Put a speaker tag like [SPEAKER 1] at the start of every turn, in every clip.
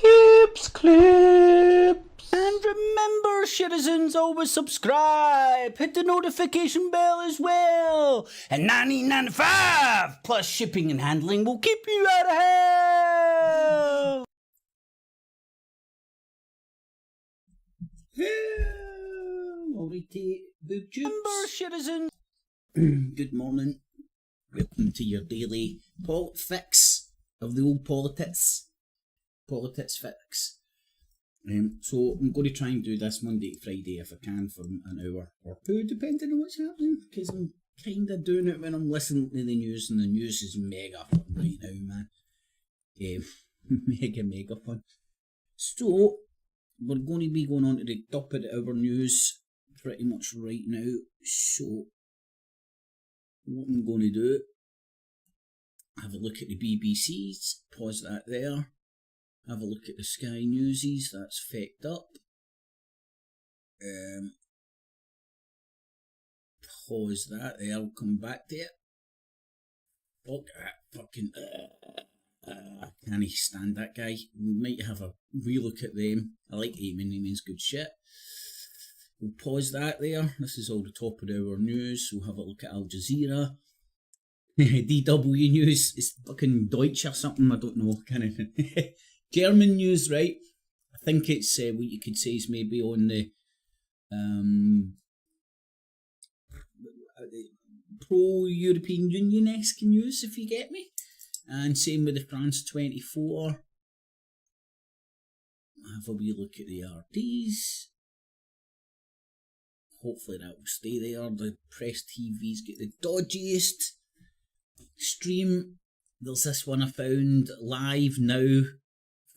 [SPEAKER 1] Clips, clips.
[SPEAKER 2] And remember, citizens, always subscribe. Hit the notification bell as well. And $19.95 plus shipping and handling will keep you out of hell. Alrighty, remember, citizens. Good morning. Welcome to your daily fix of the old PoliTITS. PoliTITS fix. So I'm going to try and do this Monday to Friday if I can for an hour or two, depending on what's happening, because I'm kind of doing it when I'm listening to the news, and the news is mega fun right now, man. Mega fun. So we're going to be going on to the top of our news pretty much right now. So what I'm going to do, have a look at the BBC's, pause that there. Have a look at the Sky Newsies, that's fecked up. Pause that there, I'll come back to it. Fuck that fucking... I can't stand that guy. We might have a wee look at them. I like Eamon, he means good shit. We'll pause that there. This is all the top of our news. We'll have a look at Al Jazeera. DW News, it's fucking Deutsch or something, I don't know, kind of... German news, right? I think it's what you could say is maybe on the pro-European Union-esque news, if you get me. And same with the France 24. Have a wee look at the RTs. Hopefully that will stay there. The press TV's get the dodgiest stream. There's this one I found live now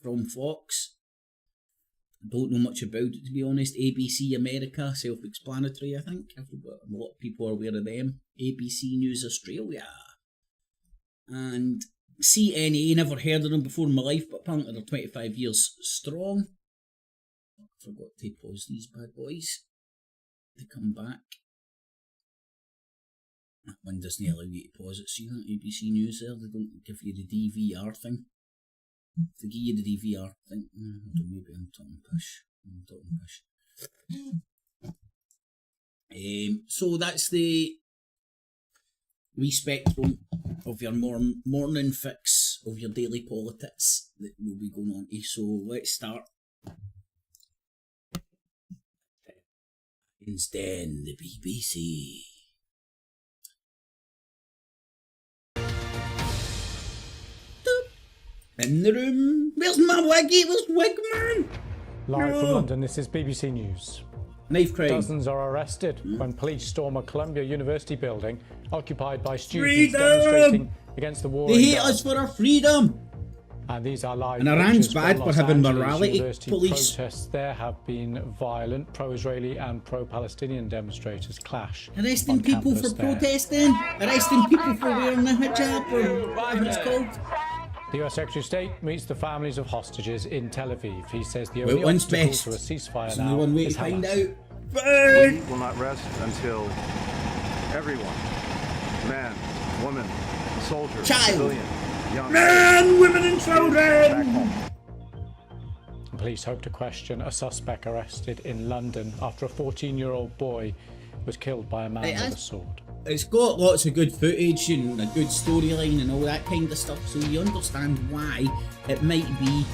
[SPEAKER 2] from Fox. I don't know much about it, to be honest. ABC America, self-explanatory, I think. A lot of people are aware of them. ABC News Australia. And CNA, never heard of them before in my life, but apparently they're 25 years strong. I forgot to pause these bad boys to come back. That one doesn't allow you to pause it. See that ABC News there? They don't give you the DVR thing. If they give you the DVR thing, maybe I'm talking push. So that's the spectrum of your morning fix of your daily PoliTITS that we'll be going on to. So let's start. Instead, the BBC. In the room. Where's my wiggy? Where's Wigman?
[SPEAKER 1] Live from London, this is BBC News.
[SPEAKER 2] Knife crime.
[SPEAKER 1] Dozens are arrested when police storm a Columbia University building occupied by students demonstrating against the war.
[SPEAKER 2] They hate us for our freedom.
[SPEAKER 1] And these are live.
[SPEAKER 2] And Iran's bad for having morality
[SPEAKER 1] police. Protests there have been violent. Pro-Israeli and pro-Palestinian demonstrators clash.
[SPEAKER 2] Arresting people for protesting. Arresting people for wearing the hijab or whatever it's called.
[SPEAKER 1] The US Secretary of State meets the families of hostages in Tel Aviv. He says the only obstacle to a ceasefire now is Hamas.
[SPEAKER 3] We will not rest until everyone, man, woman, soldier, civilian, young
[SPEAKER 2] men, women and children.
[SPEAKER 1] Police hope to question a suspect arrested in London after a 14-year-old boy was killed by a man with a sword.
[SPEAKER 2] It's got lots of good footage and a good storyline and all that kind of stuff, so you understand why it might be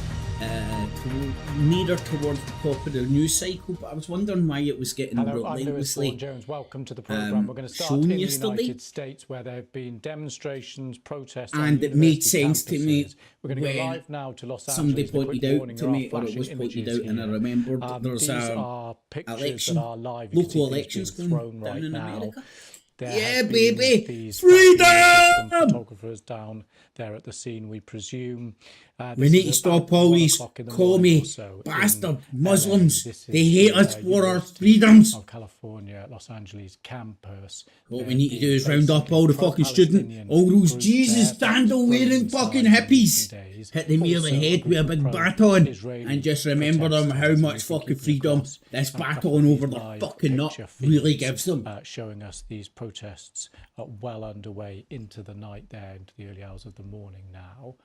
[SPEAKER 2] nearer towards the top of the news cycle, but I was wondering why it was getting relentlessly
[SPEAKER 1] Jones. Welcome to the programme. We're going to start in the United States, where there have been demonstrations, protests,
[SPEAKER 2] and it made sense to me
[SPEAKER 1] We're going to go live now to Los
[SPEAKER 2] somebody
[SPEAKER 1] Angeles.
[SPEAKER 2] pointed out to me, or it was pointed out, and I remembered there's local elections going down in America. Yeah, baby! Freedom!
[SPEAKER 1] Photographers down there at the scene, we presume.
[SPEAKER 2] We need to stop all these commie bastard Muslims. They hate us for our freedoms.
[SPEAKER 1] California, Los Angeles campus.
[SPEAKER 2] What we need to do is round up all the fucking students, all those Jesus sandal wearing fucking hippies. Hit them near the head with a big baton and just remember them how much fucking freedom this baton over the fucking nut really gives them.
[SPEAKER 1] Showing us these protests are well underway into the night there, into the early hours of the morning now.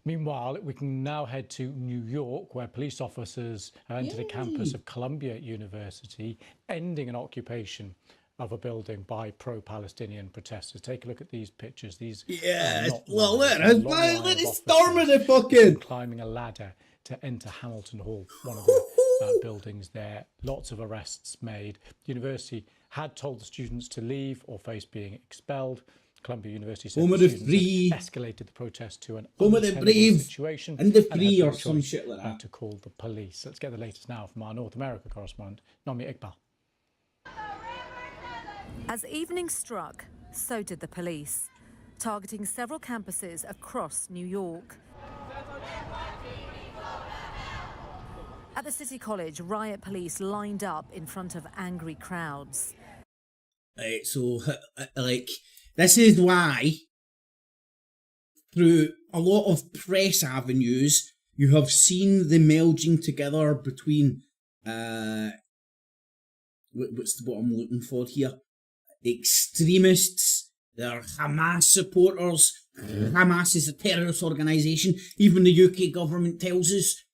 [SPEAKER 1] Meanwhile, we can now head to New York, where police officers have entered a campus of Columbia University, ending an occupation of a building by pro-Palestinian protesters. Take a look at these pictures. These
[SPEAKER 2] let us storming the fucking
[SPEAKER 1] climbing a ladder to enter Hamilton Hall, one of the buildings there. Lots of arrests made. The university had told the students to leave or face being expelled. Columbia University said the students had escalated the protest to an untenable situation
[SPEAKER 2] and the free or some shit like that.
[SPEAKER 1] To call the police. Let's get the latest now from our North America correspondent, Nomi Iqbal.
[SPEAKER 4] As evening struck, so did the police, targeting several campuses across New York. At the City College, riot police lined up in front of angry crowds.
[SPEAKER 2] This is why, through a lot of press avenues, you have seen the melding together between, what's what I'm looking for here? Extremists, they're Hamas supporters. Hamas is a terrorist organisation. Even the UK government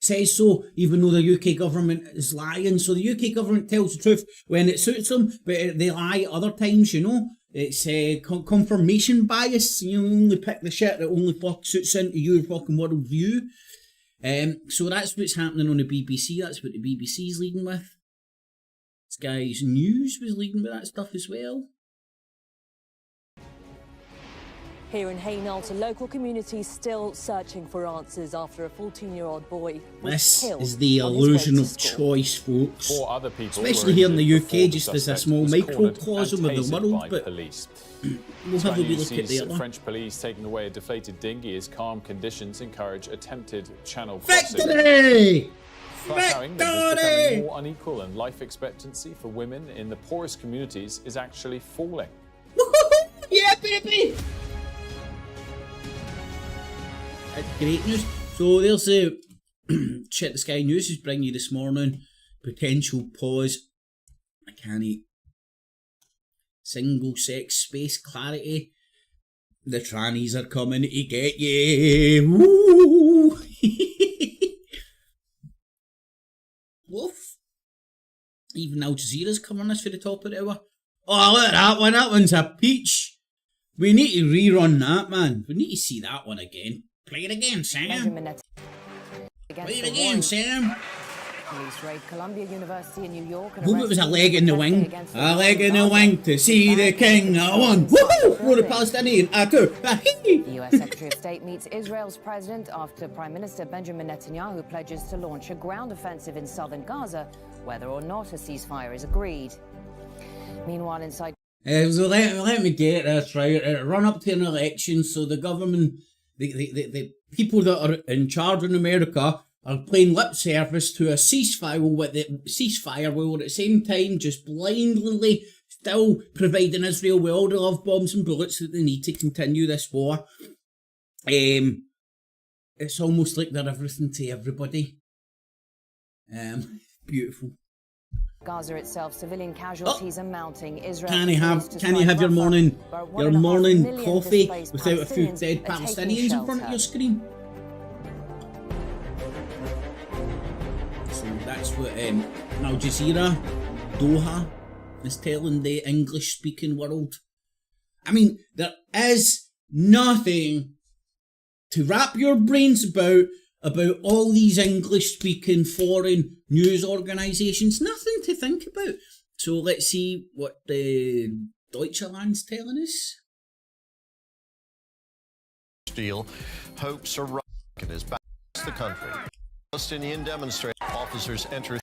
[SPEAKER 2] says so, even though the UK government is lying. So the UK government tells the truth when it suits them, but they lie other times, you know. It's confirmation bias. You only pick the shit that only suits into your fucking world view. So that's what's happening on the BBC. That's what the BBC's leading with. Sky's News was leading with that stuff as well.
[SPEAKER 5] Here in Hainault, a local community still searching for answers after a 14-year-old boy was killed.
[SPEAKER 2] This is the illusion of choice, folks.
[SPEAKER 6] 4 other people
[SPEAKER 2] especially here in the UK, just as a small microcosm of the world, but we'll have a wee look at the other.
[SPEAKER 6] French police taking away a deflated dinghy as calm conditions encourage attempted channel crossing.
[SPEAKER 2] Victory!
[SPEAKER 6] How England is becoming more unequal and life expectancy for women in the poorest communities is actually falling.
[SPEAKER 2] Yeah, baby! Great news. So there's a check the Sky News is bringing you this morning. Potential pause. I can't eat. Single sex space clarity. The trannies are coming to get ye. Woo! Woof. Even Al Jazeera's covering this for the top of the hour. Oh, look at that one. That one's a peach. We need to rerun that, man. We need to see that one again. Play it again, Sam. Play it again, Sam.
[SPEAKER 5] Police raid Columbia University in New York.
[SPEAKER 2] I hope it was a leg in the wing. A leg in the wing to see the king. A one. Woohoo! For the Palestinian. A two. A hee.
[SPEAKER 5] The US Secretary of State meets Israel's president after Prime Minister Benjamin Netanyahu pledges to launch a ground offensive in southern Gaza, whether or not a ceasefire is agreed. Meanwhile, inside...
[SPEAKER 2] So let me get this right. Run up to an election, so the government... The people that are in charge in America are playing lip service to a ceasefire while at the same time just blindly still providing Israel with all the love bombs and bullets that they need to continue this war. It's almost like they're everything to everybody. Beautiful.
[SPEAKER 5] Gaza itself, civilian casualties are mounting. Israel
[SPEAKER 2] can you have your morning coffee without a few dead Palestinians in front of your screen? So that's what Al Jazeera Doha is telling the English-speaking world. I mean, there is nothing to wrap your brains about all these English-speaking foreign news organisations. Nothing to think about. So let's see what the Deutschland's telling us.
[SPEAKER 7] Deal hopes are rocketed as back to the country. Palestinian demonstration officers enter.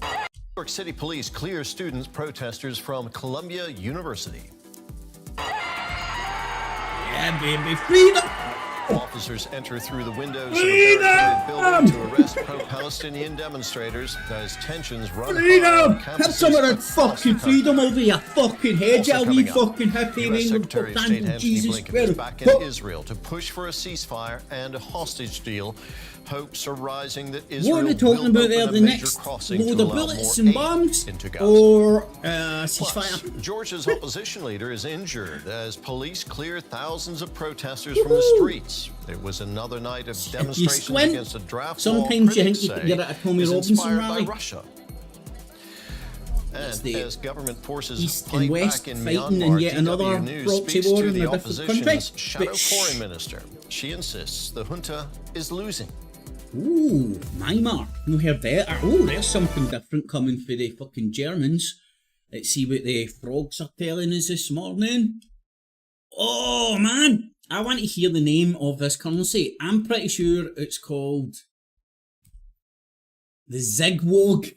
[SPEAKER 7] New York City police clear students protesters from Columbia University.
[SPEAKER 2] Yeah, baby, freedom!
[SPEAKER 7] Officers enter through the windows of a barricaded building to arrest pro-Palestinian demonstrators as tensions run high.
[SPEAKER 2] Have some of that fucking freedom over your fucking head, you wee fucking hippie.
[SPEAKER 7] U.S. Secretary of State Antony Blinken is back in Israel to push for a ceasefire and a hostage deal Hopes are rising that
[SPEAKER 2] What are
[SPEAKER 7] Israel
[SPEAKER 2] they talking
[SPEAKER 7] will
[SPEAKER 2] about there?
[SPEAKER 7] open
[SPEAKER 2] The
[SPEAKER 7] a major
[SPEAKER 2] next
[SPEAKER 7] crossing to
[SPEAKER 2] load of
[SPEAKER 7] allow
[SPEAKER 2] bullets
[SPEAKER 7] more
[SPEAKER 2] and
[SPEAKER 7] aid
[SPEAKER 2] bombs?
[SPEAKER 7] into Gaza.
[SPEAKER 2] Or
[SPEAKER 7] Plus,
[SPEAKER 2] ceasefire?
[SPEAKER 7] Georgia's opposition leader is injured as police clear thousands of protesters from the streets. It was another night of demonstrations
[SPEAKER 2] squint,
[SPEAKER 7] against a draft
[SPEAKER 2] sometimes
[SPEAKER 7] law
[SPEAKER 2] you
[SPEAKER 7] critics
[SPEAKER 2] think you could get
[SPEAKER 7] say
[SPEAKER 2] at a Tommy
[SPEAKER 7] is
[SPEAKER 2] Robinson
[SPEAKER 7] inspired
[SPEAKER 2] rally.
[SPEAKER 7] by Russia. And
[SPEAKER 2] the
[SPEAKER 7] as government forces
[SPEAKER 2] East
[SPEAKER 7] fight
[SPEAKER 2] and West
[SPEAKER 7] back in
[SPEAKER 2] fighting
[SPEAKER 7] Myanmar,
[SPEAKER 2] in yet another
[SPEAKER 7] DW News
[SPEAKER 2] proxy
[SPEAKER 7] speaks
[SPEAKER 2] war
[SPEAKER 7] to
[SPEAKER 2] in
[SPEAKER 7] the
[SPEAKER 2] a different country.
[SPEAKER 7] opposition's shadow
[SPEAKER 2] But
[SPEAKER 7] foreign minister. She insists the junta is losing.
[SPEAKER 2] ooh, Myanmar. No heard that. Oh, there's something different coming for the fucking Germans. Let's see what the frogs are telling us this morning. Oh, man. I want to hear the name of this currency. I'm pretty sure it's called the Zigwog.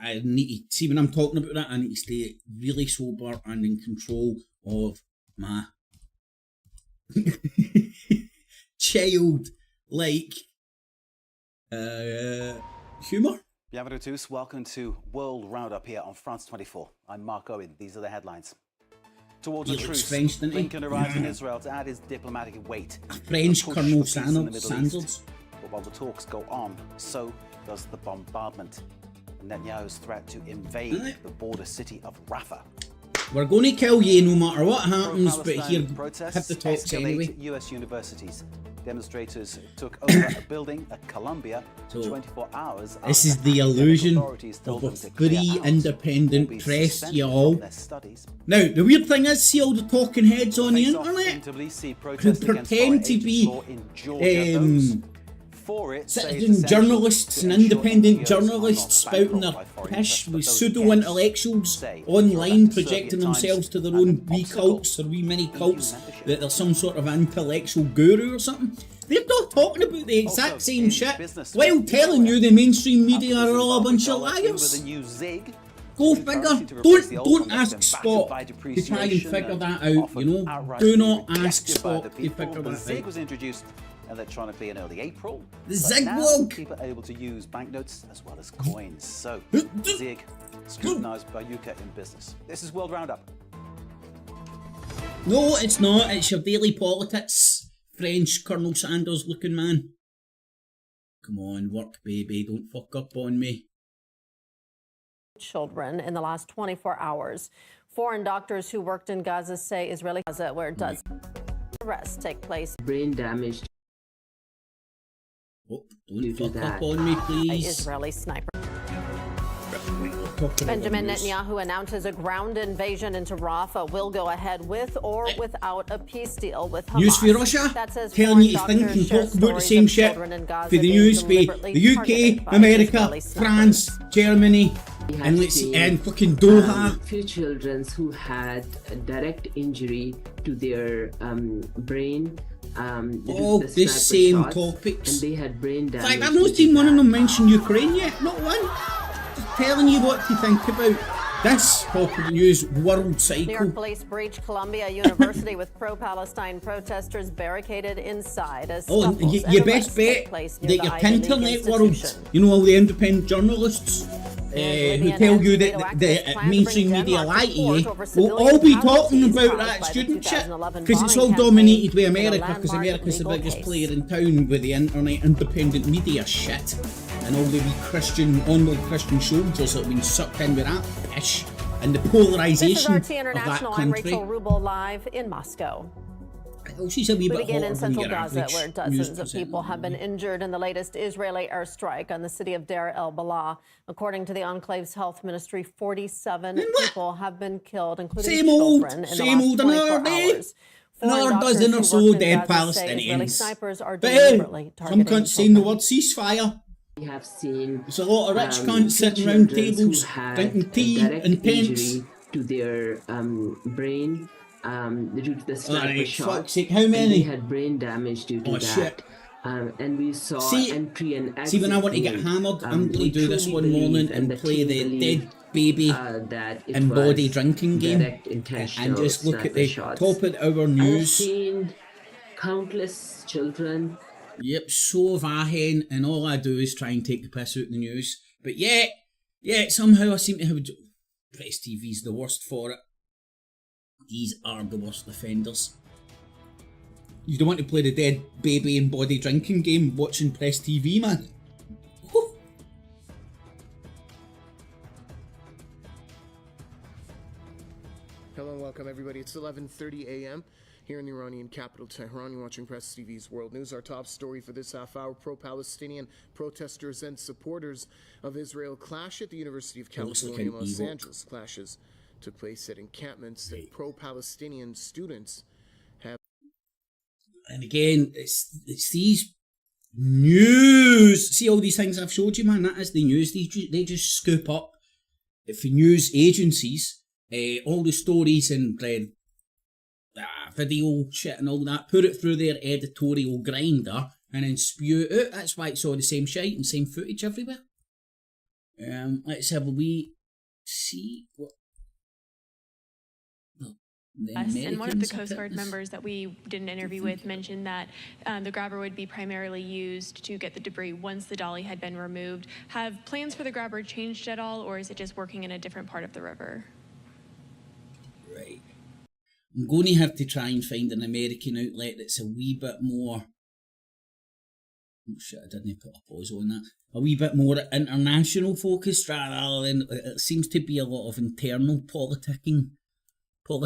[SPEAKER 2] I need to see when I'm talking about that. I need to stay really sober and in control of my child-like humour.
[SPEAKER 8] Bienvenue tous. Welcome to World Roundup here on France 24. I'm Mark Owen. These are the headlines. Towards a truce,
[SPEAKER 2] French, doesn't he?
[SPEAKER 8] Blinken arrives in Israel to add his diplomatic weight.
[SPEAKER 2] French
[SPEAKER 8] to push
[SPEAKER 2] Colonel
[SPEAKER 8] for peace in the Middle
[SPEAKER 2] Sanders.
[SPEAKER 8] East. But while the talks go on, so does the bombardment. Netanyahu's threat to invade the border city of Rafah.
[SPEAKER 2] We're going to kill you no matter what happens, but
[SPEAKER 8] Pro-Palestine
[SPEAKER 2] here, hit
[SPEAKER 8] protests
[SPEAKER 2] the talks
[SPEAKER 8] escalate
[SPEAKER 2] anyway.
[SPEAKER 8] US universities. Demonstrators took over a building at Columbia
[SPEAKER 2] So,
[SPEAKER 8] 24 hours
[SPEAKER 2] this
[SPEAKER 8] after
[SPEAKER 2] is the
[SPEAKER 8] academic
[SPEAKER 2] illusion
[SPEAKER 8] authorities told
[SPEAKER 2] of a
[SPEAKER 8] them to clear
[SPEAKER 2] free,
[SPEAKER 8] out or be
[SPEAKER 2] independent press,
[SPEAKER 8] suspended
[SPEAKER 2] y'all.
[SPEAKER 8] from their studies.
[SPEAKER 2] Now, the weird thing is, see all the talking heads on the
[SPEAKER 8] Face-off
[SPEAKER 2] internet
[SPEAKER 8] in Tbilisi,
[SPEAKER 2] who
[SPEAKER 8] protest against
[SPEAKER 2] pretend
[SPEAKER 8] foreign
[SPEAKER 2] to
[SPEAKER 8] agents
[SPEAKER 2] be
[SPEAKER 8] law in Georgia. Those for it say it's
[SPEAKER 2] citizen
[SPEAKER 8] essential
[SPEAKER 2] journalists
[SPEAKER 8] to
[SPEAKER 2] and
[SPEAKER 8] ensure
[SPEAKER 2] independent
[SPEAKER 8] NGOs are
[SPEAKER 2] journalists
[SPEAKER 8] not
[SPEAKER 2] spouting their
[SPEAKER 8] bankrolled by foreign
[SPEAKER 2] pish
[SPEAKER 8] interests, but
[SPEAKER 2] with
[SPEAKER 8] those
[SPEAKER 2] pseudo-intellectuals
[SPEAKER 8] against, say,
[SPEAKER 2] online
[SPEAKER 8] Soviet
[SPEAKER 2] projecting
[SPEAKER 8] times
[SPEAKER 2] themselves to their
[SPEAKER 8] and
[SPEAKER 2] own
[SPEAKER 8] an
[SPEAKER 2] wee
[SPEAKER 8] obstacle
[SPEAKER 2] cults or wee mini
[SPEAKER 8] EU
[SPEAKER 2] cults
[SPEAKER 8] membership.
[SPEAKER 2] that they're some sort of intellectual guru or something. They're not talking about the exact
[SPEAKER 8] Also,
[SPEAKER 2] same
[SPEAKER 8] in
[SPEAKER 2] shit
[SPEAKER 8] business
[SPEAKER 2] while
[SPEAKER 8] with
[SPEAKER 2] telling you the mainstream media are all a bunch of
[SPEAKER 8] With
[SPEAKER 2] liars.
[SPEAKER 8] a new zig,
[SPEAKER 2] Go
[SPEAKER 8] new
[SPEAKER 2] figure.
[SPEAKER 8] currency to replace the old
[SPEAKER 2] Don't
[SPEAKER 8] one that's
[SPEAKER 2] ask
[SPEAKER 8] been
[SPEAKER 2] Spot
[SPEAKER 8] battered by
[SPEAKER 2] to try and
[SPEAKER 8] depreciation
[SPEAKER 2] figure
[SPEAKER 8] and
[SPEAKER 2] that out, you
[SPEAKER 8] often
[SPEAKER 2] know.
[SPEAKER 8] outrightly
[SPEAKER 2] Do not ask
[SPEAKER 8] rejected by
[SPEAKER 2] Spot
[SPEAKER 8] the
[SPEAKER 2] to
[SPEAKER 8] people.
[SPEAKER 2] figure
[SPEAKER 8] The
[SPEAKER 2] that
[SPEAKER 8] zig
[SPEAKER 2] out.
[SPEAKER 8] was introduced electronically in early April.
[SPEAKER 2] The
[SPEAKER 8] but now
[SPEAKER 2] Zigwog.
[SPEAKER 8] people are able to use banknotes as well as coins. So, zig scrutinized by UK in business. This is World Roundup.
[SPEAKER 2] No, it's not. It's your Daily PoliTITS, French Colonel Sanders looking man. Come on, work, baby. Don't fuck up on me.
[SPEAKER 9] Children in the last 24 hours. Foreign doctors who worked in Gaza say Israeli Gaza, where dozens of arrests take place.
[SPEAKER 10] Brain damage.
[SPEAKER 2] Oh, don't fuck up on me, please.
[SPEAKER 9] Israeli sniper.
[SPEAKER 2] Talking
[SPEAKER 9] Benjamin
[SPEAKER 2] about news.
[SPEAKER 9] Netanyahu announces a ground invasion into Rafah will go ahead with or without a peace deal with Hamas.
[SPEAKER 2] News for Russia,
[SPEAKER 9] That says
[SPEAKER 2] telling you to
[SPEAKER 9] foreign
[SPEAKER 2] think and
[SPEAKER 9] doctors share
[SPEAKER 2] talk about the
[SPEAKER 9] stories
[SPEAKER 2] same
[SPEAKER 9] of
[SPEAKER 2] shit
[SPEAKER 9] children in Gaza
[SPEAKER 2] for the
[SPEAKER 9] being
[SPEAKER 2] news for
[SPEAKER 9] deliberately
[SPEAKER 2] the
[SPEAKER 9] targeted
[SPEAKER 2] UK,
[SPEAKER 9] by
[SPEAKER 2] America,
[SPEAKER 9] Israeli snipers.
[SPEAKER 2] France, Germany, and let's see, and fucking Doha.
[SPEAKER 10] Few children who had a direct injury to their brain.
[SPEAKER 2] All
[SPEAKER 10] due to
[SPEAKER 2] the
[SPEAKER 10] sniper
[SPEAKER 2] same
[SPEAKER 10] shots,
[SPEAKER 2] topics.
[SPEAKER 10] and they had brain
[SPEAKER 2] In
[SPEAKER 10] damage.
[SPEAKER 2] fact, I've not
[SPEAKER 10] due
[SPEAKER 2] seen
[SPEAKER 10] to
[SPEAKER 2] one of
[SPEAKER 10] that.
[SPEAKER 2] them mention Ukraine yet, not one. Just telling you what to think about this popular news world
[SPEAKER 9] New
[SPEAKER 2] cycle.
[SPEAKER 9] York police breached Columbia University with pro-Palestine protesters barricaded inside as
[SPEAKER 2] Oh, and
[SPEAKER 9] scuffles
[SPEAKER 2] you
[SPEAKER 9] and
[SPEAKER 2] best
[SPEAKER 9] arrests take
[SPEAKER 2] bet
[SPEAKER 9] place near
[SPEAKER 2] that
[SPEAKER 9] the
[SPEAKER 2] your
[SPEAKER 9] Ivy League
[SPEAKER 2] internet world,
[SPEAKER 9] institution.
[SPEAKER 2] you know, all the independent journalists who
[SPEAKER 9] Libyan
[SPEAKER 2] tell you
[SPEAKER 9] anti-NATO
[SPEAKER 2] that
[SPEAKER 9] activists
[SPEAKER 2] the
[SPEAKER 9] plan to bring
[SPEAKER 2] mainstream media
[SPEAKER 9] Denmark
[SPEAKER 2] lie
[SPEAKER 9] to
[SPEAKER 2] to
[SPEAKER 9] court
[SPEAKER 2] you,
[SPEAKER 9] over
[SPEAKER 2] will
[SPEAKER 9] civilian
[SPEAKER 2] all be talking
[SPEAKER 9] casualties
[SPEAKER 2] about
[SPEAKER 9] caused
[SPEAKER 2] that
[SPEAKER 9] by the
[SPEAKER 2] student shit,
[SPEAKER 9] 2011
[SPEAKER 2] because it's all
[SPEAKER 9] bombing
[SPEAKER 2] dominated by
[SPEAKER 9] campaign in a
[SPEAKER 2] America, because
[SPEAKER 9] landmark
[SPEAKER 2] America's the
[SPEAKER 9] legal
[SPEAKER 2] biggest
[SPEAKER 9] case.
[SPEAKER 2] player in town with the internet independent media shit, and all the wee Christian, onward Christian soldiers that have been sucked in with that pish, and the
[SPEAKER 9] This is
[SPEAKER 2] polarisation
[SPEAKER 9] RT
[SPEAKER 2] of that
[SPEAKER 9] International. I'm
[SPEAKER 2] country.
[SPEAKER 9] Rachel Rubel live in Moscow.
[SPEAKER 2] Oh, she's a wee
[SPEAKER 9] We
[SPEAKER 2] bit
[SPEAKER 9] begin
[SPEAKER 2] hotter
[SPEAKER 9] in
[SPEAKER 2] than
[SPEAKER 9] central
[SPEAKER 2] your
[SPEAKER 9] Gaza,
[SPEAKER 2] average
[SPEAKER 9] where
[SPEAKER 2] news
[SPEAKER 9] dozens of
[SPEAKER 2] presenter.
[SPEAKER 9] people have been injured in the latest Israeli airstrike on the city of Deir el-Balah. According to the enclave's health ministry, 47 people have been killed, including
[SPEAKER 2] Same old,
[SPEAKER 9] children, in the
[SPEAKER 2] same
[SPEAKER 9] last
[SPEAKER 2] old
[SPEAKER 9] 24
[SPEAKER 2] another day.
[SPEAKER 9] hours. Foreign
[SPEAKER 2] Another
[SPEAKER 9] doctors
[SPEAKER 2] dozen
[SPEAKER 9] who
[SPEAKER 2] or so
[SPEAKER 9] worked in
[SPEAKER 2] dead
[SPEAKER 9] Gaza say Israeli
[SPEAKER 2] Palestinians.
[SPEAKER 9] snipers are
[SPEAKER 2] But hey,
[SPEAKER 9] deliberately
[SPEAKER 2] some
[SPEAKER 9] targeting
[SPEAKER 2] cunts saying the
[SPEAKER 9] children.
[SPEAKER 2] word ceasefire.
[SPEAKER 10] We have seen
[SPEAKER 2] There's a lot of rich
[SPEAKER 10] few
[SPEAKER 2] cunts sitting round
[SPEAKER 10] children
[SPEAKER 2] tables,
[SPEAKER 10] who had
[SPEAKER 2] drinking
[SPEAKER 10] a
[SPEAKER 2] tea
[SPEAKER 10] direct
[SPEAKER 2] and tents.
[SPEAKER 10] injury to their brain due to the sniper
[SPEAKER 2] Alright,
[SPEAKER 10] shot.
[SPEAKER 2] fuck's sake, how
[SPEAKER 10] And
[SPEAKER 2] many?
[SPEAKER 10] they had brain damage due to
[SPEAKER 2] Oh,
[SPEAKER 10] that.
[SPEAKER 2] shit.
[SPEAKER 10] And we saw
[SPEAKER 2] See-
[SPEAKER 10] entry and exit.
[SPEAKER 2] See, when I want to get
[SPEAKER 10] pool.
[SPEAKER 2] hammered, I'm going
[SPEAKER 10] We
[SPEAKER 2] to do this
[SPEAKER 10] truly
[SPEAKER 2] one
[SPEAKER 10] believe,
[SPEAKER 2] morning
[SPEAKER 10] and
[SPEAKER 2] and play the
[SPEAKER 10] believe,
[SPEAKER 2] dead baby
[SPEAKER 10] that it
[SPEAKER 2] and body
[SPEAKER 10] was
[SPEAKER 2] drinking game
[SPEAKER 10] direct intentional
[SPEAKER 2] and just look at
[SPEAKER 10] sniper
[SPEAKER 2] the
[SPEAKER 10] shots.
[SPEAKER 2] top of our
[SPEAKER 10] I have
[SPEAKER 2] news.
[SPEAKER 10] seen countless children.
[SPEAKER 2] Yep, so have I, hen, and all I do is try and take the piss out of the news. But yeah, somehow I seem to have... Press TV's the worst for it. These are the worst offenders. You don't want to play the dead baby and body drinking game watching Press TV, man. Whew.
[SPEAKER 11] Hello and welcome everybody. It's 11:30 a.m. here in the Iranian capital, Tehran. You're watching Press TV's World News. Our top story for this half hour, pro-Palestinian protesters and supporters of Israel clash at the University of California, Los Angeles. Clashes took place at encampments that pro-Palestinian students have.
[SPEAKER 2] And again, it's these news. See all these things I've showed you, man? That is the news. They just scoop up for news agencies all the stories and video shit and all that, put it through their editorial grinder and then spew it out. That's why it's all the same shite and same footage everywhere. Let's have a wee see what.
[SPEAKER 12] And one of the Coast Guard members that we did an interview with mentioned that the grabber would be primarily used to get the debris once the dolly had been removed. Have plans for the grabber changed at all, or is it just working in a different part of the river?
[SPEAKER 2] Right. I'm going to have to try and find an American outlet that's a wee bit more... Oh shit, I didn't put a pause on that. A wee bit more international focused rather than... It seems to be a lot of internal politicking. Oh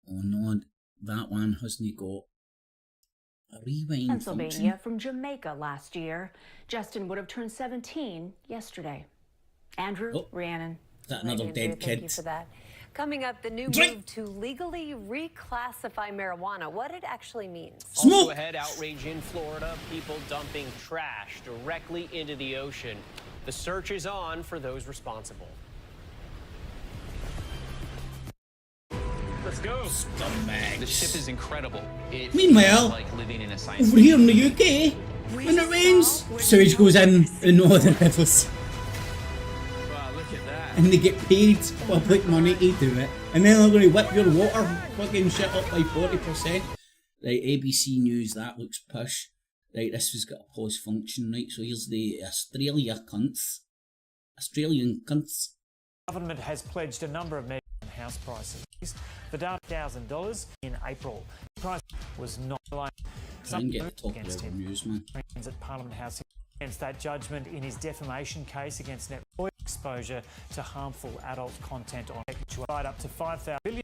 [SPEAKER 2] no, that one hasn't got a rewind
[SPEAKER 13] Pennsylvania
[SPEAKER 2] function.
[SPEAKER 13] From Jamaica last year. Justin would have turned 17 yesterday. Andrew, Rhiannon.
[SPEAKER 2] Is that another dead kid?
[SPEAKER 13] Thank you for that. Coming up, the new
[SPEAKER 2] Drink.
[SPEAKER 13] move to legally reclassify marijuana. What it actually means.
[SPEAKER 2] Smoke.
[SPEAKER 14] Also ahead, outrage in Florida. People dumping trash directly into the ocean. The search is on for those responsible.
[SPEAKER 15] Let's go.
[SPEAKER 2] Scumbags.
[SPEAKER 15] The ship is incredible. It
[SPEAKER 2] Meanwhile,
[SPEAKER 15] like living in a science
[SPEAKER 2] over here in the UK, when it rains, sewage goes in all the rivers.
[SPEAKER 15] Wow, look at that.
[SPEAKER 2] And they get paid public money to do it. And then they're going to whip your water fucking shit up by 40%. Right, ABC News, that looks push. Right, this has got a pause function, right? So here's the Australian cunts.
[SPEAKER 16] The government has pledged a number of measures on house prices. The data $1,000 in April. The price was not aligned.
[SPEAKER 2] Try and get the top level news, man.
[SPEAKER 16] At Parliament House against that judgment in his defamation case against Netflix exposure to harmful adult content on right up to $5,000 billion.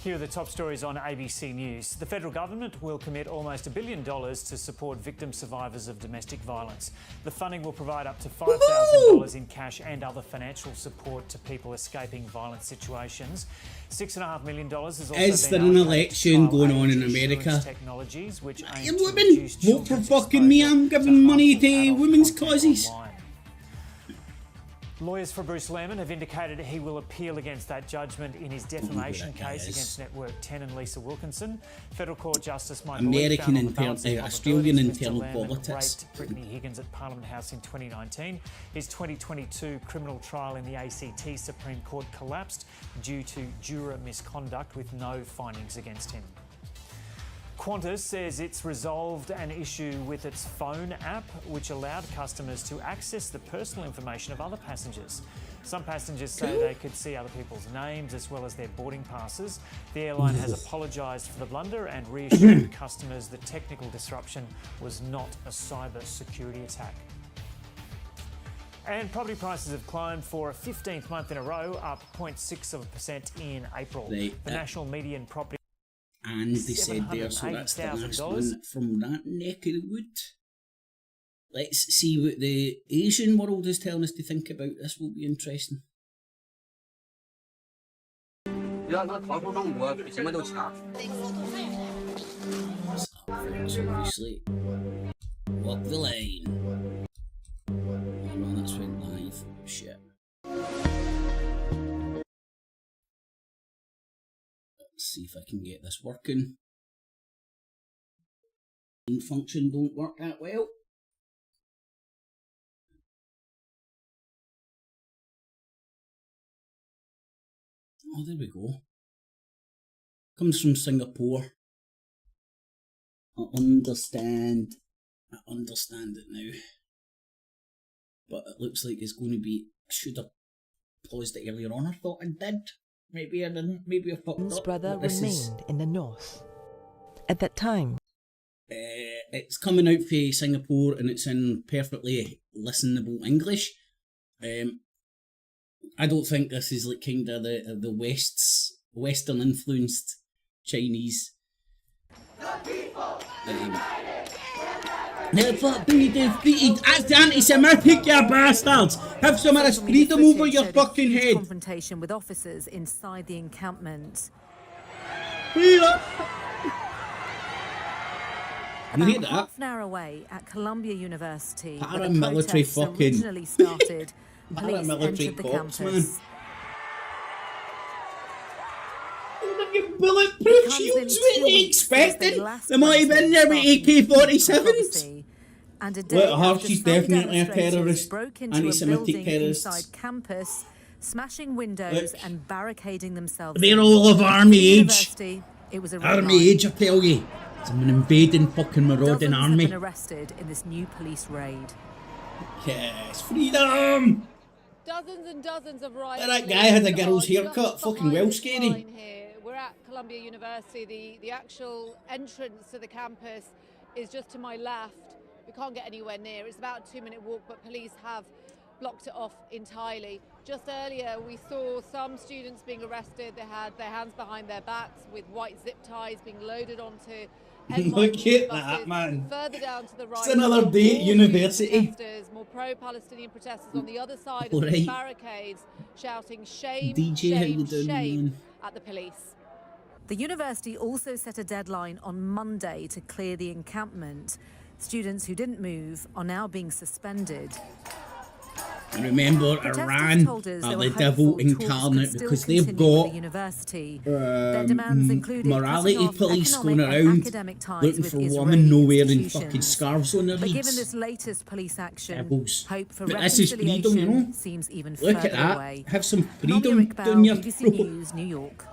[SPEAKER 16] Here are the top stories on ABC News. The federal government will commit almost $1 billion to support victim survivors of domestic violence. The funding will provide up to $5,000 in cash and other financial support to people escaping violent situations. $6.5 million is also
[SPEAKER 2] Is there an election going on in America?
[SPEAKER 16] Technologies which
[SPEAKER 2] you women, vote for fucking me. I'm giving money to women's causes.
[SPEAKER 16] Lawyers for Bruce Lemon have indicated he will appeal against that judgment in his defamation case against Network 10 and Lisa Wilkinson. Federal Court Justice Michael
[SPEAKER 2] American Australian internal politics.
[SPEAKER 16] Raped Brittany Higgins at Parliament House in 2019. His 2022 criminal trial in the ACT Supreme Court collapsed due to juror misconduct with no findings against him. Qantas says it's resolved an issue with its phone app, which allowed customers to access the personal information of other passengers. Some passengers say they could see other people's names as well as their boarding passes. The airline has apologised for the blunder and reassured customers that technical disruption was not a cyber security attack. And property prices have climbed for a 15th month in a row, up 0.6% in April. The national median property...
[SPEAKER 2] And they said there, so that's the last one from that neck of the wood. Let's see what the Asian world is telling us to think about. This will be interesting. Obviously, walk the line. Oh no, that's went live. Shit. See if I can get this working. Function don't work that well. Oh, there we go. Comes from Singapore. I understand it now. But it looks like it's going to be... I should have paused it earlier on. I thought I did. Maybe I didn't. Maybe I fucked up.
[SPEAKER 17] His brother remained in the north. at that time.
[SPEAKER 2] It's coming out for Singapore and it's in perfectly listenable English. I don't think this is like kind of the Western influenced Chinese. Never be defeated. That's the anti-Semitic, you bastards! Have some of this freedom over your fucking head.
[SPEAKER 4] Confrontation with officers inside the encampment.
[SPEAKER 2] Freedom.
[SPEAKER 4] About half an hour away at Columbia University, where the
[SPEAKER 2] Paramilitary
[SPEAKER 4] protests
[SPEAKER 2] fucking
[SPEAKER 4] originally started, police
[SPEAKER 2] paramilitary
[SPEAKER 4] entered the
[SPEAKER 2] cops,
[SPEAKER 4] campus.
[SPEAKER 2] Bulletproof shields, what are you expecting? They might have been there with AK-47s.
[SPEAKER 4] And a day
[SPEAKER 2] Well,
[SPEAKER 4] after
[SPEAKER 2] she's
[SPEAKER 4] some
[SPEAKER 2] definitely a
[SPEAKER 4] demonstrators
[SPEAKER 2] terrorist,
[SPEAKER 4] broke into a
[SPEAKER 2] anti-Semitic
[SPEAKER 4] building
[SPEAKER 2] terrorist.
[SPEAKER 4] inside campus, smashing windows
[SPEAKER 2] Look.
[SPEAKER 4] and barricading themselves.
[SPEAKER 2] They're
[SPEAKER 4] in.
[SPEAKER 2] all of
[SPEAKER 4] At
[SPEAKER 2] army
[SPEAKER 4] the
[SPEAKER 2] age.
[SPEAKER 4] university, it was a red
[SPEAKER 2] Army
[SPEAKER 4] line.
[SPEAKER 2] age, I tell you. It's an invading fucking marauding
[SPEAKER 4] Dozens
[SPEAKER 2] army.
[SPEAKER 4] have been arrested in this new police raid.
[SPEAKER 2] Yes, freedom!
[SPEAKER 18] Dozens and dozens of riots.
[SPEAKER 2] That guy had a girl's haircut, fucking well scary.
[SPEAKER 18] We're at Columbia University. The actual entrance to the campus is just to my left. We can't get anywhere near. It's about a 2-minute walk, but police have blocked it off entirely. Just earlier, we saw some students being arrested. They had their hands behind their backs with white zip ties being loaded onto
[SPEAKER 2] Look at that,
[SPEAKER 18] buses.
[SPEAKER 2] man.
[SPEAKER 18] Further down to the right,
[SPEAKER 2] It's another day at university.
[SPEAKER 18] more pro-Palestinian protesters on the other side
[SPEAKER 2] All
[SPEAKER 18] of the
[SPEAKER 2] right.
[SPEAKER 18] barricades, shouting shame,
[SPEAKER 2] DJ, how you
[SPEAKER 18] shame,
[SPEAKER 2] doing,
[SPEAKER 18] shame
[SPEAKER 2] man?
[SPEAKER 18] at the police.
[SPEAKER 4] The university also set a deadline on Monday to clear the encampment. Students who didn't move are now being suspended.
[SPEAKER 2] And remember,
[SPEAKER 4] Protesters
[SPEAKER 2] Iran
[SPEAKER 4] told us
[SPEAKER 2] are
[SPEAKER 4] they
[SPEAKER 2] the
[SPEAKER 4] were
[SPEAKER 2] devil
[SPEAKER 4] hopeful talks
[SPEAKER 2] incarnate
[SPEAKER 4] could still
[SPEAKER 2] because they've
[SPEAKER 4] continue with
[SPEAKER 2] got
[SPEAKER 4] the university. Their demands included
[SPEAKER 2] morality
[SPEAKER 4] cutting off
[SPEAKER 2] police going
[SPEAKER 4] economic and
[SPEAKER 2] around
[SPEAKER 4] academic ties
[SPEAKER 2] looking
[SPEAKER 4] with
[SPEAKER 2] for
[SPEAKER 4] Israeli
[SPEAKER 2] women nowhere in
[SPEAKER 4] institutions.
[SPEAKER 2] fucking scarves on their
[SPEAKER 4] But given
[SPEAKER 2] heads.
[SPEAKER 4] this latest police action,
[SPEAKER 2] Devils.
[SPEAKER 4] hope for
[SPEAKER 2] But this is
[SPEAKER 4] reconciliation
[SPEAKER 2] freedom, you know?
[SPEAKER 4] seems even
[SPEAKER 2] Look
[SPEAKER 4] further
[SPEAKER 2] at that.
[SPEAKER 4] away.
[SPEAKER 2] Have some
[SPEAKER 4] Nomia
[SPEAKER 2] freedom
[SPEAKER 4] Iqbal,
[SPEAKER 2] down your
[SPEAKER 4] BBC
[SPEAKER 2] throat.
[SPEAKER 4] News, New York.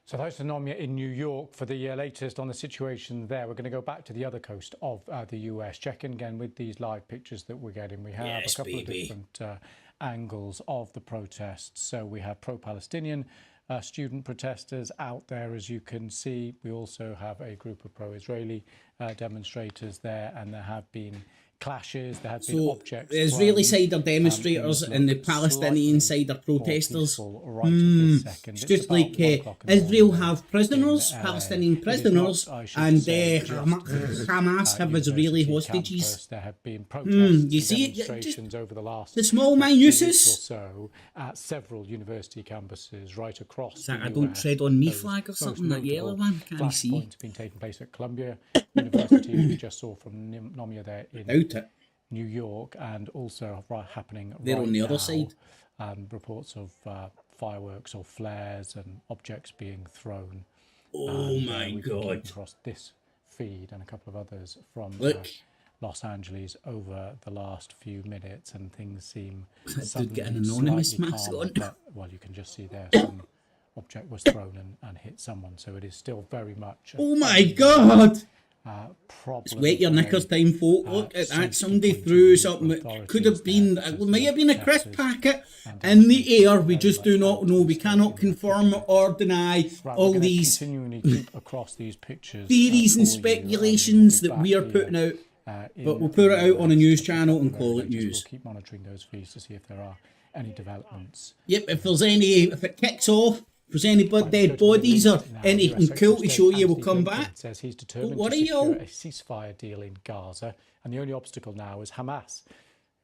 [SPEAKER 1] So thanks to Nomia in New York for the latest on the situation there. We're going to go back to the other coast of the US. Check in again with these live pictures that we're getting. We have
[SPEAKER 2] Yes,
[SPEAKER 1] a couple of
[SPEAKER 2] baby.
[SPEAKER 1] different angles of the protests. So we have pro-Palestinian student protesters out there, as you can see. We also have a group of pro-Israeli demonstrators there, and there have been clashes. There have been
[SPEAKER 2] So
[SPEAKER 1] objects.
[SPEAKER 2] the Israeli
[SPEAKER 1] thrown.
[SPEAKER 2] side are demonstrators
[SPEAKER 1] Things
[SPEAKER 2] and the
[SPEAKER 1] look
[SPEAKER 2] Palestinian
[SPEAKER 1] slightly
[SPEAKER 2] side are protesters.
[SPEAKER 1] more peaceful right at this second.
[SPEAKER 2] It's
[SPEAKER 1] It's
[SPEAKER 2] just
[SPEAKER 1] about
[SPEAKER 2] like
[SPEAKER 1] 1 o'clock in the
[SPEAKER 2] Israel
[SPEAKER 1] morning
[SPEAKER 2] have prisoners,
[SPEAKER 1] in LA.
[SPEAKER 2] Palestinian
[SPEAKER 1] It is
[SPEAKER 2] prisoners,
[SPEAKER 1] not, I should
[SPEAKER 2] and
[SPEAKER 1] say, just
[SPEAKER 2] Hamas have Israeli
[SPEAKER 1] university
[SPEAKER 2] hostages.
[SPEAKER 1] campus. There have been protests
[SPEAKER 2] You
[SPEAKER 1] and
[SPEAKER 2] see it?
[SPEAKER 1] demonstrations over the last
[SPEAKER 2] the small
[SPEAKER 1] few weeks
[SPEAKER 2] minuses.
[SPEAKER 1] or so at several university campuses right across
[SPEAKER 2] that
[SPEAKER 1] the
[SPEAKER 2] I don't
[SPEAKER 1] US.
[SPEAKER 2] tread on me
[SPEAKER 1] Those
[SPEAKER 2] flag or
[SPEAKER 1] most
[SPEAKER 2] something, that yellow
[SPEAKER 1] notable
[SPEAKER 2] one? Can't you see?
[SPEAKER 1] flashpoints have been taking place at Columbia University, as we just saw from Nomia there in
[SPEAKER 2] Without it.
[SPEAKER 1] New York, and also happening
[SPEAKER 2] They're
[SPEAKER 1] right
[SPEAKER 2] on the other
[SPEAKER 1] now.
[SPEAKER 2] side.
[SPEAKER 1] Reports of fireworks or flares and objects being thrown.
[SPEAKER 2] Oh my
[SPEAKER 1] we can keep
[SPEAKER 2] God.
[SPEAKER 1] across this feed and a couple of others from
[SPEAKER 2] Look.
[SPEAKER 1] Los Angeles over the last few minutes, and things seem
[SPEAKER 2] That dude
[SPEAKER 1] suddenly
[SPEAKER 2] get an anonymous
[SPEAKER 1] slightly
[SPEAKER 2] mask
[SPEAKER 1] calmer,
[SPEAKER 2] on.
[SPEAKER 1] but, well, you can just see there some object was thrown and hit someone, so it is still very much
[SPEAKER 2] Oh my God!
[SPEAKER 1] problem.
[SPEAKER 2] It's wet your knickers time, folk. Look at that. Somebody threw something. It could have been, it might have been a crisp packet in the air. We just do not know. We cannot confirm or deny all these
[SPEAKER 1] continually keep across these pictures
[SPEAKER 2] theories and
[SPEAKER 1] for you,
[SPEAKER 2] speculations
[SPEAKER 1] we'll
[SPEAKER 2] that
[SPEAKER 1] be
[SPEAKER 2] we are
[SPEAKER 1] back
[SPEAKER 2] putting
[SPEAKER 1] here,
[SPEAKER 2] out.
[SPEAKER 1] in
[SPEAKER 2] But we'll put it out on a
[SPEAKER 1] the
[SPEAKER 2] news
[SPEAKER 1] next
[SPEAKER 2] channel and
[SPEAKER 1] couple of
[SPEAKER 2] call it
[SPEAKER 1] days.
[SPEAKER 2] news.
[SPEAKER 1] We'll keep monitoring those feeds to see if there are any developments.
[SPEAKER 2] Yep, if it kicks off, if there's any dead bodies or anything cool to show you, we'll come back.
[SPEAKER 1] Says he's
[SPEAKER 2] Don't
[SPEAKER 1] determined to
[SPEAKER 2] worry,
[SPEAKER 1] secure
[SPEAKER 2] y'all.
[SPEAKER 1] a ceasefire deal in Gaza, and the only obstacle now is Hamas.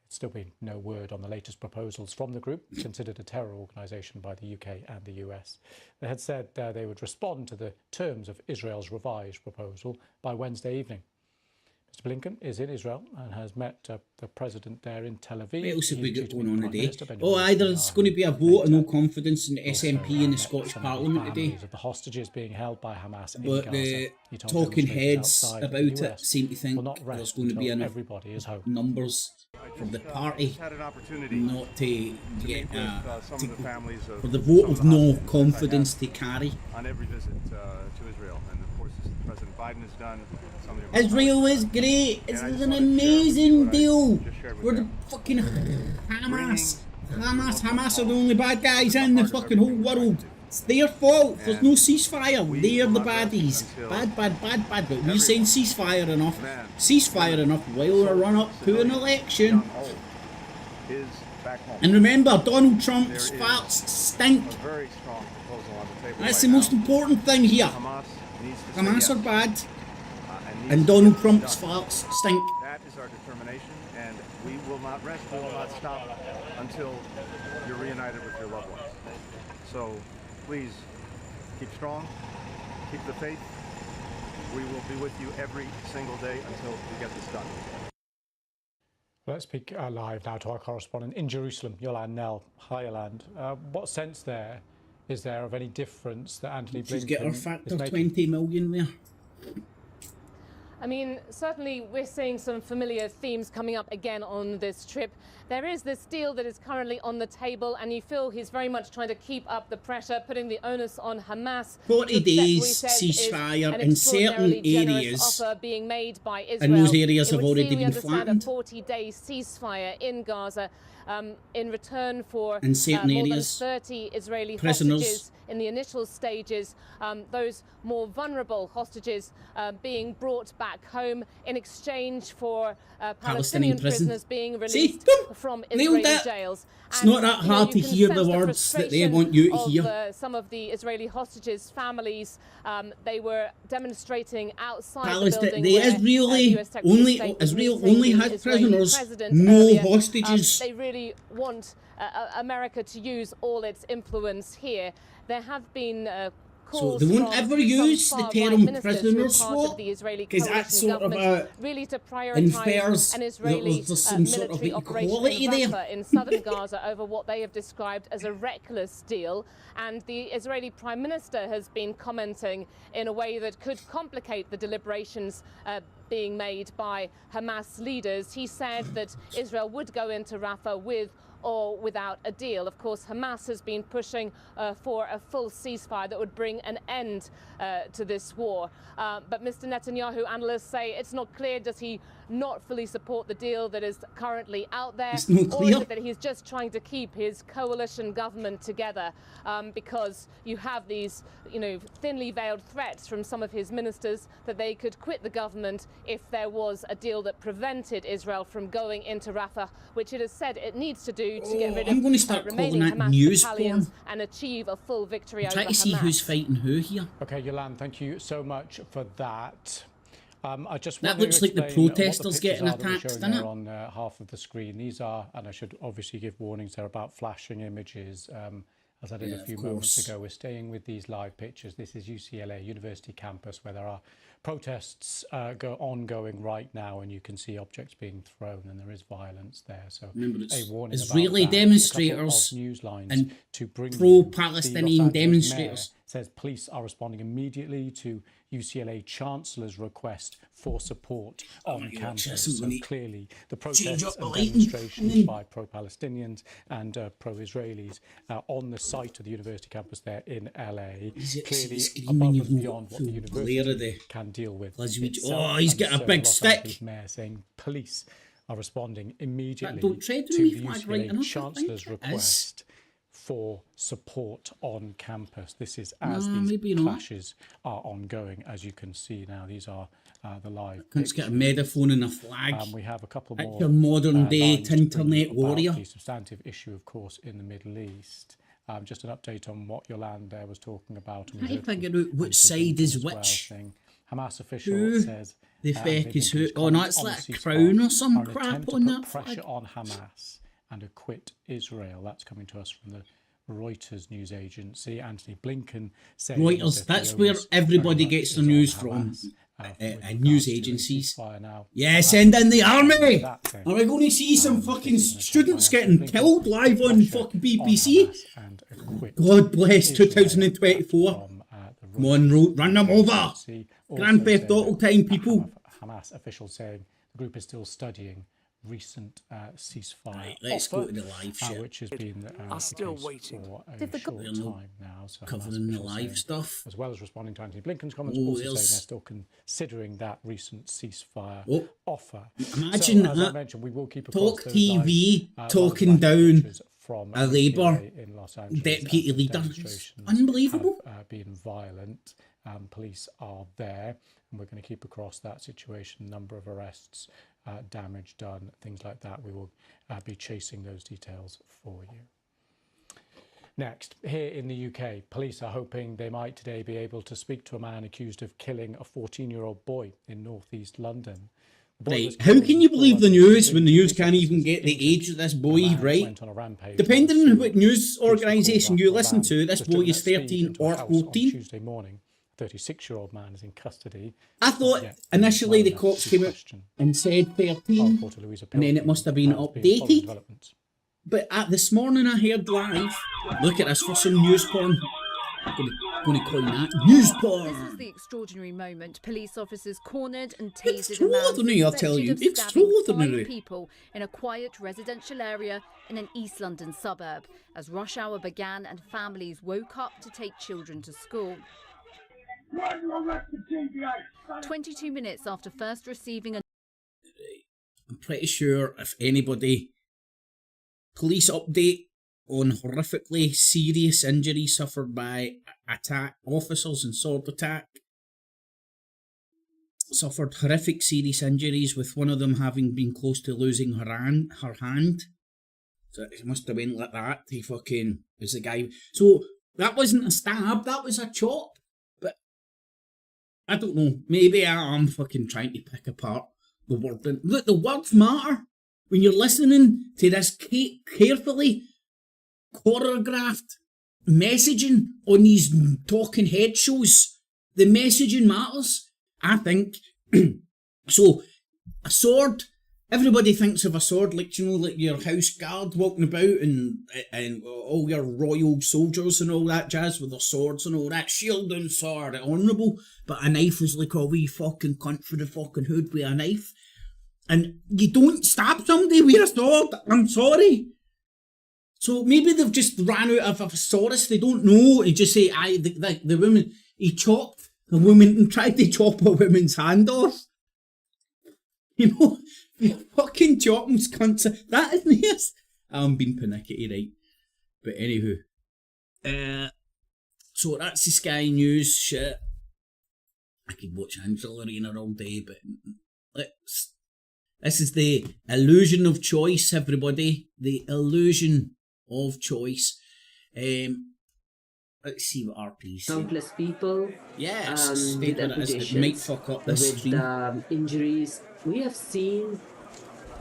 [SPEAKER 1] It's still been no word on the latest proposals from the group, considered a terror organisation by the UK and the US. They had said they would respond to the terms of Israel's revised proposal by Wednesday evening. Mr Blinken is in Israel and has met the president there in Tel Aviv.
[SPEAKER 2] What else have we
[SPEAKER 1] He's
[SPEAKER 2] got
[SPEAKER 1] due to
[SPEAKER 2] going
[SPEAKER 1] meet
[SPEAKER 2] on
[SPEAKER 1] Prime
[SPEAKER 2] today?
[SPEAKER 1] Minister Benjamin
[SPEAKER 2] Oh, either it's
[SPEAKER 1] Netanyahu
[SPEAKER 2] going to be a vote of
[SPEAKER 1] later.
[SPEAKER 2] no confidence in the SNP in the Scottish
[SPEAKER 1] Some of the
[SPEAKER 2] Parliament today.
[SPEAKER 1] families of the hostages being held by Hamas in
[SPEAKER 2] But
[SPEAKER 1] Gaza.
[SPEAKER 2] the
[SPEAKER 1] He told
[SPEAKER 2] talking
[SPEAKER 1] demonstrators
[SPEAKER 2] heads
[SPEAKER 1] outside
[SPEAKER 2] about
[SPEAKER 1] the
[SPEAKER 2] it
[SPEAKER 1] US
[SPEAKER 2] seem to
[SPEAKER 1] will
[SPEAKER 2] think
[SPEAKER 1] not
[SPEAKER 2] there's
[SPEAKER 1] rest
[SPEAKER 2] going to be
[SPEAKER 1] until
[SPEAKER 2] enough
[SPEAKER 1] everybody is home.
[SPEAKER 2] numbers from the party
[SPEAKER 3] had an opportunity
[SPEAKER 2] not to get
[SPEAKER 3] some of the families of
[SPEAKER 2] for the vote
[SPEAKER 3] some
[SPEAKER 2] of
[SPEAKER 3] the
[SPEAKER 2] no
[SPEAKER 3] hostages
[SPEAKER 2] confidence to carry.
[SPEAKER 3] on every visit to Israel, and of course President Biden has done. Some of the
[SPEAKER 2] Israel is great. This is an amazing deal. We're the fucking Hamas. Hamas are the only bad guys in the fucking whole world. It's their fault. There's no ceasefire.
[SPEAKER 3] we
[SPEAKER 2] They're
[SPEAKER 3] will
[SPEAKER 2] the
[SPEAKER 3] not rest
[SPEAKER 2] baddies.
[SPEAKER 3] until
[SPEAKER 2] Bad. But we're saying ceasefire enough. Ceasefire enough while we run up to an election.
[SPEAKER 3] is back home.
[SPEAKER 2] And remember, Donald Trump's farts stink.
[SPEAKER 3] A very strong proposal on the table
[SPEAKER 2] That's
[SPEAKER 3] right
[SPEAKER 2] the most
[SPEAKER 3] now.
[SPEAKER 2] important thing here.
[SPEAKER 3] Hamas needs to say
[SPEAKER 2] Hamas
[SPEAKER 3] yes,
[SPEAKER 2] are bad,
[SPEAKER 3] needs
[SPEAKER 2] and
[SPEAKER 3] to
[SPEAKER 2] Donald
[SPEAKER 3] get
[SPEAKER 2] Trump's
[SPEAKER 3] done.
[SPEAKER 2] farts stink.
[SPEAKER 3] That is our determination, and we will not rest, we will not stop until you're reunited with your loved ones. So please keep strong, keep the faith. We will be with you every single day until we get this done.
[SPEAKER 1] Let's speak live now to our correspondent in Jerusalem, Yolande Nell. Hi, Yolande. What sense there is there of any difference that Anthony Blinken
[SPEAKER 2] She's get her
[SPEAKER 1] is
[SPEAKER 2] factor
[SPEAKER 1] making?
[SPEAKER 2] 20 million there.
[SPEAKER 17] I mean, certainly we're seeing some familiar themes coming up again on this trip. There is this deal that is currently on the table, and you feel he's very much trying to keep up the pressure, putting the onus on Hamas.
[SPEAKER 2] 40 days ceasefire in certain areas,
[SPEAKER 17] offer being made by Israel,
[SPEAKER 2] and those areas have
[SPEAKER 17] in which
[SPEAKER 2] already
[SPEAKER 17] we
[SPEAKER 2] been
[SPEAKER 17] understand
[SPEAKER 2] flattened.
[SPEAKER 17] a 40-day ceasefire in Gaza in return for
[SPEAKER 2] In certain
[SPEAKER 17] more
[SPEAKER 2] areas,
[SPEAKER 17] than 30 Israeli
[SPEAKER 2] prisoners.
[SPEAKER 17] hostages in the initial stages, those more vulnerable hostages being brought back home in exchange for Palestinian prisoners being released from Israeli jails.
[SPEAKER 2] It's
[SPEAKER 17] And,
[SPEAKER 2] not that
[SPEAKER 17] you know,
[SPEAKER 2] hard to
[SPEAKER 17] you can
[SPEAKER 2] hear
[SPEAKER 17] sense
[SPEAKER 2] the
[SPEAKER 17] the
[SPEAKER 2] words that they
[SPEAKER 17] frustration
[SPEAKER 2] want you to
[SPEAKER 17] of,
[SPEAKER 2] hear.
[SPEAKER 17] some of the Israeli hostages' families, they were demonstrating outside the
[SPEAKER 2] Palestine,
[SPEAKER 17] building
[SPEAKER 2] the
[SPEAKER 17] where,
[SPEAKER 2] Israeli
[SPEAKER 17] US Secretary of
[SPEAKER 2] only
[SPEAKER 17] State was
[SPEAKER 2] Israel
[SPEAKER 17] meeting
[SPEAKER 2] only
[SPEAKER 17] the
[SPEAKER 2] has
[SPEAKER 17] Israeli
[SPEAKER 2] prisoners,
[SPEAKER 17] president
[SPEAKER 2] no
[SPEAKER 17] earlier.
[SPEAKER 2] hostages.
[SPEAKER 17] They really want America to use all its influence here. There have been
[SPEAKER 2] So they won't ever use the term prisoner swap, because that sort of
[SPEAKER 17] really to
[SPEAKER 2] infers
[SPEAKER 17] an
[SPEAKER 2] that
[SPEAKER 17] Israeli
[SPEAKER 2] there's some sort of
[SPEAKER 17] military operation
[SPEAKER 2] equality
[SPEAKER 17] in
[SPEAKER 2] there.
[SPEAKER 17] Rafah in southern Gaza over what they have described as a reckless deal. And the Israeli Prime Minister has been commenting in a way that could complicate the deliberations being made by Hamas leaders. He said that Israel would go into Rafah with or without a deal. Of course, Hamas has been pushing for a full ceasefire that would bring an end to this war. But Mr. Netanyahu, analysts say it's not clear, does he not fully support the deal that is currently out there?
[SPEAKER 2] It's not
[SPEAKER 17] or
[SPEAKER 2] clear.
[SPEAKER 17] is it that he's just trying to keep his coalition government together because you have these, you know, thinly veiled threats from some of his ministers that they could quit the government if there was a deal that prevented Israel from going into Rafah, which it has said it needs to do to get rid
[SPEAKER 2] I'm going to
[SPEAKER 17] of
[SPEAKER 2] start
[SPEAKER 17] remaining
[SPEAKER 2] calling that
[SPEAKER 17] Hamas
[SPEAKER 2] news
[SPEAKER 17] battalions
[SPEAKER 2] porn.
[SPEAKER 17] and achieve a full victory
[SPEAKER 2] I'm
[SPEAKER 17] over
[SPEAKER 2] trying to see
[SPEAKER 17] Hamas.
[SPEAKER 2] who's fighting who here.
[SPEAKER 1] Okay, Yolande, thank you so much for that. I just
[SPEAKER 2] That
[SPEAKER 1] wanted to
[SPEAKER 2] looks like the
[SPEAKER 1] explain what
[SPEAKER 2] protesters
[SPEAKER 1] pictures
[SPEAKER 2] getting
[SPEAKER 1] are that we're
[SPEAKER 2] attacked,
[SPEAKER 1] showing
[SPEAKER 2] doesn't
[SPEAKER 1] there
[SPEAKER 2] it?
[SPEAKER 1] on half of the screen. These are, and I should obviously give warnings there about flashing images. As I did
[SPEAKER 2] Yeah,
[SPEAKER 1] a few
[SPEAKER 2] of
[SPEAKER 1] moments
[SPEAKER 2] course.
[SPEAKER 1] ago, we're staying with these live pictures. This is UCLA University campus where there are protests ongoing right now, and you can see objects being thrown, and there is violence there. So
[SPEAKER 2] Remember, it's
[SPEAKER 1] a warning
[SPEAKER 2] Israeli
[SPEAKER 1] about that.
[SPEAKER 2] demonstrators
[SPEAKER 1] a couple of news lines
[SPEAKER 2] and
[SPEAKER 1] to bring you.
[SPEAKER 2] pro-Palestinian
[SPEAKER 1] The Los Angeles
[SPEAKER 2] demonstrators.
[SPEAKER 1] mayor says police are responding immediately to UCLA Chancellor's request for support on campus. So clearly, the protests and demonstrations by pro-Palestinians and pro-Israelis on the site of the university campus there in LA, clearly above and beyond what the university can deal with.
[SPEAKER 2] Oh, he's got a big stick.
[SPEAKER 1] Mayor saying police are responding immediately
[SPEAKER 2] Don't tread
[SPEAKER 1] to
[SPEAKER 2] on me
[SPEAKER 1] the
[SPEAKER 2] flag right
[SPEAKER 1] UCLA
[SPEAKER 2] enough, I
[SPEAKER 1] Chancellor's
[SPEAKER 2] think it is.
[SPEAKER 1] request for support on campus. This is
[SPEAKER 2] No,
[SPEAKER 1] as
[SPEAKER 2] maybe
[SPEAKER 1] these
[SPEAKER 2] not.
[SPEAKER 1] clashes are ongoing, as you can see now. These are the live
[SPEAKER 2] Couldn't get a megaphone and a flag.
[SPEAKER 1] we have a couple
[SPEAKER 2] That's
[SPEAKER 1] more
[SPEAKER 2] your modern day
[SPEAKER 1] lines to bring you
[SPEAKER 2] internet
[SPEAKER 1] about
[SPEAKER 2] warrior.
[SPEAKER 1] the substantive issue, of course, in the Middle East. Just an update on what Yolande there was talking about. And we
[SPEAKER 2] Trying to
[SPEAKER 1] heard from
[SPEAKER 2] figure out which side is
[SPEAKER 1] as well,
[SPEAKER 2] which.
[SPEAKER 1] saying Hamas official
[SPEAKER 2] Who
[SPEAKER 1] says
[SPEAKER 2] the feck is who? Oh, no, it's
[SPEAKER 1] on
[SPEAKER 2] like
[SPEAKER 1] the
[SPEAKER 2] a
[SPEAKER 1] ceasefire
[SPEAKER 2] crown or some
[SPEAKER 1] are an
[SPEAKER 2] crap
[SPEAKER 1] attempt to
[SPEAKER 2] on
[SPEAKER 1] put
[SPEAKER 2] that
[SPEAKER 1] pressure
[SPEAKER 2] flag.
[SPEAKER 1] on Hamas and acquit Israel. That's coming to us from the Reuters news agency. Anthony Blinken saying
[SPEAKER 2] Reuters,
[SPEAKER 1] that
[SPEAKER 2] that's
[SPEAKER 1] the
[SPEAKER 2] where
[SPEAKER 1] onus
[SPEAKER 2] everybody
[SPEAKER 1] very
[SPEAKER 2] gets
[SPEAKER 1] much
[SPEAKER 2] their
[SPEAKER 1] is
[SPEAKER 2] news
[SPEAKER 1] on
[SPEAKER 2] from.
[SPEAKER 1] Hamas, with regards
[SPEAKER 2] News
[SPEAKER 1] to the
[SPEAKER 2] agencies.
[SPEAKER 1] ceasefire now.
[SPEAKER 2] Yeah, send in the army.
[SPEAKER 1] That thing.
[SPEAKER 2] Are we going to see some fucking students getting killed live on fucking BBC? God bless 2024. Come on, run them over. Grand Theft Auto time, people.
[SPEAKER 1] Hamas officials saying the group is still studying recent ceasefire
[SPEAKER 2] Right, let's
[SPEAKER 1] offer,
[SPEAKER 2] go to the live shit.
[SPEAKER 1] which has been
[SPEAKER 2] Are still
[SPEAKER 1] waiting for a
[SPEAKER 2] We're
[SPEAKER 1] short
[SPEAKER 2] not
[SPEAKER 1] time now. So
[SPEAKER 2] covering
[SPEAKER 1] Hamas
[SPEAKER 2] the
[SPEAKER 1] officials
[SPEAKER 2] live
[SPEAKER 1] saying,
[SPEAKER 2] stuff.
[SPEAKER 1] as well as responding to Anthony Blinken's comments,
[SPEAKER 2] Oh,
[SPEAKER 1] also saying they're
[SPEAKER 2] there's-
[SPEAKER 1] still considering that recent ceasefire offer.
[SPEAKER 2] Imagine
[SPEAKER 1] so, as I
[SPEAKER 2] that.
[SPEAKER 1] mentioned, we will keep a
[SPEAKER 2] Talk
[SPEAKER 1] close to those
[SPEAKER 2] TV
[SPEAKER 1] live,
[SPEAKER 2] talking
[SPEAKER 1] live
[SPEAKER 2] down
[SPEAKER 1] pictures from
[SPEAKER 2] a Labour
[SPEAKER 1] in Los Angeles.
[SPEAKER 2] deputy leader.
[SPEAKER 1] Demonstrations
[SPEAKER 2] Unbelievable.
[SPEAKER 1] have been violent. Police are there, and we're going to keep across that situation. Number of arrests, damage done, things like that. We will be chasing those details for you. Next, here in the UK, police are hoping they might today be able to speak to a man accused of killing a 14-year-old boy in northeast London.
[SPEAKER 2] Right, how can you believe the news when the news can't even get the age of this boy right? Depending on what news organisation you listen to, this boy is 13 or 14.
[SPEAKER 1] Tuesday morning, 36-year-old man is in custody.
[SPEAKER 2] I thought initially the cops came out and said 13, and then it must have been updated. But this morning I heard live, look at this for some news porn. Going to coin that news porn.
[SPEAKER 19] This is the extraordinary moment. Police officers cornered and tasered
[SPEAKER 2] Extraordinary, I'll tell you. Extraordinary.
[SPEAKER 19] 5 people in a quiet residential area in an East London suburb as rush hour began and families woke up to take children to school. 22 minutes after first receiving a...
[SPEAKER 2] I'm pretty sure if anybody... Police update on horrifically serious injuries suffered by attack officers and sword attack. Suffered horrific serious injuries, with one of them having been close to losing her hand. So it must have been like that. He fucking was the guy. So that wasn't a stab, that was a chop. But I don't know. Maybe I am fucking trying to pick apart the word. Look, the words matter. When you're listening to this carefully choreographed messaging on these talking head shows, the messaging matters, I think. So, a sword, everybody thinks of a sword like, you know, like your house guard walking about and all your royal soldiers and all that jazz with their swords and all that, shield and sword, honourable, but a knife is like a wee fucking cunt for the fucking hood with a knife. And you don't stab somebody with a sword, I'm sorry. So maybe they've just ran out of a thesaurus, they don't know, and just say, the woman, he chopped a woman and tried to chop a woman's hand off. You know, fucking chopping cunts, that isn't his. I'm being panicky, right? But anywho, so that's the Sky News shit. I could watch Angela Arena all day, but this is the illusion of choice, everybody. The illusion of choice. Let's see what RP's saying.
[SPEAKER 10] Countless people.
[SPEAKER 2] Yes,
[SPEAKER 10] with amputations,
[SPEAKER 2] might fuck up this
[SPEAKER 10] with injuries. We have seen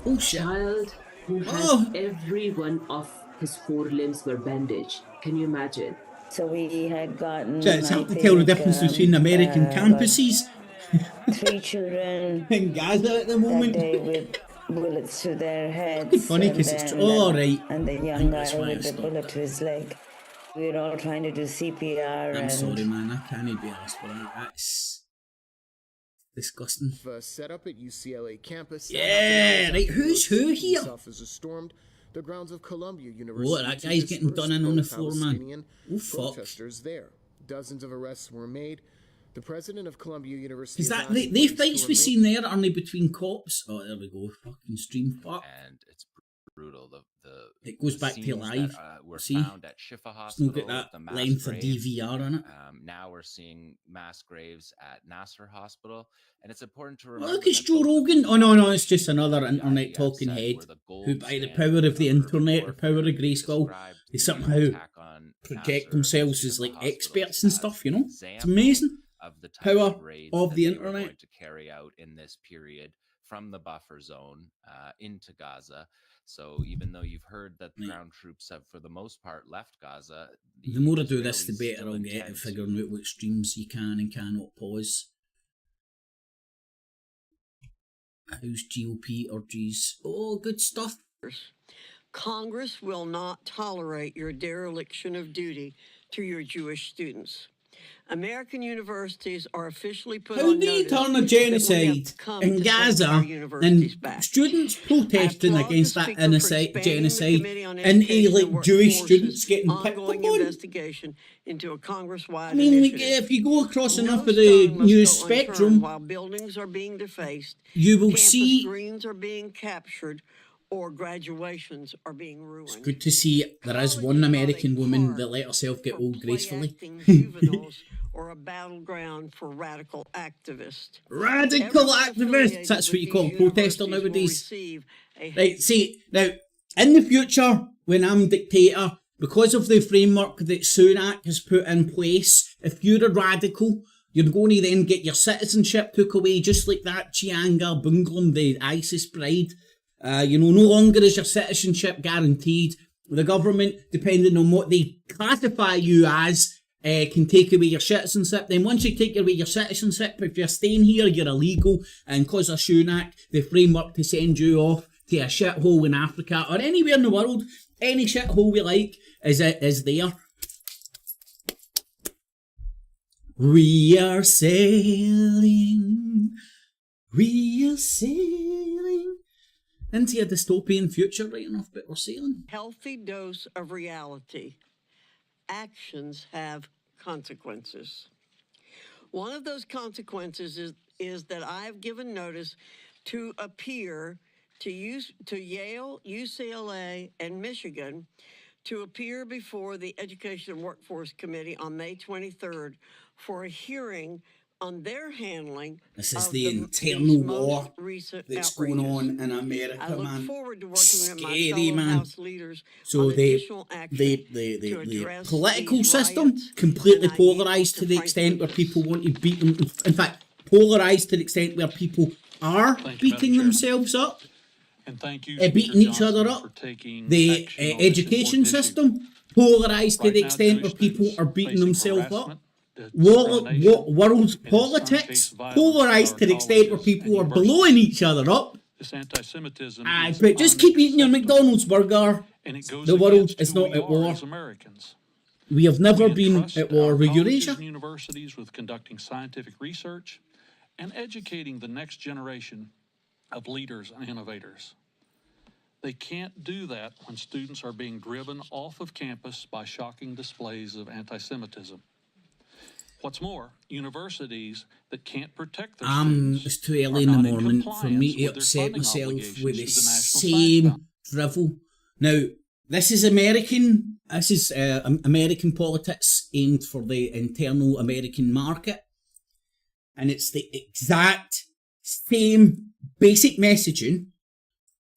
[SPEAKER 10] a child who has every one of his 4 limbs were bandaged. Can you imagine?
[SPEAKER 20] So we had gotten.
[SPEAKER 2] So it's hard to tell the difference between American campuses.
[SPEAKER 20] 3 children
[SPEAKER 2] in Gaza at the moment.
[SPEAKER 20] That day with bullets to their heads.
[SPEAKER 2] It's funny because it's right.
[SPEAKER 20] And the young guy with the bullet to his leg. We were all trying to do CPR.
[SPEAKER 2] I'm sorry, man. I can't be asked for that. That's disgusting.
[SPEAKER 11] Set up at UCLA campus.
[SPEAKER 2] Yeah, right. Who's who here?
[SPEAKER 11] Officers stormed the grounds of Columbia University.
[SPEAKER 2] Oh, that guy's getting done in on the floor, man. Oh, fuck.
[SPEAKER 11] Protesters there. Dozens of arrests were made. The president of Columbia University.
[SPEAKER 2] Is that the fights we seen there aren't they between cops? Oh, there we go. Fucking stream fuck.
[SPEAKER 21] And it's brutal.
[SPEAKER 2] It goes back to live.
[SPEAKER 21] Were
[SPEAKER 2] See,
[SPEAKER 21] found at Shifa Hospital.
[SPEAKER 2] Still got that length of DVR on it.
[SPEAKER 21] Now we're seeing mass graves at Nasser Hospital, and it's important to remember.
[SPEAKER 2] Look, it's Joe Rogan. Oh no, it's just another internet talking head who, by the power of the internet, the power of Grayskull, they somehow project themselves as like experts and stuff. You know, it's amazing.
[SPEAKER 21] Of the
[SPEAKER 2] power of the
[SPEAKER 21] internet
[SPEAKER 2] internet
[SPEAKER 21] going to carry out in this period from the buffer zone into Gaza. So even though you've heard that the ground troops have for the most part left Gaza,
[SPEAKER 2] the more I do this, the better I'll get at figuring out what streams you can and cannot pause. How's GOP or G's? Oh, good stuff.
[SPEAKER 22] Congress will not tolerate your dereliction of duty to your Jewish students. American universities are officially put
[SPEAKER 2] on notice. How do you turn a genocide in Gaza and students protesting against that genocide into like Jewish students getting picked up on?
[SPEAKER 22] Investigation into a Congress-wide
[SPEAKER 2] I mean, if you go across enough of the news spectrum,
[SPEAKER 22] while buildings are being defaced,
[SPEAKER 2] you will see
[SPEAKER 22] screens are being captured, or graduations are being ruined.
[SPEAKER 2] It's good to see there is one American woman that let herself get old gracefully.
[SPEAKER 22] Juveniles or a battleground for radical activists.
[SPEAKER 2] Radical activists! That's what you call a protester nowadays. Right, see, now, in the future, when I'm dictator, because of the framework that Sunak has put in place, if you're a radical, you're going to then get your citizenship took away, just like that Chianga Bunglam, the ISIS bride. No longer is your citizenship guaranteed. The government, depending on what they classify you as, can take away your citizenship. Then once you take away your citizenship, if you're staying here, you're illegal. And because of Sunak, the framework to send you off to a shithole in Africa or anywhere in the world, any shithole we like, is there. We are sailing into a dystopian future right enough, but we're sailing.
[SPEAKER 22] Healthy dose of reality. Actions have consequences. One of those consequences is that I've given notice to appear to Yale, UCLA, and Michigan to appear before the Education and Workforce Committee on May 23rd for a hearing on their handling.
[SPEAKER 2] This is the internal war that's going on in America,
[SPEAKER 22] I look
[SPEAKER 2] man.
[SPEAKER 22] forward to working with my
[SPEAKER 2] Scary,
[SPEAKER 22] fellow
[SPEAKER 2] man.
[SPEAKER 22] House leaders
[SPEAKER 2] So
[SPEAKER 22] on
[SPEAKER 2] the
[SPEAKER 22] additional action
[SPEAKER 2] the political system completely polarised to the extent where people want to beat them. In fact, polarised to the extent where people are beating themselves up.
[SPEAKER 5] And thank you,
[SPEAKER 2] beating each other up. The education system polarised to the extent where people are beating themselves up. World politics polarised to the extent where people are blowing each other up.
[SPEAKER 5] This anti-Semitism
[SPEAKER 2] but just keep eating your McDonald's burger. The world is not at war. We have never been at war with Eurasia.
[SPEAKER 5] Universities with conducting scientific research and educating the next generation of leaders and innovators. They can't do that when students are being driven off of campus by shocking displays of anti-Semitism. What's more, universities that can't protect their students
[SPEAKER 2] it's too early in the morning for me to upset myself with the same drivel. Now, this is American. This is American politics aimed for the internal American market. And it's the exact same basic messaging.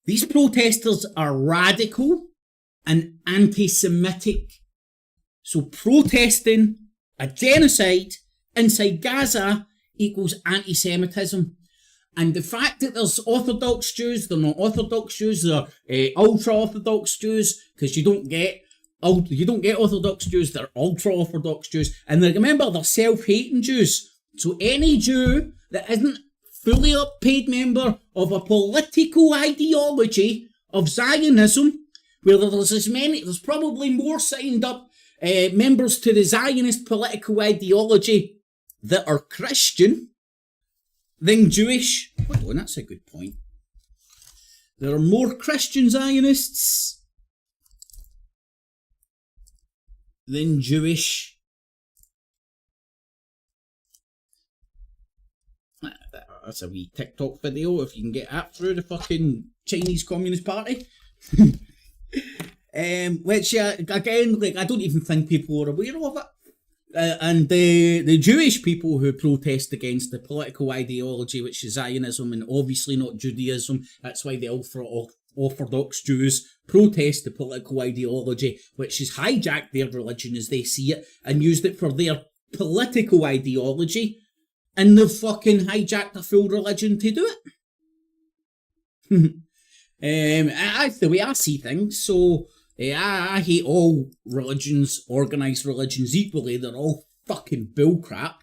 [SPEAKER 2] These protesters are radical and anti-Semitic. So protesting a genocide inside Gaza equals anti-Semitism. And the fact that there's Orthodox Jews, they're not Orthodox Jews, they're ultra-Orthodox Jews, because you don't get Orthodox Jews, they're ultra-Orthodox Jews. And remember, they're self-hating Jews. So any Jew that isn't fully paid member of a political ideology of Zionism, where there's probably more signed up members to the Zionist political ideology that are Christian than Jewish. Hold on, that's a good point. There are more Christian Zionists than Jewish. That's a wee TikTok video if you can get that through the fucking Chinese Communist Party. Which, again, I don't even think people are aware of it. And the Jewish people who protest against the political ideology, which is Zionism and obviously not Judaism, that's why the Orthodox Jews protest the political ideology, which has hijacked their religion as they see it and used it for their political ideology. And they've fucking hijacked a full religion to do it. That's the way I see things. So I hate all religions, organised religions equally. They're all fucking bullcrap.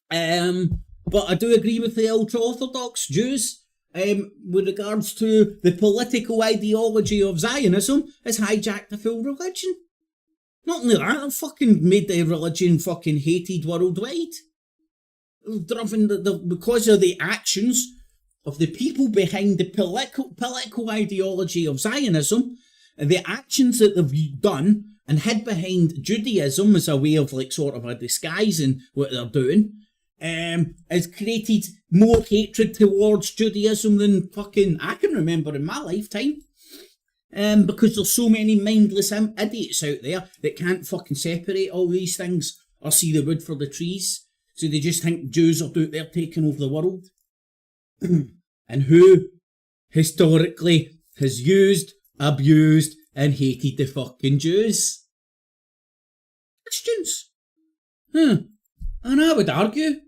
[SPEAKER 2] But I do agree with the ultra-Orthodox Jews with regards to the political ideology of Zionism has hijacked the full religion. Not only that, they've fucking made the religion fucking hated worldwide. Driven because of the actions of the people behind the political ideology of Zionism, and the actions that they've done and hid behind Judaism as a way of sort of a disguising what they're doing, has created more hatred towards Judaism than fucking I can remember in my lifetime. Because there's so many mindless idiots out there that can't fucking separate all these things or see the wood for the trees. So they just think Jews are out there taking over the world. And who historically has used, abused, and hated the fucking Jews? Christians. And I would argue,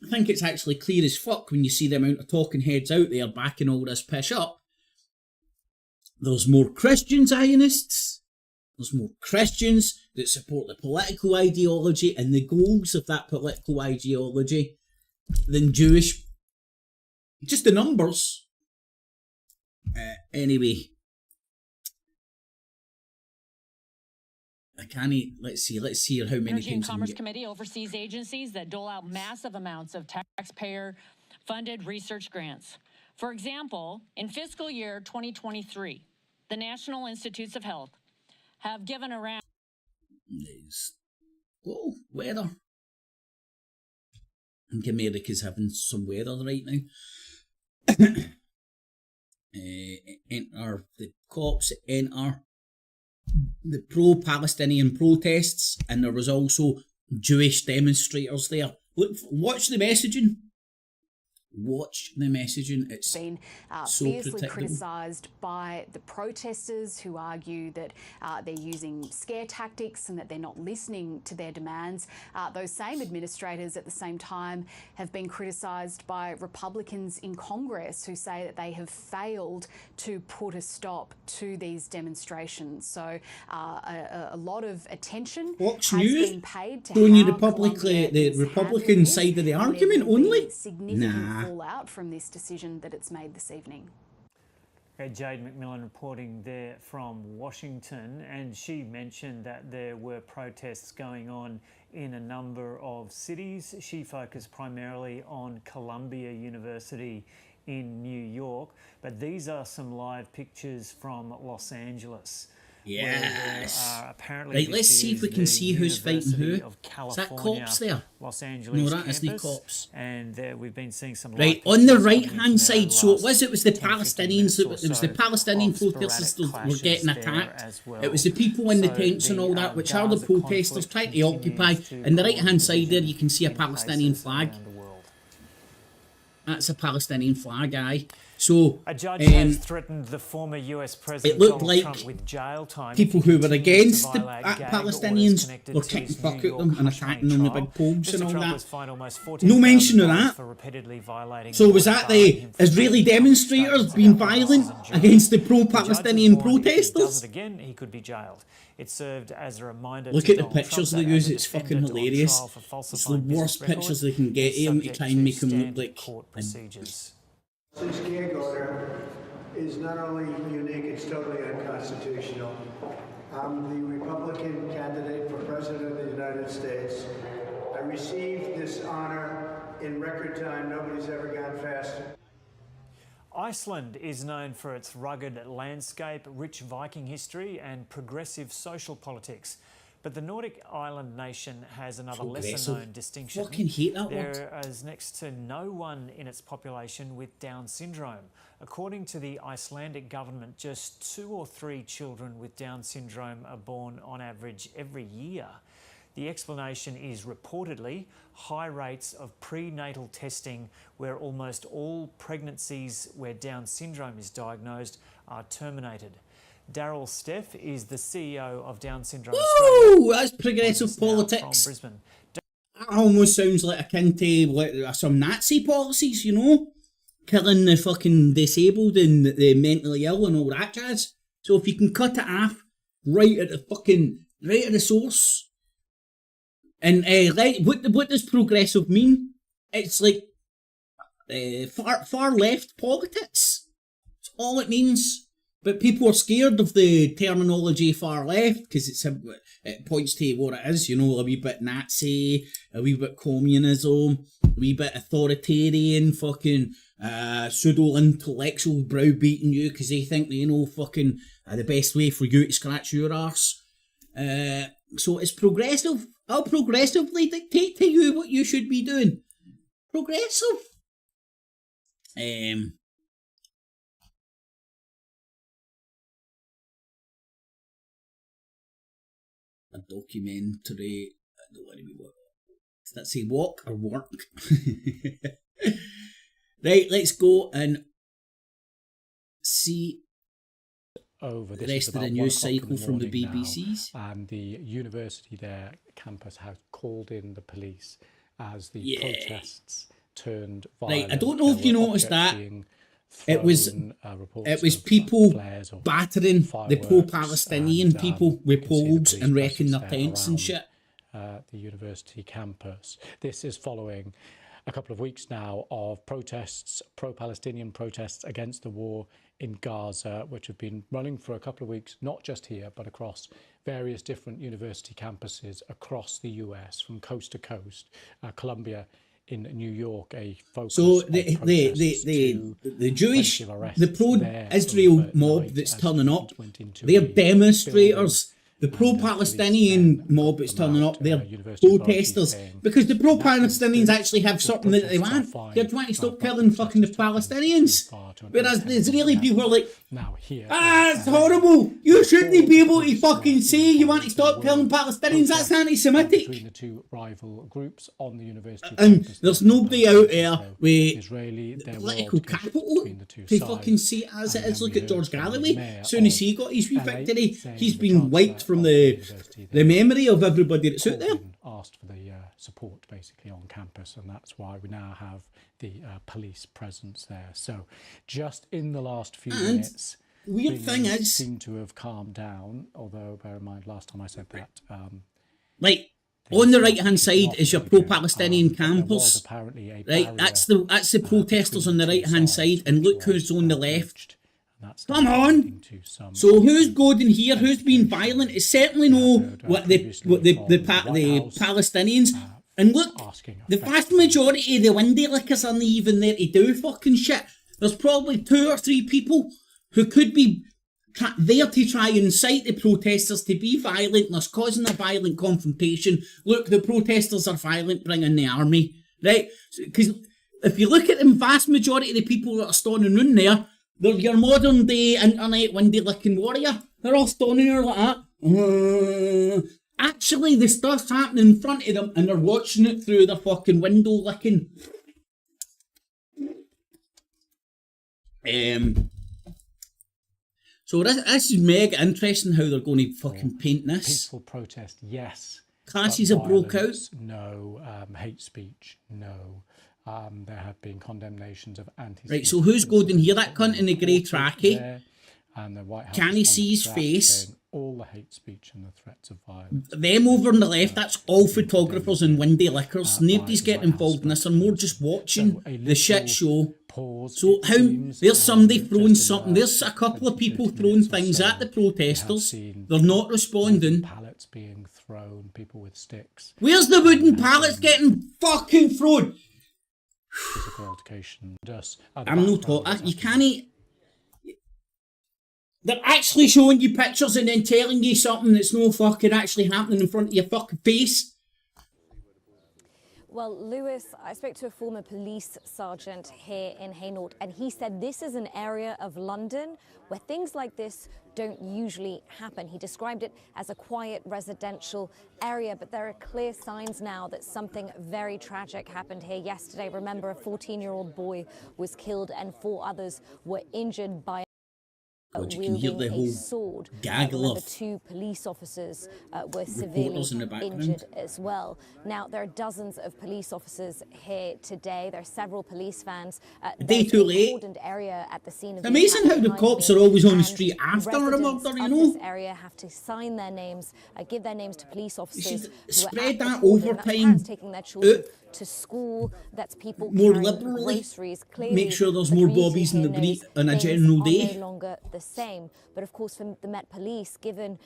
[SPEAKER 2] I think it's actually clear as fuck when you see the amount of talking heads out there backing all this pish up. There's more Christian Zionists, there's more Christians that support the political ideology and the goals of that political ideology than Jewish. Just the numbers. Anyway. I can't eat. Let's see how many
[SPEAKER 6] Energy and
[SPEAKER 2] things.
[SPEAKER 6] Commerce Committee oversees agencies that dole out massive amounts of taxpayer-funded research grants. For example, in fiscal year 2023, the National Institutes of Health have given around...
[SPEAKER 2] Oh, weather. I think America's having some weather right now. Enter the cops, enter the pro-Palestinian protests, and there was also Jewish demonstrators there. Look, watch the messaging. Watch the messaging. It's
[SPEAKER 7] been
[SPEAKER 2] so
[SPEAKER 7] fiercely criticised by the protesters who argue that they're using scare tactics and that they're not listening to their demands. Those same administrators at the same time have been criticised by Republicans in Congress who say that they have failed to put a stop to these demonstrations. So a lot of attention
[SPEAKER 2] Fox
[SPEAKER 7] has
[SPEAKER 2] News
[SPEAKER 7] been paid to
[SPEAKER 2] showing you
[SPEAKER 7] how
[SPEAKER 2] the Republican side of the argument only.
[SPEAKER 7] Significant fallout from this decision that it's made this evening.
[SPEAKER 16] Jade McMillan reporting there from Washington, and she mentioned that there were protests going on in a number of cities. She focused primarily on Columbia University in New York, but these are some live pictures from Los Angeles.
[SPEAKER 2] Yes.
[SPEAKER 16] Apparently
[SPEAKER 2] right, let's see if we can see who's fighting who. Is that cops there?
[SPEAKER 16] Los Angeles
[SPEAKER 2] no, that
[SPEAKER 16] campus,
[SPEAKER 2] isn't cops.
[SPEAKER 16] And we've been seeing some.
[SPEAKER 2] Right, on the right-hand side, so it was the Palestinians, it was the Palestinian protesters that were getting attacked. Well. It was the people in the tents and all that, which are the protesters trying to occupy. On the right-hand side there, you can see a Palestinian flag. That's a Palestinian flag, aye. So
[SPEAKER 16] a judge has threatened the former US President
[SPEAKER 2] it looked
[SPEAKER 16] Donald
[SPEAKER 2] like
[SPEAKER 16] Trump with jail time
[SPEAKER 2] people who were against the Palestinians were kicking fuck out them and attacking them with big poles and all that. No mention of that. So was that the Israeli demonstrators being violent against the pro-Palestinian protesters?
[SPEAKER 16] Again, he could be jailed. It served as a reminder.
[SPEAKER 2] Look at the pictures they use, it's fucking hilarious. It's the worst pictures they can get him to try and make him look like
[SPEAKER 16] court procedures.
[SPEAKER 23] This gag order is not only unique, it's totally unconstitutional. I'm the Republican candidate for President of the United States. I received this honor in record time. Nobody's ever gone faster.
[SPEAKER 16] Iceland is known for its rugged landscape, rich Viking history and progressive social politics. But the Nordic island nation has another lesser-known distinction.
[SPEAKER 2] Fucking hate that word.
[SPEAKER 16] There is next to no one in its population with Down syndrome. According to the Icelandic government, just 2 or 3 children with Down syndrome are born on average every year. The explanation is reportedly high rates of prenatal testing, where almost all pregnancies where Down syndrome is diagnosed are terminated. Daryl Steff is the CEO of Down Syndrome Australia.
[SPEAKER 2] Ooh, that's progressive politics. That almost sounds like akin to some Nazi policies, you know? Killing the fucking disabled and the mentally ill and all that jazz. So if you can cut it off right at the source. And what does progressive mean? It's like far left politics. That's all it means. But people are scared of the terminology far left because it points to what it is, you know, a wee bit Nazi, a wee bit communism, a wee bit authoritarian, fucking pseudo-intellectual browbeating you because they think they know fucking the best way for you to scratch your arse. So it's progressive. I'll progressively dictate to you what you should be doing. progressive. A documentary. I don't want to be what. Does that say walk or work? Right, let's go and see
[SPEAKER 1] over
[SPEAKER 2] the
[SPEAKER 1] this
[SPEAKER 2] rest
[SPEAKER 1] is
[SPEAKER 2] of the
[SPEAKER 1] about
[SPEAKER 2] news
[SPEAKER 1] 1 o'clock in
[SPEAKER 2] cycle from the
[SPEAKER 1] morning
[SPEAKER 2] BBC's.
[SPEAKER 1] now, and the university there campus has called in the police as the
[SPEAKER 2] Yeah.
[SPEAKER 1] protests turned violent.
[SPEAKER 2] Right, I don't know if you
[SPEAKER 1] There were
[SPEAKER 2] noticed
[SPEAKER 1] objects
[SPEAKER 2] that.
[SPEAKER 1] being
[SPEAKER 2] It was
[SPEAKER 1] reports of
[SPEAKER 2] people
[SPEAKER 1] flares or
[SPEAKER 2] battering the
[SPEAKER 1] fireworks,
[SPEAKER 2] pro-Palestinian
[SPEAKER 1] and,
[SPEAKER 2] people with
[SPEAKER 1] you can see the
[SPEAKER 2] poles
[SPEAKER 1] police
[SPEAKER 2] and wrecking their
[SPEAKER 1] presence there
[SPEAKER 2] tents and
[SPEAKER 1] around,
[SPEAKER 2] shit.
[SPEAKER 1] the university campus. This is following a couple of weeks now of protests, pro-Palestinian protests against the war in Gaza, which have been running for a couple of weeks, not just here, but across various different university campuses across the US, from coast to coast. Columbia in New York, a focus
[SPEAKER 2] So
[SPEAKER 1] of protests
[SPEAKER 2] the Jewish,
[SPEAKER 1] plenty of arrests
[SPEAKER 2] the
[SPEAKER 1] there
[SPEAKER 2] pro-Israel
[SPEAKER 1] overnight
[SPEAKER 2] mob that's
[SPEAKER 1] as
[SPEAKER 2] turning up,
[SPEAKER 1] students went into
[SPEAKER 2] they're
[SPEAKER 1] a
[SPEAKER 2] demonstrators. The
[SPEAKER 1] building,
[SPEAKER 2] pro-Palestinian mob that's turning up, they're
[SPEAKER 1] university authorities
[SPEAKER 2] protesters.
[SPEAKER 1] saying
[SPEAKER 2] Because the pro-Palestinians
[SPEAKER 1] that
[SPEAKER 2] actually have
[SPEAKER 1] the
[SPEAKER 2] something that they
[SPEAKER 1] protests are
[SPEAKER 2] want.
[SPEAKER 1] fine,
[SPEAKER 2] They're trying to stop
[SPEAKER 1] but
[SPEAKER 2] killing fucking the Palestinians. Whereas the Israeli people are like,
[SPEAKER 1] now here
[SPEAKER 2] it's horrible. You shouldn't be able to fucking say you want to stop killing Palestinians. That's anti-Semitic.
[SPEAKER 1] between the two rival groups on the university
[SPEAKER 2] And
[SPEAKER 1] campus.
[SPEAKER 2] there's nobody out there with
[SPEAKER 1] Israeli, there were
[SPEAKER 2] political
[SPEAKER 1] altercations
[SPEAKER 2] capital
[SPEAKER 1] between the two
[SPEAKER 2] to
[SPEAKER 1] sides.
[SPEAKER 2] fucking see it as it
[SPEAKER 1] And
[SPEAKER 2] is.
[SPEAKER 1] then
[SPEAKER 2] Look
[SPEAKER 1] we
[SPEAKER 2] at George
[SPEAKER 1] heard from the
[SPEAKER 2] Galloway.
[SPEAKER 1] mayor
[SPEAKER 2] As soon as
[SPEAKER 1] of
[SPEAKER 2] he got his wee
[SPEAKER 1] LA
[SPEAKER 2] victory,
[SPEAKER 1] saying
[SPEAKER 2] he's
[SPEAKER 1] the
[SPEAKER 2] been wiped
[SPEAKER 1] chancellor
[SPEAKER 2] from
[SPEAKER 1] of
[SPEAKER 2] the
[SPEAKER 1] university
[SPEAKER 2] memory of everybody that's out there.
[SPEAKER 1] asked for the support basically on campus, and that's why we now have the police presence there. So just in the last few
[SPEAKER 2] And
[SPEAKER 1] minutes,
[SPEAKER 2] weird thing
[SPEAKER 1] things
[SPEAKER 2] is,
[SPEAKER 1] seem to have calmed down, although bear in mind last time I said that
[SPEAKER 2] like, on the right hand side is your pro-Palestinian campus.
[SPEAKER 1] apparently a
[SPEAKER 2] Right, that's the protesters on the right hand side, and look who's on the left. Come on! So who's going here? Who's being violent? It's certainly no the Palestinians. And look, the vast majority of the windy lickers aren't even there to do fucking shit. There's probably 2 or 3 people who could be there to try and incite the protesters to be violent, and there's causing a violent confrontation. Look, the protesters are violent, bring in the army, right? Because if you look at the vast majority of the people that are standing around there, they're your modern day internet windy licking warrior. They're all standing there like that. Actually, the stuff's happening in front of them, and they're watching it through their fucking window licking. So this is mega interesting how they're going to fucking paint this.
[SPEAKER 1] peaceful protest, yes.
[SPEAKER 2] Clashes
[SPEAKER 1] but
[SPEAKER 2] have broke out.
[SPEAKER 1] violence, no. Hate speech, no. There have been condemnations of anti-Semitism.
[SPEAKER 2] Right, so who's going in here? That cunt in the grey trackie.
[SPEAKER 1] And the White House
[SPEAKER 2] Can he see his
[SPEAKER 1] responded to that,
[SPEAKER 2] face?
[SPEAKER 1] saying all the hate speech and the threats of violence.
[SPEAKER 2] Them over on the left, that's all photographers and windy lickers. Nobody's getting involved in this. They're more just watching the shit show. So how there's somebody throwing something. There's a couple of people throwing things at the protesters. They're not responding.
[SPEAKER 1] Pallets being thrown, people with sticks.
[SPEAKER 2] Where's the wooden pallets getting fucking thrown?
[SPEAKER 1] Physical altercation.
[SPEAKER 2] I'm no talker. You can't. They're actually showing you pictures and then telling you something that's no fucking actually happening in front of your fucking face.
[SPEAKER 8] Well, Lewis, I spoke to a former police sergeant here in Hainault, and he said this is an area of London where things like this don't usually happen. He described it as a quiet residential area, but there are clear signs now that something very tragic happened here yesterday. Remember, a 14-year-old boy was killed and 4 others were injured by
[SPEAKER 2] You can hear the whole
[SPEAKER 8] sword.
[SPEAKER 2] gaggle
[SPEAKER 8] The
[SPEAKER 2] of
[SPEAKER 8] 2 police officers were
[SPEAKER 2] reporters
[SPEAKER 8] severely
[SPEAKER 2] in the background.
[SPEAKER 8] injured as well. Now, there are dozens of police officers here today. There are several police vans.
[SPEAKER 2] A day too late.
[SPEAKER 8] Cordoned area at the scene of
[SPEAKER 2] It's amazing how the cops are always on the street after a
[SPEAKER 8] residents
[SPEAKER 2] murder, you
[SPEAKER 8] of
[SPEAKER 2] know.
[SPEAKER 8] this area have to sign their names, give their names to police officers.
[SPEAKER 2] should
[SPEAKER 8] who are
[SPEAKER 2] spread
[SPEAKER 8] at the
[SPEAKER 2] that
[SPEAKER 8] cordon. That's
[SPEAKER 2] overtime
[SPEAKER 8] parents taking their children
[SPEAKER 2] out
[SPEAKER 8] to school. That's people
[SPEAKER 2] more
[SPEAKER 8] carrying
[SPEAKER 2] liberally.
[SPEAKER 8] groceries. Clearly,
[SPEAKER 2] Make sure there's
[SPEAKER 8] the
[SPEAKER 2] more
[SPEAKER 8] community
[SPEAKER 2] bobbies in
[SPEAKER 8] here
[SPEAKER 2] the
[SPEAKER 8] knows
[SPEAKER 2] on a
[SPEAKER 8] things
[SPEAKER 2] general
[SPEAKER 8] are
[SPEAKER 2] day.
[SPEAKER 8] no longer the same. But of course, for the Met Police, given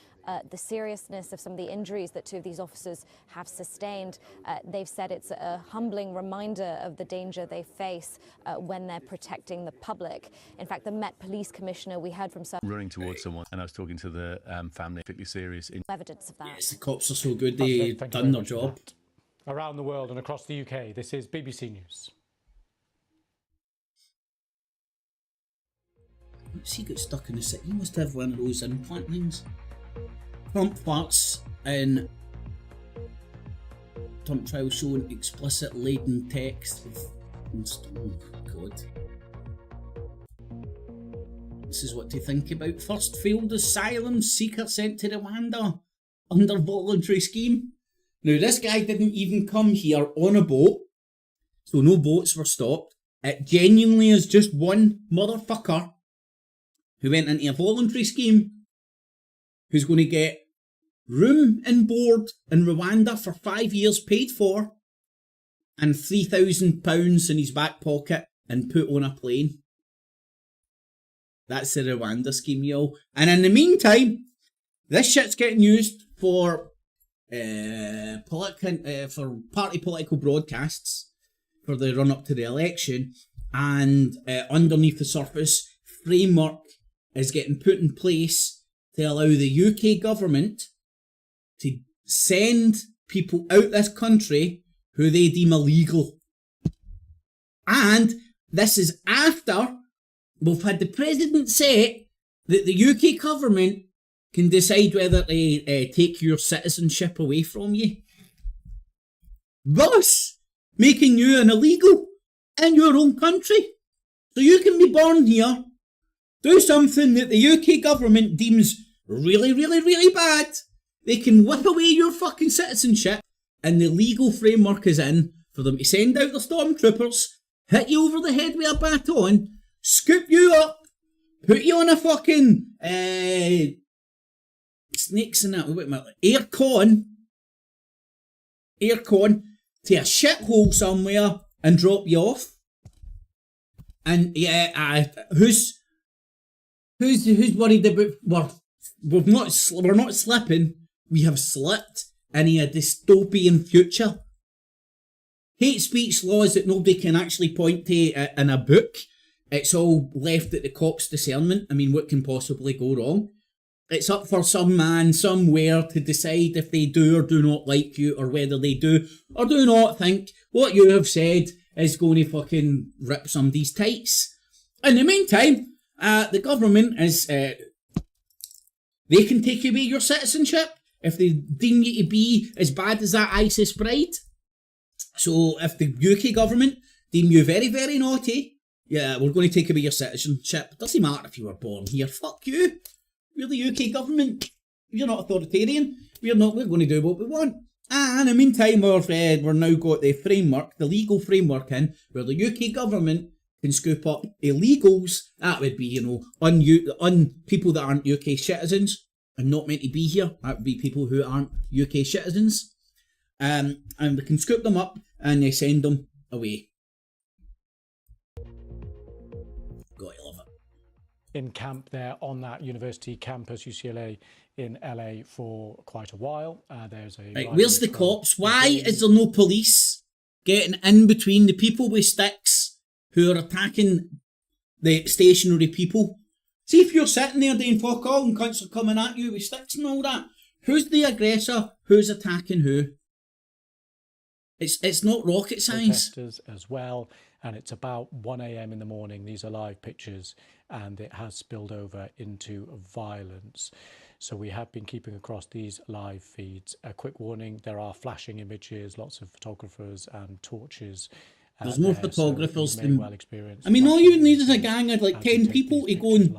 [SPEAKER 8] the seriousness of some of the injuries that 2 of these officers have sustained, they've said it's a humbling reminder of the danger they face when they're protecting the public. In fact, the Met Police Commissioner, we heard from some
[SPEAKER 9] running towards someone, and I was talking to the family, particularly serious.
[SPEAKER 8] evidence of that.
[SPEAKER 2] Yes, the cops are so good, they've
[SPEAKER 1] Thank you
[SPEAKER 2] done
[SPEAKER 1] very
[SPEAKER 2] their
[SPEAKER 1] much for
[SPEAKER 2] job.
[SPEAKER 1] that. Around the world and across the UK, this is BBC News.
[SPEAKER 2] he got stuck in the city. He must have one of those implant things. Trump farts in Trump trial showing explicit laden text of... Oh, God. This is what to think about. First failed asylum seeker sent to Rwanda under voluntary scheme. Now, this guy didn't even come here on a boat, so no boats were stopped. It genuinely is just one motherfucker who went into a voluntary scheme who's going to get room and board in Rwanda for 5 years paid for and £3,000 in his back pocket and put on a plane. That's the Rwanda scheme, y'all. And in the meantime, this shit's getting used for for party political broadcasts for the run-up to the election, and underneath the surface, framework is getting put in place to allow the UK government to send people out this country who they deem illegal. And this is after we've had the president say that the UK government can decide whether to take your citizenship away from you, thus making you an illegal in your own country. So you can be born here, do something that the UK government deems really, really, really bad. They can whip away your fucking citizenship, and the legal framework is in for them to send out the stormtroopers, hit you over the head with a baton, scoop you up, put you on a fucking snakes and that, wait a minute, aircon to a shithole somewhere and drop you off. And yeah, who's worried about? We're not slipping. We have slipped into a dystopian future. Hate speech laws that nobody can actually point to in a book. It's all left at the cops' discernment. I mean, what can possibly go wrong? It's up for some man somewhere to decide if they do or do not like you, or whether they do or do not think what you have said is going to fucking rip somebody's tights. In the meantime, the government is... they can take away your citizenship if they deem you to be as bad as that ISIS bride. So if the UK government deem you very, very naughty, yeah, we're going to take away your citizenship. Doesn't matter if you were born here. Fuck you. We're the UK government. You're not authoritarian. We're going to do what we want. And in the meantime, we're now got the framework, the legal framework in, where the UK government can scoop up illegals. That would be, people that aren't UK citizens and not meant to be here. That would be people who aren't UK citizens. And we can scoop them up and they send them away. Gotta love it.
[SPEAKER 1] In camp there on that university campus, UCLA in LA, for quite a while. There's a...
[SPEAKER 2] Right, where's the cops? Why is there no police getting in between the people with sticks who are attacking the stationary people? See, if you're sitting there doing fuck all and cunts are coming at you with sticks and all that, who's the aggressor? Who's attacking who? It's not rocket science.
[SPEAKER 1] Protesters as well, and it's about 1 a.m. in the morning. These are live pictures, and it has spilled over into violence. So we have been keeping across these live feeds. A quick warning, there are flashing images, lots of photographers and torches.
[SPEAKER 2] There's more photographers than...
[SPEAKER 1] well experienced.
[SPEAKER 2] I mean, all you need is a gang of like 10 people to go and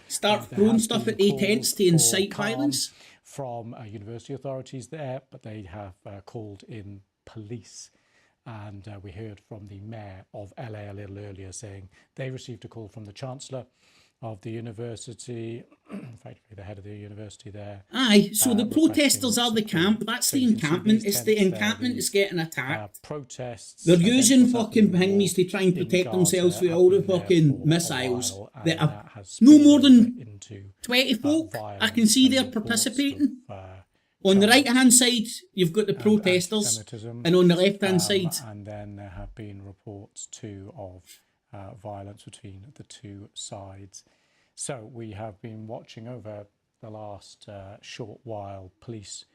[SPEAKER 2] start throwing stuff at the tents to incite violence.
[SPEAKER 1] From university authorities there, but they have called in police. And we heard from the mayor of LA a little earlier saying they received a call from the chancellor of the university, effectively the head of the university there.
[SPEAKER 2] Aye, so the protesters are the camp. That's the encampment. It's the encampment that's getting attacked.
[SPEAKER 1] Protests.
[SPEAKER 2] They're using fucking pygmies to try and protect themselves with all the fucking missiles that are no more than 20 folk. I can see they're participating. On the right-hand side, you've got the protesters, and on the left-hand side...
[SPEAKER 1] And then there have been reports, too, of violence between the two sides. So we have been watching over the last short while police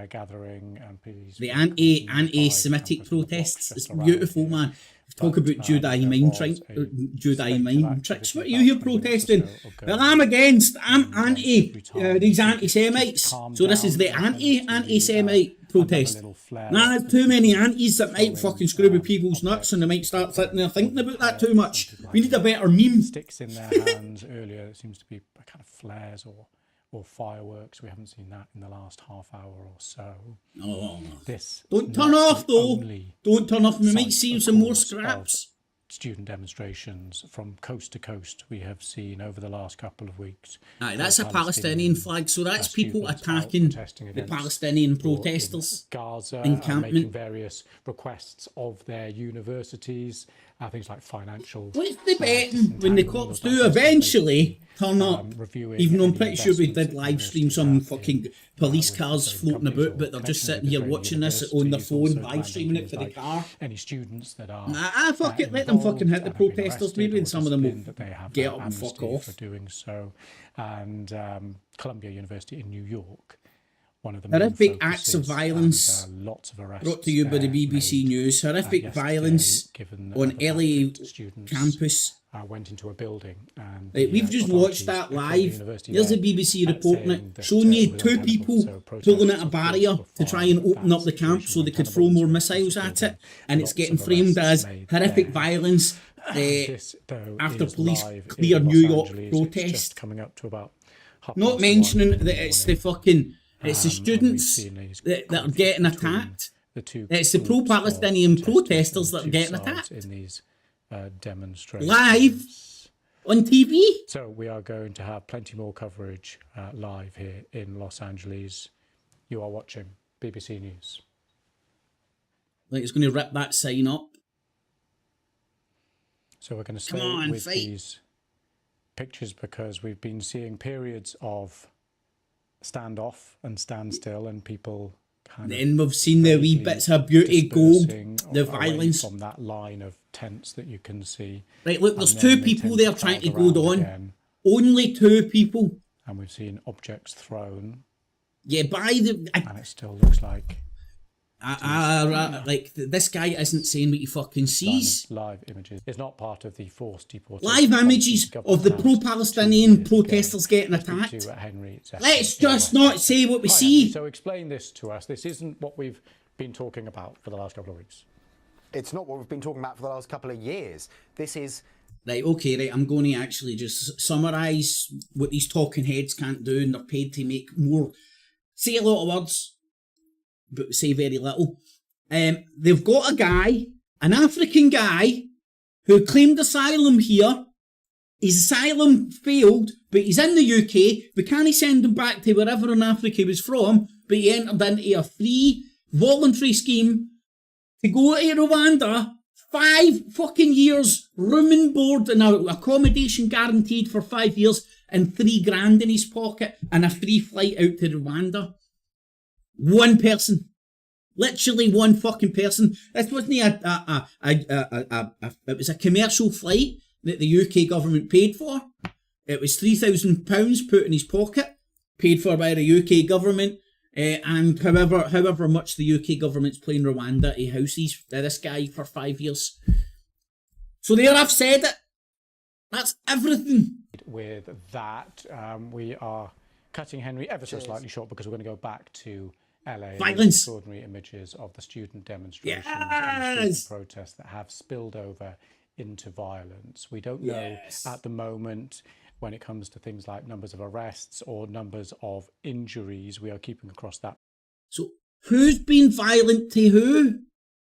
[SPEAKER 1] gathering and police.
[SPEAKER 2] The anti-Semitic protests. It's beautiful, man. Talk about Judai mind tricks. What are you here protesting? Well, I'm anti these anti-Semites. So this is the anti-Semite protest. Nah, there's too many antis that might fucking screw with people's nuts, and they might start sitting there thinking about that too much. We need a better meme.
[SPEAKER 1] Sticks in their hands earlier. It seems to be kind of flares or fireworks. We haven't seen that in the last half hour or so.
[SPEAKER 2] Oh,
[SPEAKER 1] this
[SPEAKER 2] don't turn off though. Don't turn off. We might see some more scraps.
[SPEAKER 1] Student demonstrations from coast to coast we have seen over the last couple of weeks.
[SPEAKER 2] Aye, that's a Palestinian flag, so that's people attacking the Palestinian protesters.
[SPEAKER 1] Gaza
[SPEAKER 2] encampment.
[SPEAKER 1] Making various requests of their universities, things like financial.
[SPEAKER 2] What's the betting when the cops do eventually turn up? Even though I'm pretty sure we did live stream some fucking police cars floating about, but they're just sitting here watching this on their phone, live streaming it for the car.
[SPEAKER 1] Any students that are
[SPEAKER 2] fuck it, let them fucking hit the protesters maybe, and some of them will get up and fuck off
[SPEAKER 1] for doing so. And Columbia University in New York, one of the
[SPEAKER 2] horrific acts of violence
[SPEAKER 1] lots of arrests
[SPEAKER 2] brought to you by the BBC News. Horrific violence on LA campus.
[SPEAKER 1] Went into a building and
[SPEAKER 2] we've just watched that live. There's a BBC reporting it, showing you two people pulling at a barrier to try and open up the camp so they could throw more missiles at it, and it's getting framed as horrific violence after police clear New York protest.
[SPEAKER 1] Coming up to about
[SPEAKER 2] not mentioning that it's the fucking it's the students that are getting attacked. It's the pro-Palestinian protesters that are getting attacked.
[SPEAKER 1] In these demonstrations.
[SPEAKER 2] Live on TV.
[SPEAKER 1] So we are going to have plenty more coverage live here in Los Angeles. You are watching BBC News.
[SPEAKER 2] Like it's going to rip that sign up.
[SPEAKER 1] So we're going to stay with these pictures because we've been seeing periods of standoff and standstill and people
[SPEAKER 2] then we've seen the wee bits of beauty gold, the violence
[SPEAKER 1] from that line of tents that you can see.
[SPEAKER 2] Right, look, there's two people there trying to go on. Only two people.
[SPEAKER 1] And we've seen objects thrown.
[SPEAKER 2] Yeah, by the
[SPEAKER 1] and it still looks like
[SPEAKER 2] like this guy isn't saying what he fucking sees.
[SPEAKER 1] Live images. It's not part of the forced deportation.
[SPEAKER 2] Live images of the pro-Palestinian protesters getting attacked. Let's just not say what we see.
[SPEAKER 1] So explain this to us. This isn't what we've been talking about for the last couple of weeks.
[SPEAKER 12] It's not what we've been talking about for the last couple of years. This is...
[SPEAKER 2] Right, okay, right, I'm going to actually just summarise what these talking heads can't do, and they're paid to make more... Say a lot of words, but say very little. They've got a guy, an African guy, who claimed asylum here. His asylum failed, but he's in the UK. We can't send him back to wherever in Africa he was from, but he entered into a free, voluntary scheme to go to Rwanda, 5 fucking years, room and board and accommodation guaranteed for 5 years, and $3,000 in his pocket, and a free flight out to Rwanda. One person. Literally one fucking person. This wasn't it was a commercial flight that the UK government paid for. It was £3,000 put in his pocket, paid for by the UK government, and however much the UK government's paying Rwanda to house this guy for 5 years. So there, I've said it. That's everything.
[SPEAKER 1] With that, we are cutting Henry ever so slightly short because we're going to go back to LA.
[SPEAKER 2] Violence.
[SPEAKER 1] Extraordinary images of the student demonstrations and student protests that have spilled over into violence. We don't know at the moment when it comes to things like numbers of arrests or numbers of injuries. We are keeping across that.
[SPEAKER 2] So who's been violent to who?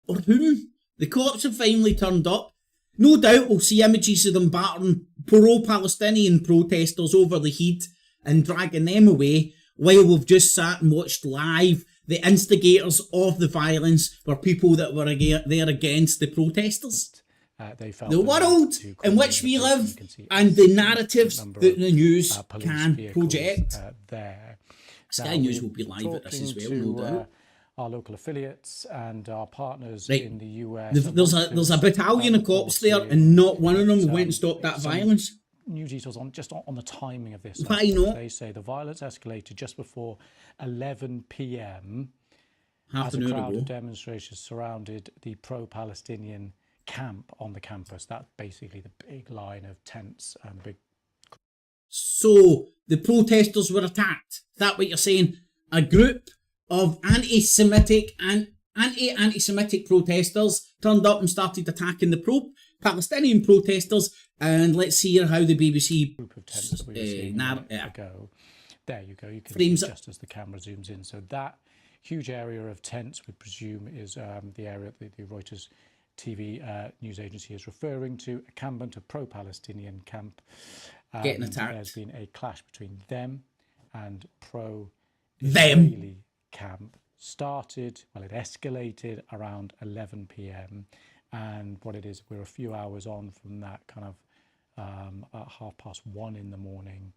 [SPEAKER 2] Or whom? The cops have finally turned up. No doubt we'll see images of them battering pro-Palestinian protesters over the head and dragging them away, while we've just sat and watched live the instigators of the violence were people that were there against the protesters. The world in which we live and the narratives that the news can project. Sky News will be live at this as well, no doubt.
[SPEAKER 1] Our local affiliates and our partners in the US.
[SPEAKER 2] There's a battalion of cops there, and not one of them went and stopped that violence.
[SPEAKER 1] new details on the timing of this.
[SPEAKER 2] Why not?
[SPEAKER 1] They say the violence escalated just before 11 p.m.
[SPEAKER 2] Half
[SPEAKER 1] as
[SPEAKER 2] an
[SPEAKER 1] a
[SPEAKER 2] hour
[SPEAKER 1] crowd
[SPEAKER 2] ago.
[SPEAKER 1] of demonstrators surrounded the pro-Palestinian camp on the campus. That's basically the big line of tents and big.
[SPEAKER 2] So the protesters were attacked. Is that what you're saying? A group of anti-Semitic and anti-Semitic protesters turned up and started attacking the pro-Palestinian protesters. And let's hear how the BBC
[SPEAKER 1] Group of tents that we were seeing ago. There you go. You can
[SPEAKER 2] frames
[SPEAKER 1] see just as the camera zooms in. So that huge area of tents, we presume, is the area that the Reuters TV news agency is referring to. A camp, a pro-Palestinian camp.
[SPEAKER 2] Getting attacked.
[SPEAKER 1] There's been a clash between them and pro-Israeli camp. It escalated around 11 p.m. And what it is, we're a few hours on from that, kind of at 1:30 in the morning.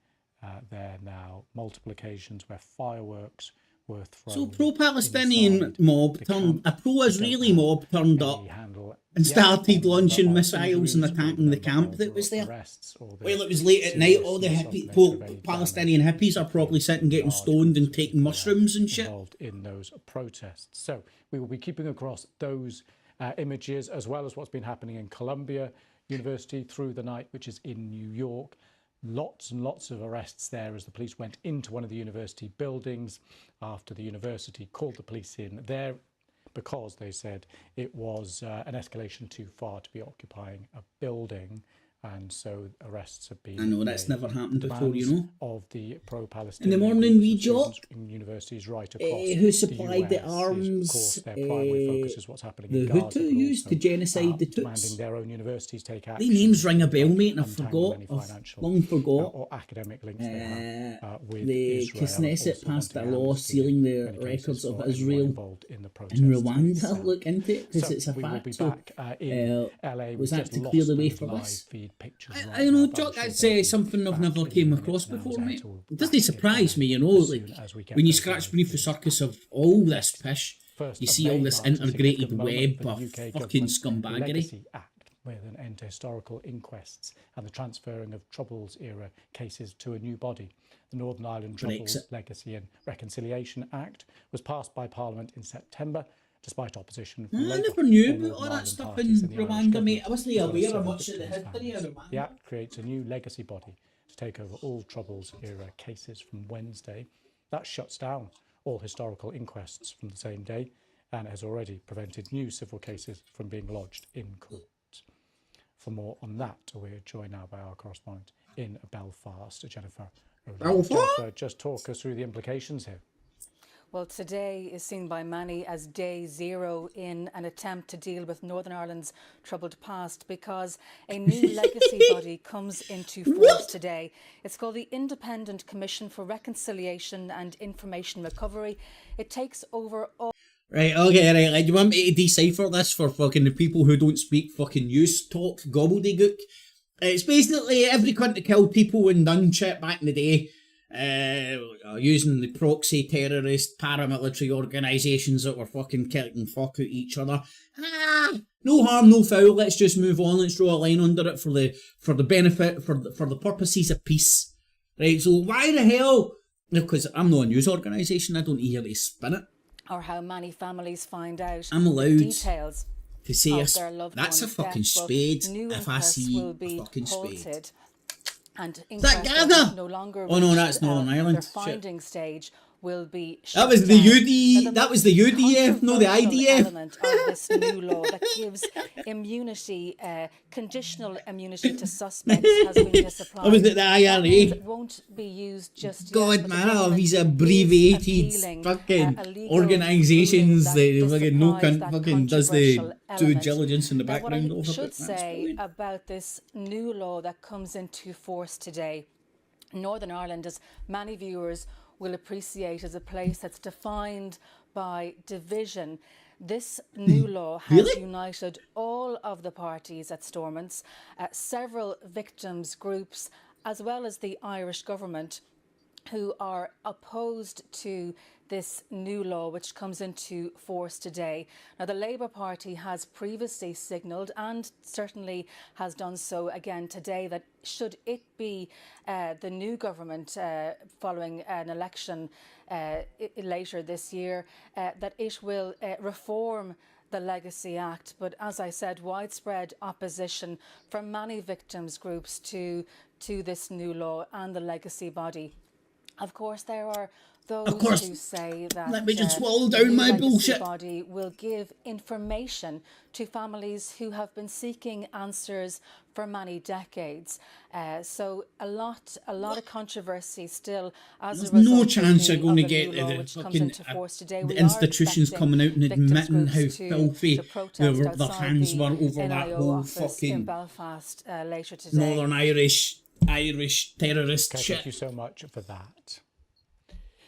[SPEAKER 1] There now, multiple occasions where fireworks were thrown.
[SPEAKER 2] So pro-Palestinian mob a pro-Israeli mob turned up and started launching missiles and attacking the camp that was there. Well, it was late at night. All the Palestinian hippies are probably sitting getting stoned and taking mushrooms and shit.
[SPEAKER 1] Involved in those protests. So we will be keeping across those images, as well as what's been happening in Columbia University through the night, which is in New York. Lots and lots of arrests there as the police went into one of the university buildings after the university called the police in there because they said it was an escalation too far to be occupying a building. And so arrests have been.
[SPEAKER 2] I know that's never happened before, you know.
[SPEAKER 1] Of the pro-Palestinian.
[SPEAKER 2] In the morning, we joke.
[SPEAKER 1] In universities right across
[SPEAKER 2] who supplied the arms?
[SPEAKER 1] Of course, their primary focus is what's happening
[SPEAKER 2] the
[SPEAKER 1] in Gaza.
[SPEAKER 2] Hutu used to genocide the Tuts.
[SPEAKER 1] Demanding their own universities take action.
[SPEAKER 2] The names ring a bell, mate, and I forgot. I've long forgot.
[SPEAKER 1] Or academic links they have with
[SPEAKER 2] the
[SPEAKER 1] Israel.
[SPEAKER 2] Knesset passed a law sealing the records of Israel
[SPEAKER 1] in the
[SPEAKER 2] and Rwanda. Look into it because it's a
[SPEAKER 1] we
[SPEAKER 2] fact.
[SPEAKER 1] will be back in LA.
[SPEAKER 2] Was that to clear the way for this?
[SPEAKER 1] I
[SPEAKER 2] know, Jock, that's something I've never came across before, mate. It doesn't surprise me, you know, like when you scratch beneath the surface of all this pish, you see all this integrated web of fucking scumbaggery.
[SPEAKER 1] With an end to historical inquests and the transferring of Troubles era cases to a new body. The Northern Ireland Troubles Legacy and Reconciliation Act was passed by Parliament in September, despite opposition from
[SPEAKER 2] I never knew about all that stuff in Rwanda, mate. I wasn't aware of much of the history of Rwanda.
[SPEAKER 1] The Act creates a new legacy body to take over all Troubles era cases from Wednesday. That shuts down all historical inquests from the same day and has already prevented new civil cases from being lodged in court. For more on that, we're joined now by our correspondent in Belfast, Jennifer. Jennifer, just talk us through the implications here.
[SPEAKER 13] Well, today is seen by many as day zero in an attempt to deal with Northern Ireland's troubled past because a new legacy body comes into force today. It's called the Independent Commission for Reconciliation and Information Recovery. It takes over all...
[SPEAKER 2] Right, okay, right, like, you want me to decipher this for fucking the people who don't speak fucking news talk gobbledygook? It's basically every cunt that killed people and done shit back in the day, using the proxy terrorist paramilitary organisations that were fucking killing fuck out each other. No harm, no foul. Let's just move on. Let's draw a line under it for the benefit, for the purposes of peace. Right. So why the hell? Because I'm not a news organisation. I don't hear they spin it.
[SPEAKER 13] Or how many families find out
[SPEAKER 2] I'm allowed
[SPEAKER 13] details
[SPEAKER 2] to say
[SPEAKER 13] of their loved
[SPEAKER 2] that's a
[SPEAKER 13] one's
[SPEAKER 2] fucking
[SPEAKER 13] death.
[SPEAKER 2] spade.
[SPEAKER 13] New
[SPEAKER 2] If I see
[SPEAKER 13] will be
[SPEAKER 2] a fucking spade.
[SPEAKER 13] halted. And
[SPEAKER 2] that Gaza?
[SPEAKER 13] No longer
[SPEAKER 2] Oh no, that's Northern Ireland.
[SPEAKER 13] Their finding stage will be
[SPEAKER 2] that was the UD. That was the UDF, no the IDF.
[SPEAKER 13] Element of this new law that gives immunity, conditional immunity to suspects has been disapplied.
[SPEAKER 2] That was the IRA.
[SPEAKER 13] It won't be used just
[SPEAKER 2] God,
[SPEAKER 13] yet.
[SPEAKER 2] man, all these abbreviated fucking organisations that fucking no cunt fucking does the due diligence in the background.
[SPEAKER 13] What I should say about this new law that comes into force today, Northern Ireland, as many viewers will appreciate, is a place that's defined by division. This new law has united all of the parties at Stormont's, several victims' groups, as well as the Irish government, who are opposed to this new law, which comes into force today. Now, the Labour Party has previously signalled, and certainly has done so again today, that should it be the new government following an election later this year, that it will reform the Legacy Act. But as I said, widespread opposition from many victims groups to this new law and the legacy body. Of course, there are those who say that
[SPEAKER 2] let me just swallow
[SPEAKER 13] the
[SPEAKER 2] down
[SPEAKER 13] new
[SPEAKER 2] my
[SPEAKER 13] legacy
[SPEAKER 2] bullshit.
[SPEAKER 13] body will give information to families who have been seeking answers for many decades. So a lot of controversy still as
[SPEAKER 2] There's
[SPEAKER 13] a result
[SPEAKER 2] no chance
[SPEAKER 13] of
[SPEAKER 2] you're going to
[SPEAKER 13] the
[SPEAKER 2] get
[SPEAKER 13] new law,
[SPEAKER 2] the
[SPEAKER 13] which comes
[SPEAKER 2] fucking
[SPEAKER 13] into force today.
[SPEAKER 2] the
[SPEAKER 13] We are
[SPEAKER 2] institutions
[SPEAKER 13] expecting
[SPEAKER 2] coming out and
[SPEAKER 13] victims
[SPEAKER 2] admitting how
[SPEAKER 13] groups
[SPEAKER 2] filthy
[SPEAKER 13] to protest
[SPEAKER 2] their
[SPEAKER 13] outside
[SPEAKER 2] hands
[SPEAKER 13] the
[SPEAKER 2] were over that
[SPEAKER 13] NIO
[SPEAKER 2] whole
[SPEAKER 13] office
[SPEAKER 2] fucking
[SPEAKER 13] in Belfast later today.
[SPEAKER 2] Northern Irish terrorist
[SPEAKER 1] Okay,
[SPEAKER 2] shit.
[SPEAKER 1] thank you so much for that.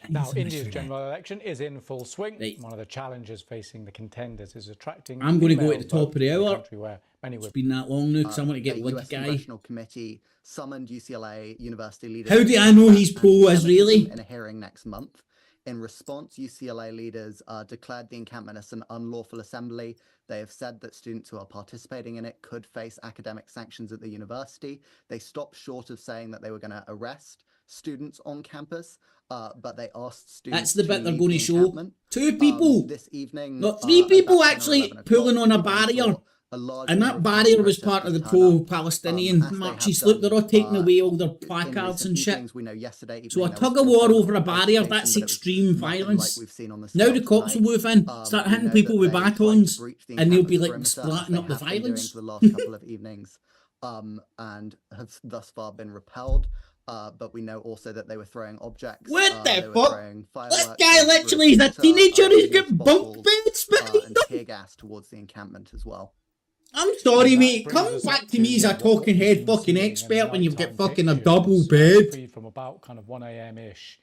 [SPEAKER 1] Now, India's general election is in full swing.
[SPEAKER 2] Right.
[SPEAKER 1] One of the challenges facing the contenders is attracting.
[SPEAKER 2] I'm going to go
[SPEAKER 1] female
[SPEAKER 2] at the top of the
[SPEAKER 1] votes in a
[SPEAKER 2] hour.
[SPEAKER 1] country where many
[SPEAKER 2] It's
[SPEAKER 1] would
[SPEAKER 2] been that long now because I want to get
[SPEAKER 14] A
[SPEAKER 2] like
[SPEAKER 14] US
[SPEAKER 2] guy.
[SPEAKER 14] Congressional Committee summoned UCLA university leaders.
[SPEAKER 2] How do I know he's pro-Israeli?
[SPEAKER 14] In a hearing next month. In response, UCLA leaders declared the encampment as an unlawful assembly. They have said that students who are participating in it could face academic sanctions at the university. They stopped short of saying that they were going to arrest students on campus, but they asked students.
[SPEAKER 2] That's the bit
[SPEAKER 14] to
[SPEAKER 2] they're
[SPEAKER 14] leave
[SPEAKER 2] going
[SPEAKER 14] the
[SPEAKER 2] to show.
[SPEAKER 14] encampment.
[SPEAKER 2] 2 people.
[SPEAKER 14] This evening,
[SPEAKER 2] Not 3 people
[SPEAKER 14] about 10 or
[SPEAKER 2] actually
[SPEAKER 14] 11
[SPEAKER 2] pulling
[SPEAKER 14] o'clock,
[SPEAKER 2] on a
[SPEAKER 14] we then
[SPEAKER 2] barrier.
[SPEAKER 14] saw a large
[SPEAKER 2] And
[SPEAKER 14] number
[SPEAKER 2] that
[SPEAKER 14] of
[SPEAKER 2] barrier was part of the
[SPEAKER 14] protesters turn up,
[SPEAKER 2] pro-Palestinian
[SPEAKER 14] as they
[SPEAKER 2] marches.
[SPEAKER 14] have
[SPEAKER 2] Look, they're all
[SPEAKER 14] done,
[SPEAKER 2] taking away all their
[SPEAKER 14] in
[SPEAKER 2] placards
[SPEAKER 14] recent
[SPEAKER 2] and shit.
[SPEAKER 14] evenings. We know yesterday evening
[SPEAKER 2] So a
[SPEAKER 14] there was
[SPEAKER 2] tug of war
[SPEAKER 14] also
[SPEAKER 2] over a barrier,
[SPEAKER 14] altercation,
[SPEAKER 2] that's
[SPEAKER 14] but it was
[SPEAKER 2] extreme
[SPEAKER 14] nothing
[SPEAKER 2] violence.
[SPEAKER 14] like we've seen on the
[SPEAKER 2] Now the
[SPEAKER 14] scale
[SPEAKER 2] cops will
[SPEAKER 14] tonight.
[SPEAKER 2] move in, start
[SPEAKER 14] We
[SPEAKER 2] hitting
[SPEAKER 14] know
[SPEAKER 2] people
[SPEAKER 14] that
[SPEAKER 2] with
[SPEAKER 14] they tried to
[SPEAKER 2] batons,
[SPEAKER 14] breach the
[SPEAKER 2] and they'll be
[SPEAKER 14] encampment
[SPEAKER 2] like
[SPEAKER 14] perimeter, as
[SPEAKER 2] splatting
[SPEAKER 14] they
[SPEAKER 2] up the
[SPEAKER 14] have been doing
[SPEAKER 2] violence.
[SPEAKER 14] for the last couple of evenings, and have thus far been repelled. But we know also that they were throwing objects.
[SPEAKER 2] What
[SPEAKER 14] they
[SPEAKER 2] the
[SPEAKER 14] were
[SPEAKER 2] fuck?
[SPEAKER 14] throwing
[SPEAKER 2] This
[SPEAKER 14] fireworks,
[SPEAKER 2] guy
[SPEAKER 14] they threw
[SPEAKER 2] literally is a
[SPEAKER 14] water,
[SPEAKER 2] teenager who's
[SPEAKER 14] water
[SPEAKER 2] getting bumped
[SPEAKER 14] bottles,
[SPEAKER 2] by the
[SPEAKER 14] and tear gas towards the encampment as well.
[SPEAKER 2] I'm sorry,
[SPEAKER 1] And that
[SPEAKER 2] mate.
[SPEAKER 1] brings
[SPEAKER 2] Come
[SPEAKER 1] us
[SPEAKER 2] back
[SPEAKER 1] up
[SPEAKER 2] to me as a
[SPEAKER 1] what
[SPEAKER 2] talking
[SPEAKER 1] we've
[SPEAKER 2] head
[SPEAKER 1] been
[SPEAKER 2] fucking
[SPEAKER 1] seeing in the
[SPEAKER 2] expert when you've got
[SPEAKER 1] nighttime
[SPEAKER 2] fucking a
[SPEAKER 1] pictures,
[SPEAKER 2] double bed.
[SPEAKER 1] feed from about kind of 1 a.m.-ish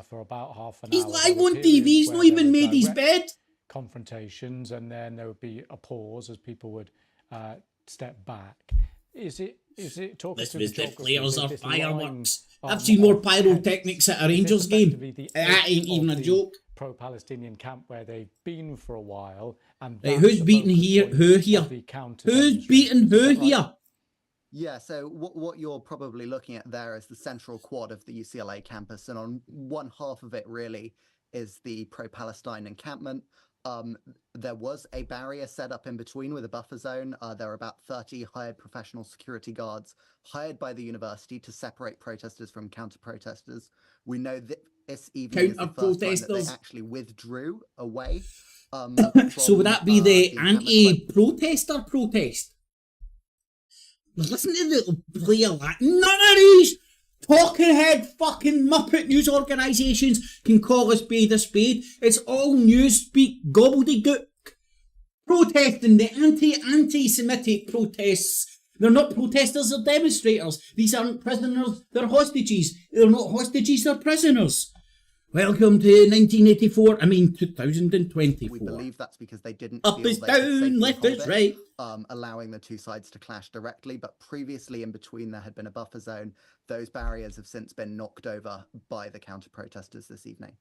[SPEAKER 1] for about half an
[SPEAKER 2] He's
[SPEAKER 1] hour.
[SPEAKER 2] live
[SPEAKER 1] There were
[SPEAKER 2] on TV,
[SPEAKER 1] periods
[SPEAKER 2] he's
[SPEAKER 1] where
[SPEAKER 2] not
[SPEAKER 1] there
[SPEAKER 2] even
[SPEAKER 1] were
[SPEAKER 2] made his
[SPEAKER 1] direct
[SPEAKER 2] bed.
[SPEAKER 1] confrontations, and then there would be a pause as people would step back. Is it talking
[SPEAKER 2] This
[SPEAKER 1] to
[SPEAKER 2] was the
[SPEAKER 1] geography,
[SPEAKER 2] flares
[SPEAKER 1] is it
[SPEAKER 2] or
[SPEAKER 1] this line
[SPEAKER 2] fireworks. I've
[SPEAKER 1] on-
[SPEAKER 2] seen more
[SPEAKER 1] on
[SPEAKER 2] pyrotechnics at a Rangers game. That ain't even a joke.
[SPEAKER 1] Pro-Palestinian camp where they've been for a while, and
[SPEAKER 2] Right,
[SPEAKER 1] that's
[SPEAKER 2] who's
[SPEAKER 1] the
[SPEAKER 2] beating
[SPEAKER 1] focus
[SPEAKER 2] here?
[SPEAKER 1] point
[SPEAKER 2] Who
[SPEAKER 1] of
[SPEAKER 2] here?
[SPEAKER 1] the counter
[SPEAKER 2] Who's beating who
[SPEAKER 1] demonstrations. Is that right?
[SPEAKER 2] here?
[SPEAKER 14] Yeah, so what you're probably looking at there is the central quad of the UCLA campus, and on one half of it really is the pro-Palestine encampment. There was a barrier set up in between with a buffer zone. There are about 30 hired professional security guards hired by the university to separate protesters from counter-protesters. We know that this evening is the first time that they
[SPEAKER 2] Counter-protesters.
[SPEAKER 14] actually withdrew away.
[SPEAKER 2] So would that be the
[SPEAKER 14] encampment.
[SPEAKER 2] anti-protester protest? Listen to the player Latin. None of these talking head fucking Muppet news organisations can call a spade a spade. It's all newspeak gobbledygook. Protesting the anti-Semitic protests. They're not protesters, they're demonstrators. These aren't prisoners, they're hostages. They're not hostages, they're prisoners. Welcome to 2024.
[SPEAKER 14] We believe that's because they didn't
[SPEAKER 2] Up
[SPEAKER 14] feel
[SPEAKER 2] is
[SPEAKER 14] they could safely
[SPEAKER 2] down, left
[SPEAKER 14] hold
[SPEAKER 2] is
[SPEAKER 14] it,
[SPEAKER 2] right.
[SPEAKER 14] allowing the two sides to clash directly. But previously, in between, there had been a buffer zone. Those barriers have since been knocked over by the counter-protesters this evening.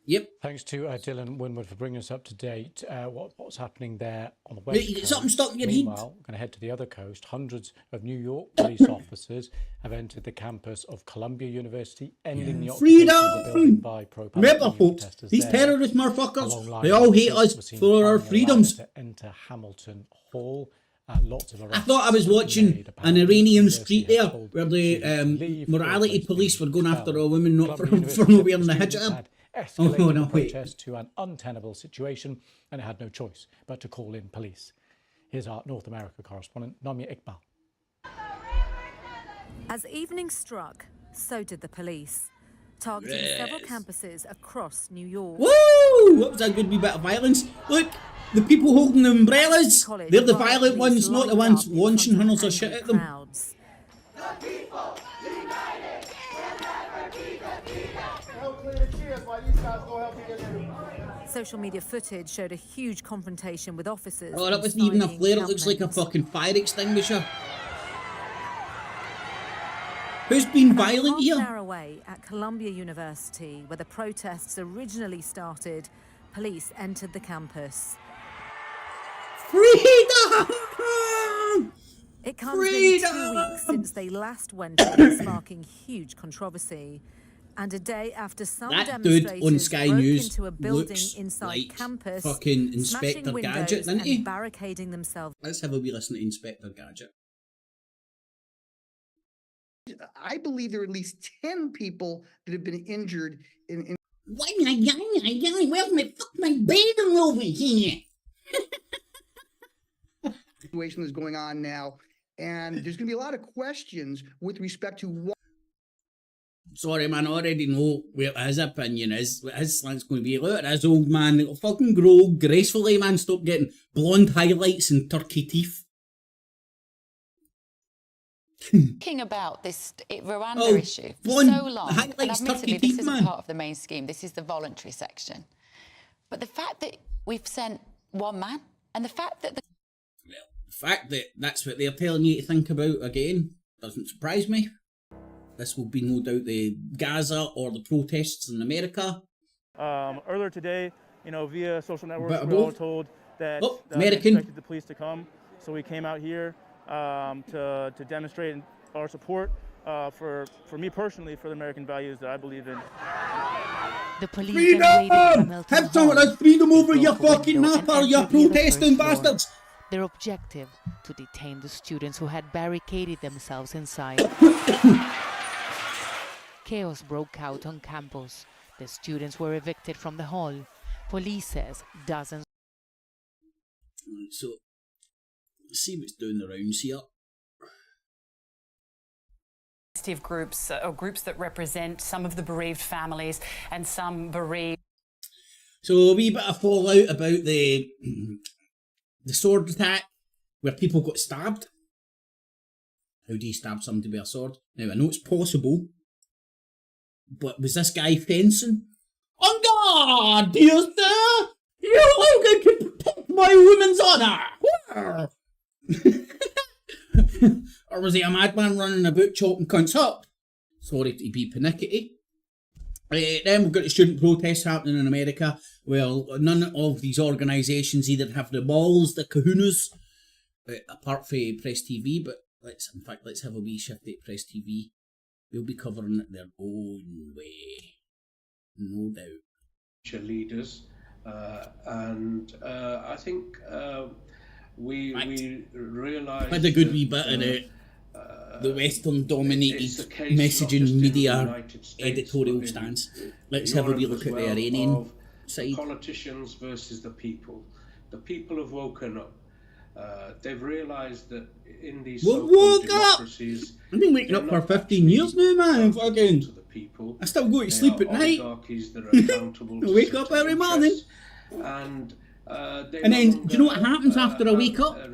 [SPEAKER 2] Yep.
[SPEAKER 1] Thanks to Dylan Winwood for bringing us up to date. What's happening there on the
[SPEAKER 2] Wait,
[SPEAKER 1] west
[SPEAKER 2] you get
[SPEAKER 1] coast.
[SPEAKER 2] something stuck in your head?
[SPEAKER 1] Meanwhile, we're going to head to the other coast. Hundreds of New York police officers have entered the campus of Columbia University, ending the occupation of the building
[SPEAKER 2] Freedom!
[SPEAKER 1] by
[SPEAKER 2] Remember,
[SPEAKER 1] pro-Palestinian
[SPEAKER 2] folks,
[SPEAKER 1] protesters
[SPEAKER 2] these
[SPEAKER 1] there.
[SPEAKER 2] terrorist
[SPEAKER 1] A long
[SPEAKER 2] motherfuckers,
[SPEAKER 1] line
[SPEAKER 2] they
[SPEAKER 1] of
[SPEAKER 2] all hate
[SPEAKER 1] officers
[SPEAKER 2] us
[SPEAKER 1] were seen
[SPEAKER 2] for our
[SPEAKER 1] climbing a ladder
[SPEAKER 2] freedoms.
[SPEAKER 1] to enter Hamilton Hall. Lots of
[SPEAKER 2] I
[SPEAKER 1] arrests
[SPEAKER 2] thought I was
[SPEAKER 1] have been
[SPEAKER 2] watching
[SPEAKER 1] made.
[SPEAKER 2] an
[SPEAKER 1] Apparently, the
[SPEAKER 2] Iranian
[SPEAKER 1] university
[SPEAKER 2] street
[SPEAKER 1] has
[SPEAKER 2] there
[SPEAKER 1] told
[SPEAKER 2] where the
[SPEAKER 1] students to leave
[SPEAKER 2] morality
[SPEAKER 1] before
[SPEAKER 2] police were going after
[SPEAKER 1] expelled.
[SPEAKER 2] a woman not
[SPEAKER 1] Columbia
[SPEAKER 2] for
[SPEAKER 1] University
[SPEAKER 2] not
[SPEAKER 1] said
[SPEAKER 2] wearing the
[SPEAKER 1] students
[SPEAKER 2] hijab.
[SPEAKER 1] had
[SPEAKER 2] Oh,
[SPEAKER 1] escalated
[SPEAKER 2] no,
[SPEAKER 1] the
[SPEAKER 2] wait.
[SPEAKER 1] protest to an untenable situation, and it had no choice but to call in police. Here's our North America correspondent, Namia Iqbal.
[SPEAKER 4] As evening struck, so did the police, targeting several
[SPEAKER 2] Yes.
[SPEAKER 4] campuses across New York.
[SPEAKER 2] Woo! That was a good wee bit of violence. Look, the people holding the umbrellas,
[SPEAKER 4] College,
[SPEAKER 2] they're the
[SPEAKER 4] riot
[SPEAKER 2] violent
[SPEAKER 4] police
[SPEAKER 2] ones, not the
[SPEAKER 4] lined
[SPEAKER 2] ones
[SPEAKER 4] up in
[SPEAKER 2] launching
[SPEAKER 4] front
[SPEAKER 2] hundreds of
[SPEAKER 4] angry
[SPEAKER 2] shit at them.
[SPEAKER 4] crowds. Social media footage showed a huge confrontation with officers.
[SPEAKER 2] Oh, that wasn't even a
[SPEAKER 4] inside the
[SPEAKER 2] flare, it looks like a
[SPEAKER 4] encampment.
[SPEAKER 2] fucking fire extinguisher. Who's been violent
[SPEAKER 4] here?
[SPEAKER 2] here?
[SPEAKER 4] Half an hour away at Columbia University, where the protests originally started, police entered the campus.
[SPEAKER 2] Freedom!
[SPEAKER 4] It comes nearly 2 weeks since they last went in, sparking huge controversy. And a day after some
[SPEAKER 2] That dude
[SPEAKER 4] demonstrators
[SPEAKER 2] on Sky
[SPEAKER 4] broke
[SPEAKER 2] News
[SPEAKER 4] into a building
[SPEAKER 2] looks
[SPEAKER 4] inside
[SPEAKER 2] like
[SPEAKER 4] campus,
[SPEAKER 2] fucking
[SPEAKER 4] smashing
[SPEAKER 2] Inspector
[SPEAKER 4] windows
[SPEAKER 2] Gadget, doesn't he?
[SPEAKER 4] and barricading themselves.
[SPEAKER 2] Let's have a wee listen to Inspector Gadget.
[SPEAKER 3] I believe there are at least 10 people that have been injured in
[SPEAKER 2] Where's my bathing over here?
[SPEAKER 3] situation that's going on now. And there's going to be a lot of questions with respect to what.
[SPEAKER 2] Sorry, man, I already know what his opinion is, what his slant's going to be. Look at this old man, it'll fucking grow gracefully, man. Stop getting blonde highlights and turkey teeth.
[SPEAKER 15] Talking about this Rwanda issue for so long, and admittedly this isn't part of the main scheme, this is the voluntary section. But the fact that we've sent one man, and the fact that
[SPEAKER 2] The fact that that's what they're telling you to think about again doesn't surprise me. This will be no doubt the Gaza or the protests in America.
[SPEAKER 18] Earlier today, via social networks,
[SPEAKER 2] But
[SPEAKER 18] we were all
[SPEAKER 2] both-
[SPEAKER 18] told that
[SPEAKER 2] American.
[SPEAKER 18] they expected the police to come. So we came out here to demonstrate our support for me personally, for the American values that I believe in.
[SPEAKER 24] The police
[SPEAKER 2] Freedom! Have some of that freedom over your fucking napper, you protesting bastards!
[SPEAKER 24] Their objective, to detain the students who had barricaded themselves inside. Chaos broke out on campus. The students were evicted from the hall. Police says dozens.
[SPEAKER 2] So, let's see what's doing the rounds here.
[SPEAKER 25] Of groups or groups that represent some of the bereaved families and some bereaved.
[SPEAKER 2] So a wee bit of fallout about the sword attack where people got stabbed. How do you stab somebody with a sword? Now I know it's possible, but was this guy fencing? On guard, dear sir! You're going to protect my woman's honour! Or was he a madman running about chopping cunts up? Sorry to be pernickety. Then we've got the student protests happening in America. Well, none of these organisations either have the balls, the kahunas, apart from Press TV, but let's have a wee shift at Press TV. We'll be covering it their own way. No doubt.
[SPEAKER 26] Leaders, and I think we realised...
[SPEAKER 2] Had a good wee bit of the Western-dominated messaging media editorial stance. Let's have a wee look at the Iranian side.
[SPEAKER 26] Politicians versus the people. The people have woken up. They've realised that in these so-called democracies...
[SPEAKER 2] I've been waking up for 15 years now, man. Fucking... I still go to sleep at night. I wake up every morning.
[SPEAKER 26] And
[SPEAKER 2] then, do you know what happens after I wake up? I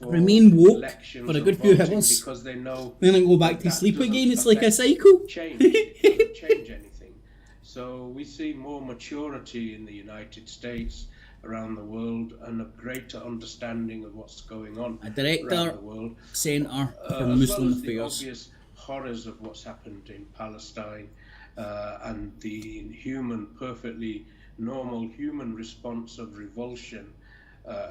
[SPEAKER 2] remain woke for a good few hours. Then I go back to sleep again. It's like a cycle.
[SPEAKER 26] Change anything. So we see more maturity in the United States, around the world, and a greater understanding of what's going on
[SPEAKER 2] A director,
[SPEAKER 26] around the world.
[SPEAKER 2] Centre for
[SPEAKER 26] as
[SPEAKER 2] Muslim
[SPEAKER 26] well as the
[SPEAKER 2] affairs.
[SPEAKER 26] obvious horrors of what's happened in Palestine and the inhuman, perfectly normal human response of revulsion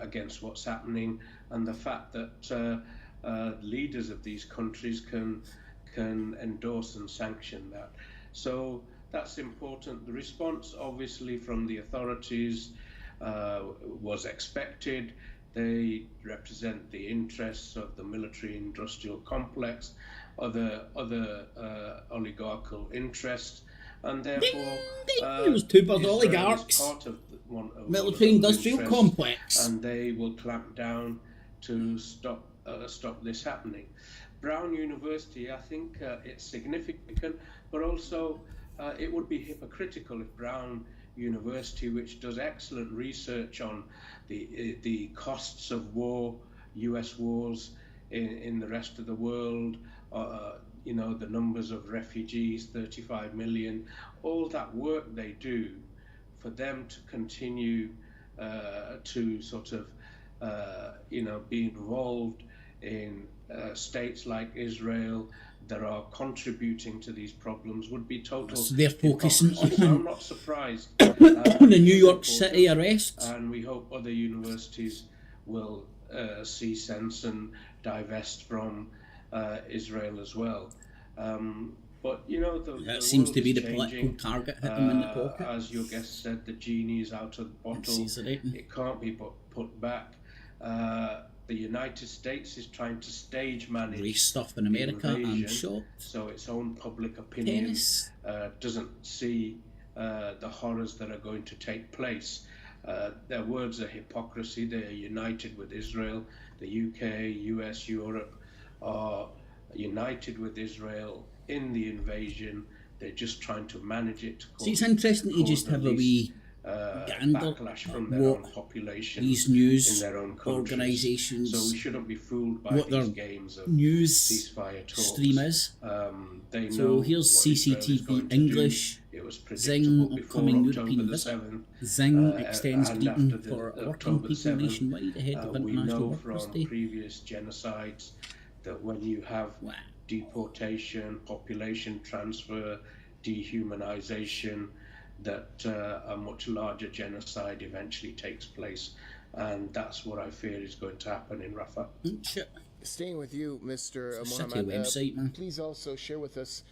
[SPEAKER 26] against what's happening, and the fact that leaders of these countries can endorse and sanction that. So that's important. The response, obviously, from the authorities was expected. They represent the interests of the military-industrial complex, other oligarchical interests, and therefore
[SPEAKER 2] It was two bad oligarchs.
[SPEAKER 26] part of
[SPEAKER 2] Military-industrial complex.
[SPEAKER 26] and they will clamp down to stop this happening. Brown University, I think it's significant, but also it would be hypocritical if Brown University, which does excellent research on the costs of war, US wars in the rest of the world, the numbers of refugees, 35 million, all that work they do, for them to continue to sort of, be involved in states like Israel that are contributing to these problems would be total.
[SPEAKER 2] So they're focusing
[SPEAKER 26] hypocrisy. So
[SPEAKER 2] on
[SPEAKER 26] I'm not surprised.
[SPEAKER 2] the New York City arrests.
[SPEAKER 26] And we hope other universities will see sense and divest from Israel as well. But you know,
[SPEAKER 2] that seems to be the political target hit them in the pocket.
[SPEAKER 26] As your guest said, the genie is out of the bottle. It can't be put back. The United States is trying to stage manage
[SPEAKER 2] race stuff in America, I'm sure.
[SPEAKER 26] So its own public opinion doesn't see the horrors that are going to take place. Their words are hypocrisy. They are united with Israel. The UK, US, Europe are united with Israel in the invasion. They're just trying to manage it.
[SPEAKER 2] See, it's interesting to just have a wee gander
[SPEAKER 26] backlash from their own population,
[SPEAKER 2] these news
[SPEAKER 26] in their own
[SPEAKER 2] organisations,
[SPEAKER 26] so we shouldn't be fooled by
[SPEAKER 2] what
[SPEAKER 26] these
[SPEAKER 2] their
[SPEAKER 26] games of
[SPEAKER 2] news
[SPEAKER 26] ceasefire talks.
[SPEAKER 2] Stream is.
[SPEAKER 26] They
[SPEAKER 2] So
[SPEAKER 26] know
[SPEAKER 2] here's
[SPEAKER 26] what Israel is
[SPEAKER 2] CCTV
[SPEAKER 26] going to
[SPEAKER 2] English.
[SPEAKER 26] do. It was
[SPEAKER 2] Zing
[SPEAKER 26] predictable
[SPEAKER 2] upcoming
[SPEAKER 26] before
[SPEAKER 2] European
[SPEAKER 26] October
[SPEAKER 2] visit.
[SPEAKER 26] 7th,
[SPEAKER 2] Zing extends
[SPEAKER 26] and
[SPEAKER 2] greeting
[SPEAKER 26] after
[SPEAKER 2] for working
[SPEAKER 26] October
[SPEAKER 2] people
[SPEAKER 26] 7th,
[SPEAKER 2] nationwide ahead of
[SPEAKER 26] we
[SPEAKER 2] International
[SPEAKER 26] know
[SPEAKER 2] Workers'
[SPEAKER 26] from
[SPEAKER 2] Day.
[SPEAKER 26] previous genocides that when you have deportation, population transfer, dehumanization, that a much larger genocide eventually takes place, and that's what I fear is going to happen in Rafah.
[SPEAKER 10] Staying with you, Mr.
[SPEAKER 2] It's a
[SPEAKER 10] Mohammed,
[SPEAKER 2] shitty website, man.
[SPEAKER 10] please also share with us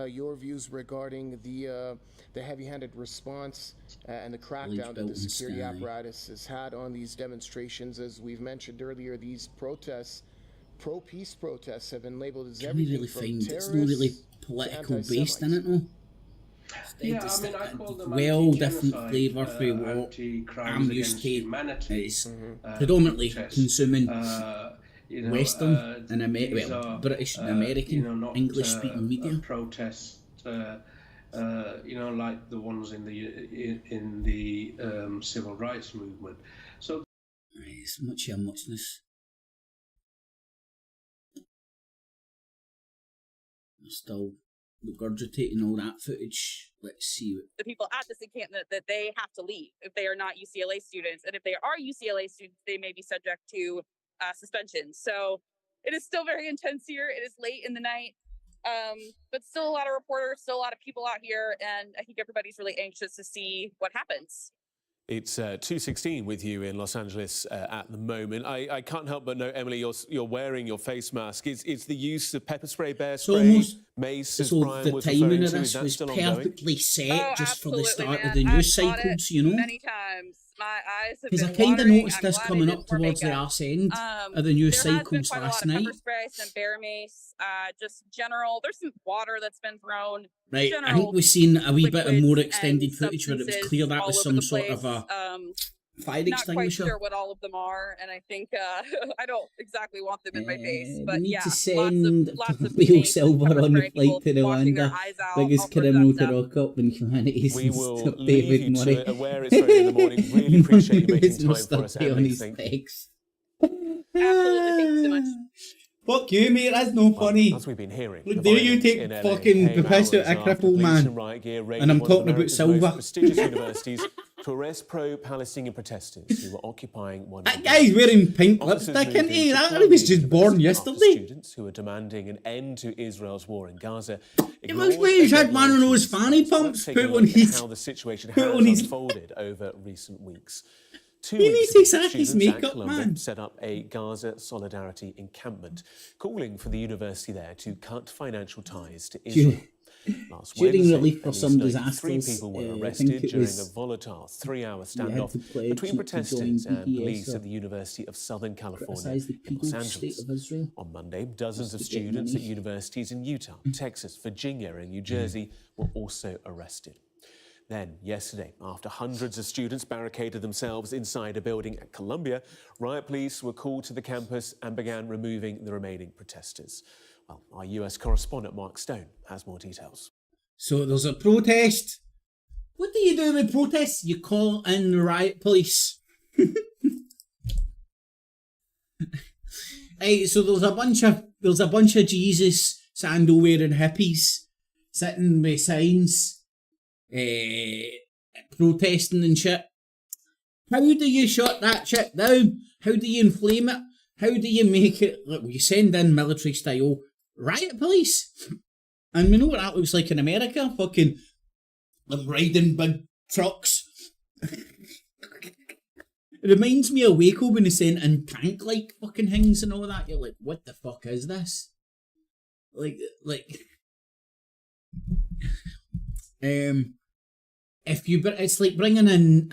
[SPEAKER 10] your views regarding the heavy-handed response and the crackdown that the security apparatus has had on these demonstrations. As we've mentioned earlier, these protests, pro-peace protests, have been labeled as
[SPEAKER 2] Can we really find it's not really political based in it, no?
[SPEAKER 26] Yeah, I mean, I call them
[SPEAKER 2] well different flavour for what I'm used to. It's predominantly consuming Western and British and American English-speaking media.
[SPEAKER 26] Protests, like the ones in the civil rights movement. So
[SPEAKER 2] it's much of muchness. Still regurgitating all that footage. Let's see.
[SPEAKER 11] The people at this encampment that they have to leave if they are not UCLA students, and if they are UCLA students, they may be subject to suspension. So it is still very intense here. It is late in the night, but still a lot of reporters, still a lot of people out here, and I think everybody's really anxious to see what happens.
[SPEAKER 17] It's 2:16 with you in Los Angeles at the moment. I can't help but note, Emily, you're wearing your face mask. It's the use of pepper spray, bear spray, mace, as Brian was referring to. Is that still ongoing?
[SPEAKER 2] Perfectly set just for the start
[SPEAKER 11] man.
[SPEAKER 2] of the news cycles, you know.
[SPEAKER 11] Many times, my eyes have
[SPEAKER 2] Because I
[SPEAKER 11] been
[SPEAKER 2] kind of
[SPEAKER 11] watering.
[SPEAKER 2] noticed
[SPEAKER 11] I'm
[SPEAKER 2] this
[SPEAKER 11] glad
[SPEAKER 2] coming
[SPEAKER 11] it
[SPEAKER 2] up
[SPEAKER 11] is for
[SPEAKER 2] towards the
[SPEAKER 11] makeup.
[SPEAKER 2] arse end of the news
[SPEAKER 11] There has been
[SPEAKER 2] cycles
[SPEAKER 11] quite a
[SPEAKER 2] last
[SPEAKER 11] lot of
[SPEAKER 2] night.
[SPEAKER 11] pepper spray, some bear mace, just general. There's some water that's been thrown.
[SPEAKER 2] Right, I
[SPEAKER 11] general
[SPEAKER 2] think we've seen a wee bit of more
[SPEAKER 11] liquids
[SPEAKER 2] extended
[SPEAKER 11] and
[SPEAKER 2] footage where it was
[SPEAKER 11] substances
[SPEAKER 2] clear that
[SPEAKER 11] all
[SPEAKER 2] was
[SPEAKER 11] over
[SPEAKER 2] some
[SPEAKER 11] the
[SPEAKER 2] sort of
[SPEAKER 11] place.
[SPEAKER 2] a fire
[SPEAKER 11] Not quite
[SPEAKER 2] extinguisher.
[SPEAKER 11] sure what all of them are, and I think I don't exactly want them in my face.
[SPEAKER 2] We
[SPEAKER 11] But
[SPEAKER 2] need
[SPEAKER 11] yeah,
[SPEAKER 2] to send
[SPEAKER 11] lots of
[SPEAKER 2] Bill
[SPEAKER 11] mace,
[SPEAKER 2] Silver
[SPEAKER 11] pepper
[SPEAKER 2] on the
[SPEAKER 11] spray,
[SPEAKER 2] flight
[SPEAKER 11] people
[SPEAKER 2] to
[SPEAKER 11] washing their
[SPEAKER 2] Rwanda,
[SPEAKER 11] eyes out,
[SPEAKER 2] biggest
[SPEAKER 11] all sorts of
[SPEAKER 2] criminal
[SPEAKER 11] that
[SPEAKER 2] to
[SPEAKER 11] stuff.
[SPEAKER 2] rock up in humanities
[SPEAKER 17] We will
[SPEAKER 2] stuff,
[SPEAKER 17] leave
[SPEAKER 2] David
[SPEAKER 17] you
[SPEAKER 2] Murray.
[SPEAKER 17] to aware it's early in the morning. Really appreciate you making time
[SPEAKER 2] Mr.
[SPEAKER 17] for us,
[SPEAKER 2] Day on
[SPEAKER 17] Emily.
[SPEAKER 2] his
[SPEAKER 17] Thank
[SPEAKER 2] legs.
[SPEAKER 11] Absolutely, thank you so much.
[SPEAKER 2] Fuck you, mate, that's no funny.
[SPEAKER 17] As we've been hearing,
[SPEAKER 2] Look,
[SPEAKER 17] the
[SPEAKER 2] dare you
[SPEAKER 17] violence
[SPEAKER 2] take
[SPEAKER 17] in LA
[SPEAKER 2] fucking
[SPEAKER 17] came
[SPEAKER 2] the piss out
[SPEAKER 17] hours
[SPEAKER 2] of a
[SPEAKER 17] after
[SPEAKER 2] crippled
[SPEAKER 17] police
[SPEAKER 2] man.
[SPEAKER 17] and riot gear
[SPEAKER 2] And
[SPEAKER 17] raided
[SPEAKER 2] I'm
[SPEAKER 17] one of
[SPEAKER 2] talking about
[SPEAKER 17] America's
[SPEAKER 2] Silver.
[SPEAKER 17] most prestigious universities to arrest pro-Palestinian protesters who were occupying one of
[SPEAKER 2] That
[SPEAKER 17] the
[SPEAKER 2] guy's
[SPEAKER 17] buildings.
[SPEAKER 2] wearing pink
[SPEAKER 17] Officers
[SPEAKER 2] lipstick,
[SPEAKER 17] moved
[SPEAKER 2] isn't he?
[SPEAKER 17] into
[SPEAKER 2] That
[SPEAKER 17] Columbia
[SPEAKER 2] was just born
[SPEAKER 17] University
[SPEAKER 2] yesterday.
[SPEAKER 17] after students who are demanding an end to Israel's war in Gaza.
[SPEAKER 2] It looks like he's had one of those fanny pumps
[SPEAKER 17] Take a
[SPEAKER 2] put
[SPEAKER 17] look
[SPEAKER 2] on
[SPEAKER 17] at
[SPEAKER 2] his...
[SPEAKER 17] how the situation
[SPEAKER 2] put
[SPEAKER 17] has
[SPEAKER 2] on his-
[SPEAKER 17] unfolded over recent weeks. 2
[SPEAKER 2] He
[SPEAKER 17] weeks
[SPEAKER 2] needs to
[SPEAKER 17] ago,
[SPEAKER 2] sack his
[SPEAKER 17] students at
[SPEAKER 2] makeup,
[SPEAKER 17] Columbia
[SPEAKER 2] man.
[SPEAKER 17] set up a Gaza solidarity encampment, calling for the university there to cut financial ties to Israel. Last
[SPEAKER 2] During
[SPEAKER 17] Wednesday,
[SPEAKER 2] relief for
[SPEAKER 17] at
[SPEAKER 2] some
[SPEAKER 17] least 93
[SPEAKER 2] disasters,
[SPEAKER 17] people were
[SPEAKER 2] I think
[SPEAKER 17] arrested
[SPEAKER 2] it
[SPEAKER 17] during
[SPEAKER 2] was-
[SPEAKER 17] a volatile 3-hour
[SPEAKER 2] had
[SPEAKER 17] standoff
[SPEAKER 2] to pledge
[SPEAKER 17] between
[SPEAKER 2] not to join
[SPEAKER 17] protesters and
[SPEAKER 2] BDS
[SPEAKER 17] police
[SPEAKER 2] or
[SPEAKER 17] at the University of Southern California
[SPEAKER 2] criticise the
[SPEAKER 17] in
[SPEAKER 2] People's
[SPEAKER 17] Los
[SPEAKER 2] State
[SPEAKER 17] Angeles.
[SPEAKER 2] of Israel.
[SPEAKER 17] On Monday, dozens of
[SPEAKER 2] Just to get
[SPEAKER 17] students at
[SPEAKER 2] money.
[SPEAKER 17] universities in Utah, Texas, Virginia and New Jersey were also arrested. Then, yesterday, after hundreds of students barricaded themselves inside a building at Columbia, riot police were called to the campus and began removing the remaining protesters. Well, our US correspondent Mark Stone has more details.
[SPEAKER 2] So there's a protest. What do you do with protests? You call in the riot police. Right, so there's a bunch of Jesus sandal wearing hippies sitting with signs, protesting and shit. How do you shut that shit down? How do you inflame it? How do you make it? Look, you send in military style riot police, and we know what that looks like in America. Fucking them riding big trucks. It reminds me of Waco when they sent in tank-like fucking things and all that. You're like, what the fuck is this? Like, if you, it's like bringing in,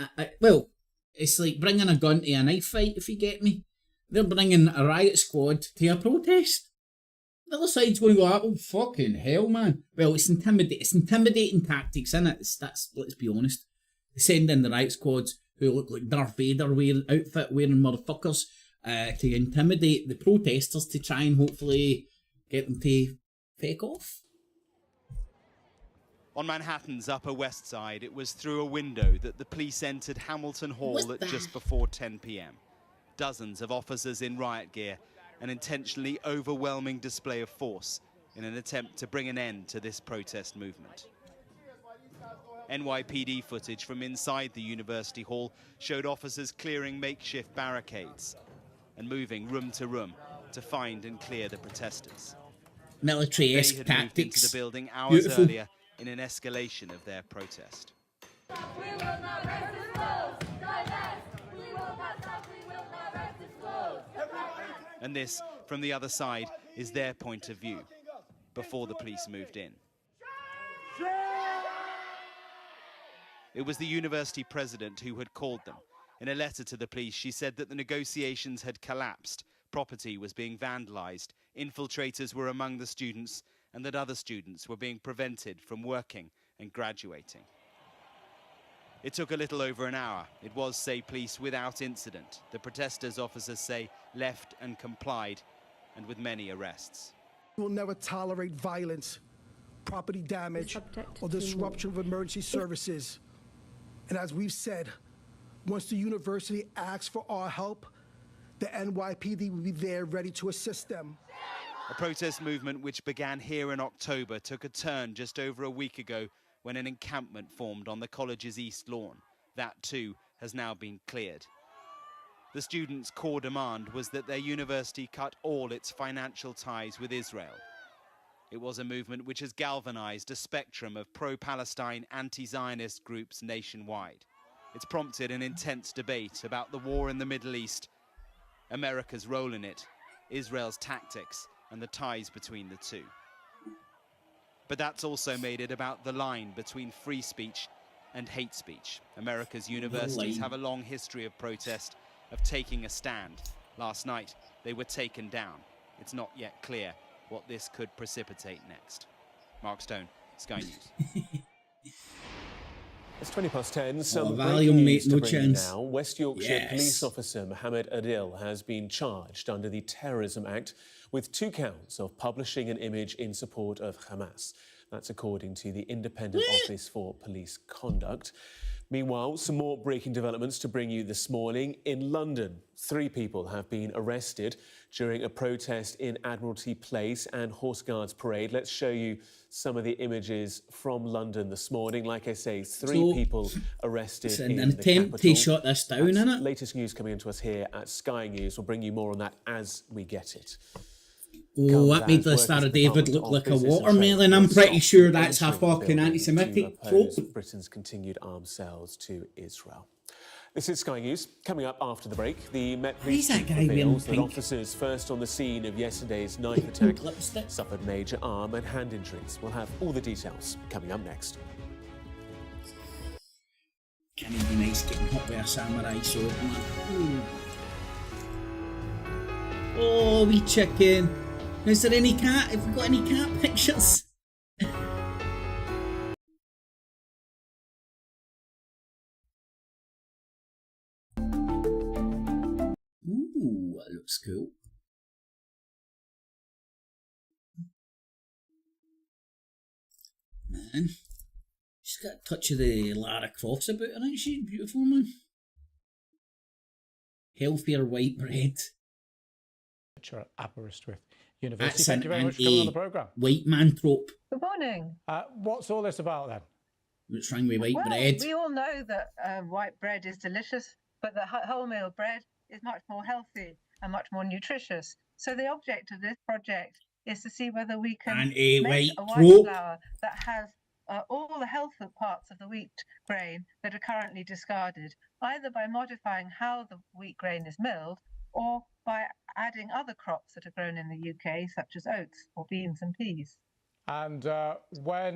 [SPEAKER 2] it's like bringing a gun to a knife fight, if you get me. They're bringing a riot squad to a protest. The other side's going to go, oh, fucking hell, man. Well, it's intimidating tactics, isn't it? That's, let's be honest. They send in the riot squads who look like Darth Vader wearing motherfuckers to intimidate the protesters to try and hopefully get them to fake off.
[SPEAKER 5] On Manhattan's Upper West Side, it was through a window that the police entered Hamilton Hall at just before 10 p.m. Dozens of officers in riot gear, an intentionally overwhelming display of force in an attempt to bring an end to this protest movement. NYPD footage from inside the University Hall showed officers clearing makeshift barricades and moving room to room to find and clear the protesters.
[SPEAKER 2] Military-esque
[SPEAKER 5] They had moved into
[SPEAKER 2] tactics.
[SPEAKER 5] the building hours
[SPEAKER 2] Beautiful.
[SPEAKER 5] earlier in an escalation of their protest. And this, from the other side, is their point of view before the police moved in. It was the university president who had called them. In a letter to the police, she said that the negotiations had collapsed, property was being vandalized, infiltrators were among the students, and that other students were being prevented from working and graduating. It took a little over an hour. It was, say police, without incident. The protesters, officers say, left and complied, and with many arrests.
[SPEAKER 6] We will never tolerate violence, property damage, or disruption of emergency services. And as we've said, once the university asks for our help, the NYPD will be there ready to assist them.
[SPEAKER 5] A protest movement which began here in October took a turn just over a week ago when an encampment formed on the college's east lawn. That too has now been cleared. The students' core demand was that their university cut all its financial ties with Israel. It was a movement which has galvanized a spectrum of pro-Palestine, anti-Zionist groups nationwide. It's prompted an intense debate about the war in the Middle East, America's role in it, Israel's tactics, and the ties between the two. But that's also made it about the line between free speech and hate speech. America's universities have a long history of protest, of taking a stand. Last night, they were taken down. It's not yet clear what this could precipitate next. Mark Stone, Sky News.
[SPEAKER 17] It's 10:20. Some
[SPEAKER 2] Valium,
[SPEAKER 17] breaking news
[SPEAKER 2] no
[SPEAKER 17] to bring you
[SPEAKER 2] chance.
[SPEAKER 17] now. West Yorkshire police officer Mohammed Adil has been charged under the Terrorism Act with 2 counts of publishing an image in support of Hamas. That's according to the Independent Office for Police Conduct. Meanwhile, some more breaking developments to bring you this morning. In London, 3 people have been arrested during a protest in Admiralty Place and Horse Guards Parade. Let's show you some of the images from London this morning. Like I say, 3 people arrested in the
[SPEAKER 2] attempt to shut this down,
[SPEAKER 17] That's
[SPEAKER 2] innit?
[SPEAKER 17] latest news coming into us here at Sky News. We'll bring you more on that as we get it.
[SPEAKER 2] Oh, that made the Star of David look like a watermelon. I'm pretty sure that's a fucking anti-Semitic trope.
[SPEAKER 17] Britain's continued arms sales to Israel. This is Sky News. Coming up after the break, the Met Police
[SPEAKER 2] that guy
[SPEAKER 17] reveals that
[SPEAKER 2] wearing pink?
[SPEAKER 17] officers first on the scene of yesterday's knife attack suffered major arm and hand injuries. We'll have all the details coming up next.
[SPEAKER 2] Can it be nice getting hot with a samurai sword, man? Oh, wee chicken. Is there any cat? Have we got any cat pictures? Ooh, that looks cool. Man, she's got a touch of the Lara Croft about her, ain't she? Beautiful, man. Healthier white bread.
[SPEAKER 1] Picture at Aberystwyth University.
[SPEAKER 2] That's
[SPEAKER 1] Thank
[SPEAKER 2] an
[SPEAKER 1] you very much for coming on the programme.
[SPEAKER 2] white man trope.
[SPEAKER 19] Good morning.
[SPEAKER 1] What's all this about then?
[SPEAKER 2] What's wrong with white
[SPEAKER 19] Well,
[SPEAKER 2] bread?
[SPEAKER 19] we all know that white bread is delicious, but the wholemeal bread
[SPEAKER 7] is much more healthy and much more nutritious. So the object of this project is to see whether we can make a white flour that has all the healthful parts of the wheat grain that are currently discarded, either by modifying how the wheat grain is milled or by adding other crops that are grown in the UK, such as oats or beans and peas.
[SPEAKER 1] And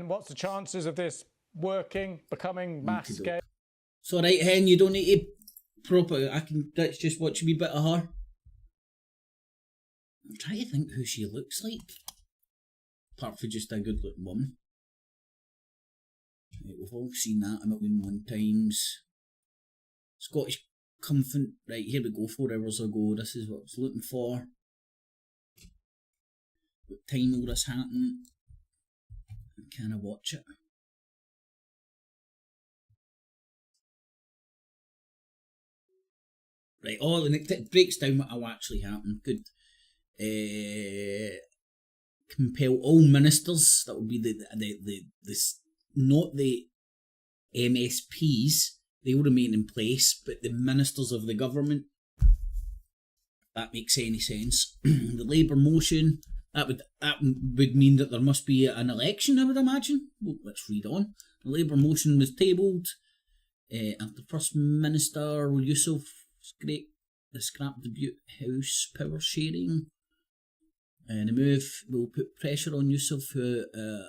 [SPEAKER 1] what's the chances of this working, becoming mass scale?
[SPEAKER 2] It's all right, Hen, you don't need to let's just watch a wee bit of her. I'm trying to think who she looks like. Apart from just a good looking woman. Right, we've all seen that a million times. Scottish comfort. Right, here we go, 4 hours ago. This is what I was looking for. What time will this happen? Can I watch it? Right, and it breaks down what will actually happen. Good. Compel all ministers, that would be not the MSPs, they will remain in place, but the ministers of the government, if that makes any sense. The Labour motion, that would mean that there must be an election, I would imagine. Well, let's read on. The Labour motion was tabled after First Minister Yusuf scrapped the Butte House power sharing. And the move will put pressure on Yusuf, who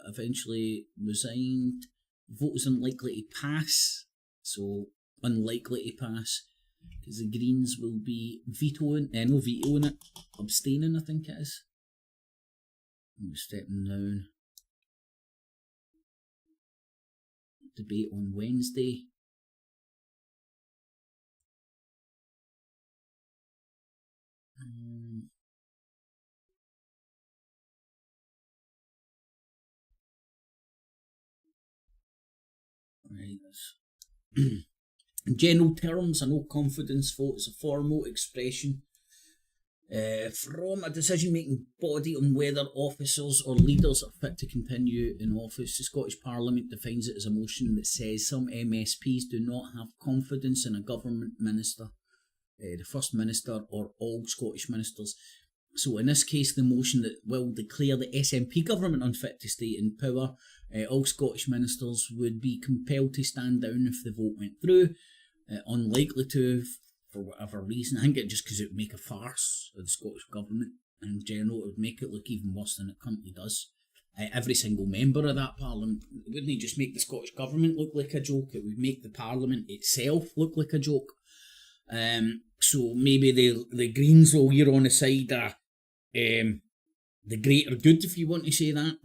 [SPEAKER 2] eventually resigned. Vote is unlikely to pass, so unlikely to pass, because the Greens will be vetoing it, abstaining, I think it is. I'm stepping down. Debate on Wednesday. Right. In general terms, a no confidence vote is a formal expression from a decision-making body on whether officers or leaders are fit to continue in office. The Scottish Parliament defines it as a motion that says some MSPs do not have confidence in a government minister, the First Minister or all Scottish ministers. So in this case, the motion that will declare the SNP government unfit to stay in power, all Scottish ministers would be compelled to stand down if the vote went through. Unlikely to, for whatever reason. I think it just because it would make a farce of the Scottish government in general. It would make it look even worse than it currently does. Every single member of that parliament, wouldn't it just make the Scottish government look like a joke? It would make the parliament itself look like a joke. So maybe the Greens will err on the side of the greater good, if you want to say that.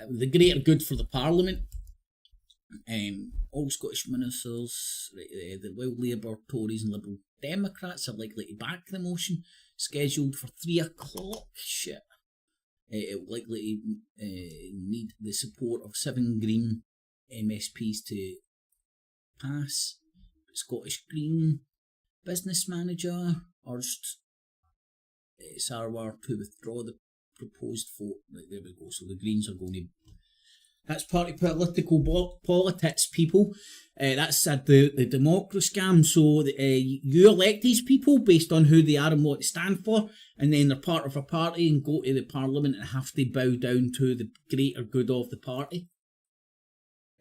[SPEAKER 2] The greater good for the parliament. All Scottish ministers, the Labour, Tories and Liberal Democrats are likely to back the motion, scheduled for 3 o'clock. Shit. It will likely need the support of 7 Green MSPs to pass. Scottish Green business manager urged Sarwar to withdraw the proposed vote. Right, there we go. So the Greens are going to... That's party political politics, people. That's the democracy scam. So you elect these people based on who they are and what they stand for, and then they're part of a party and go to the parliament and have to bow down to the greater good of the party.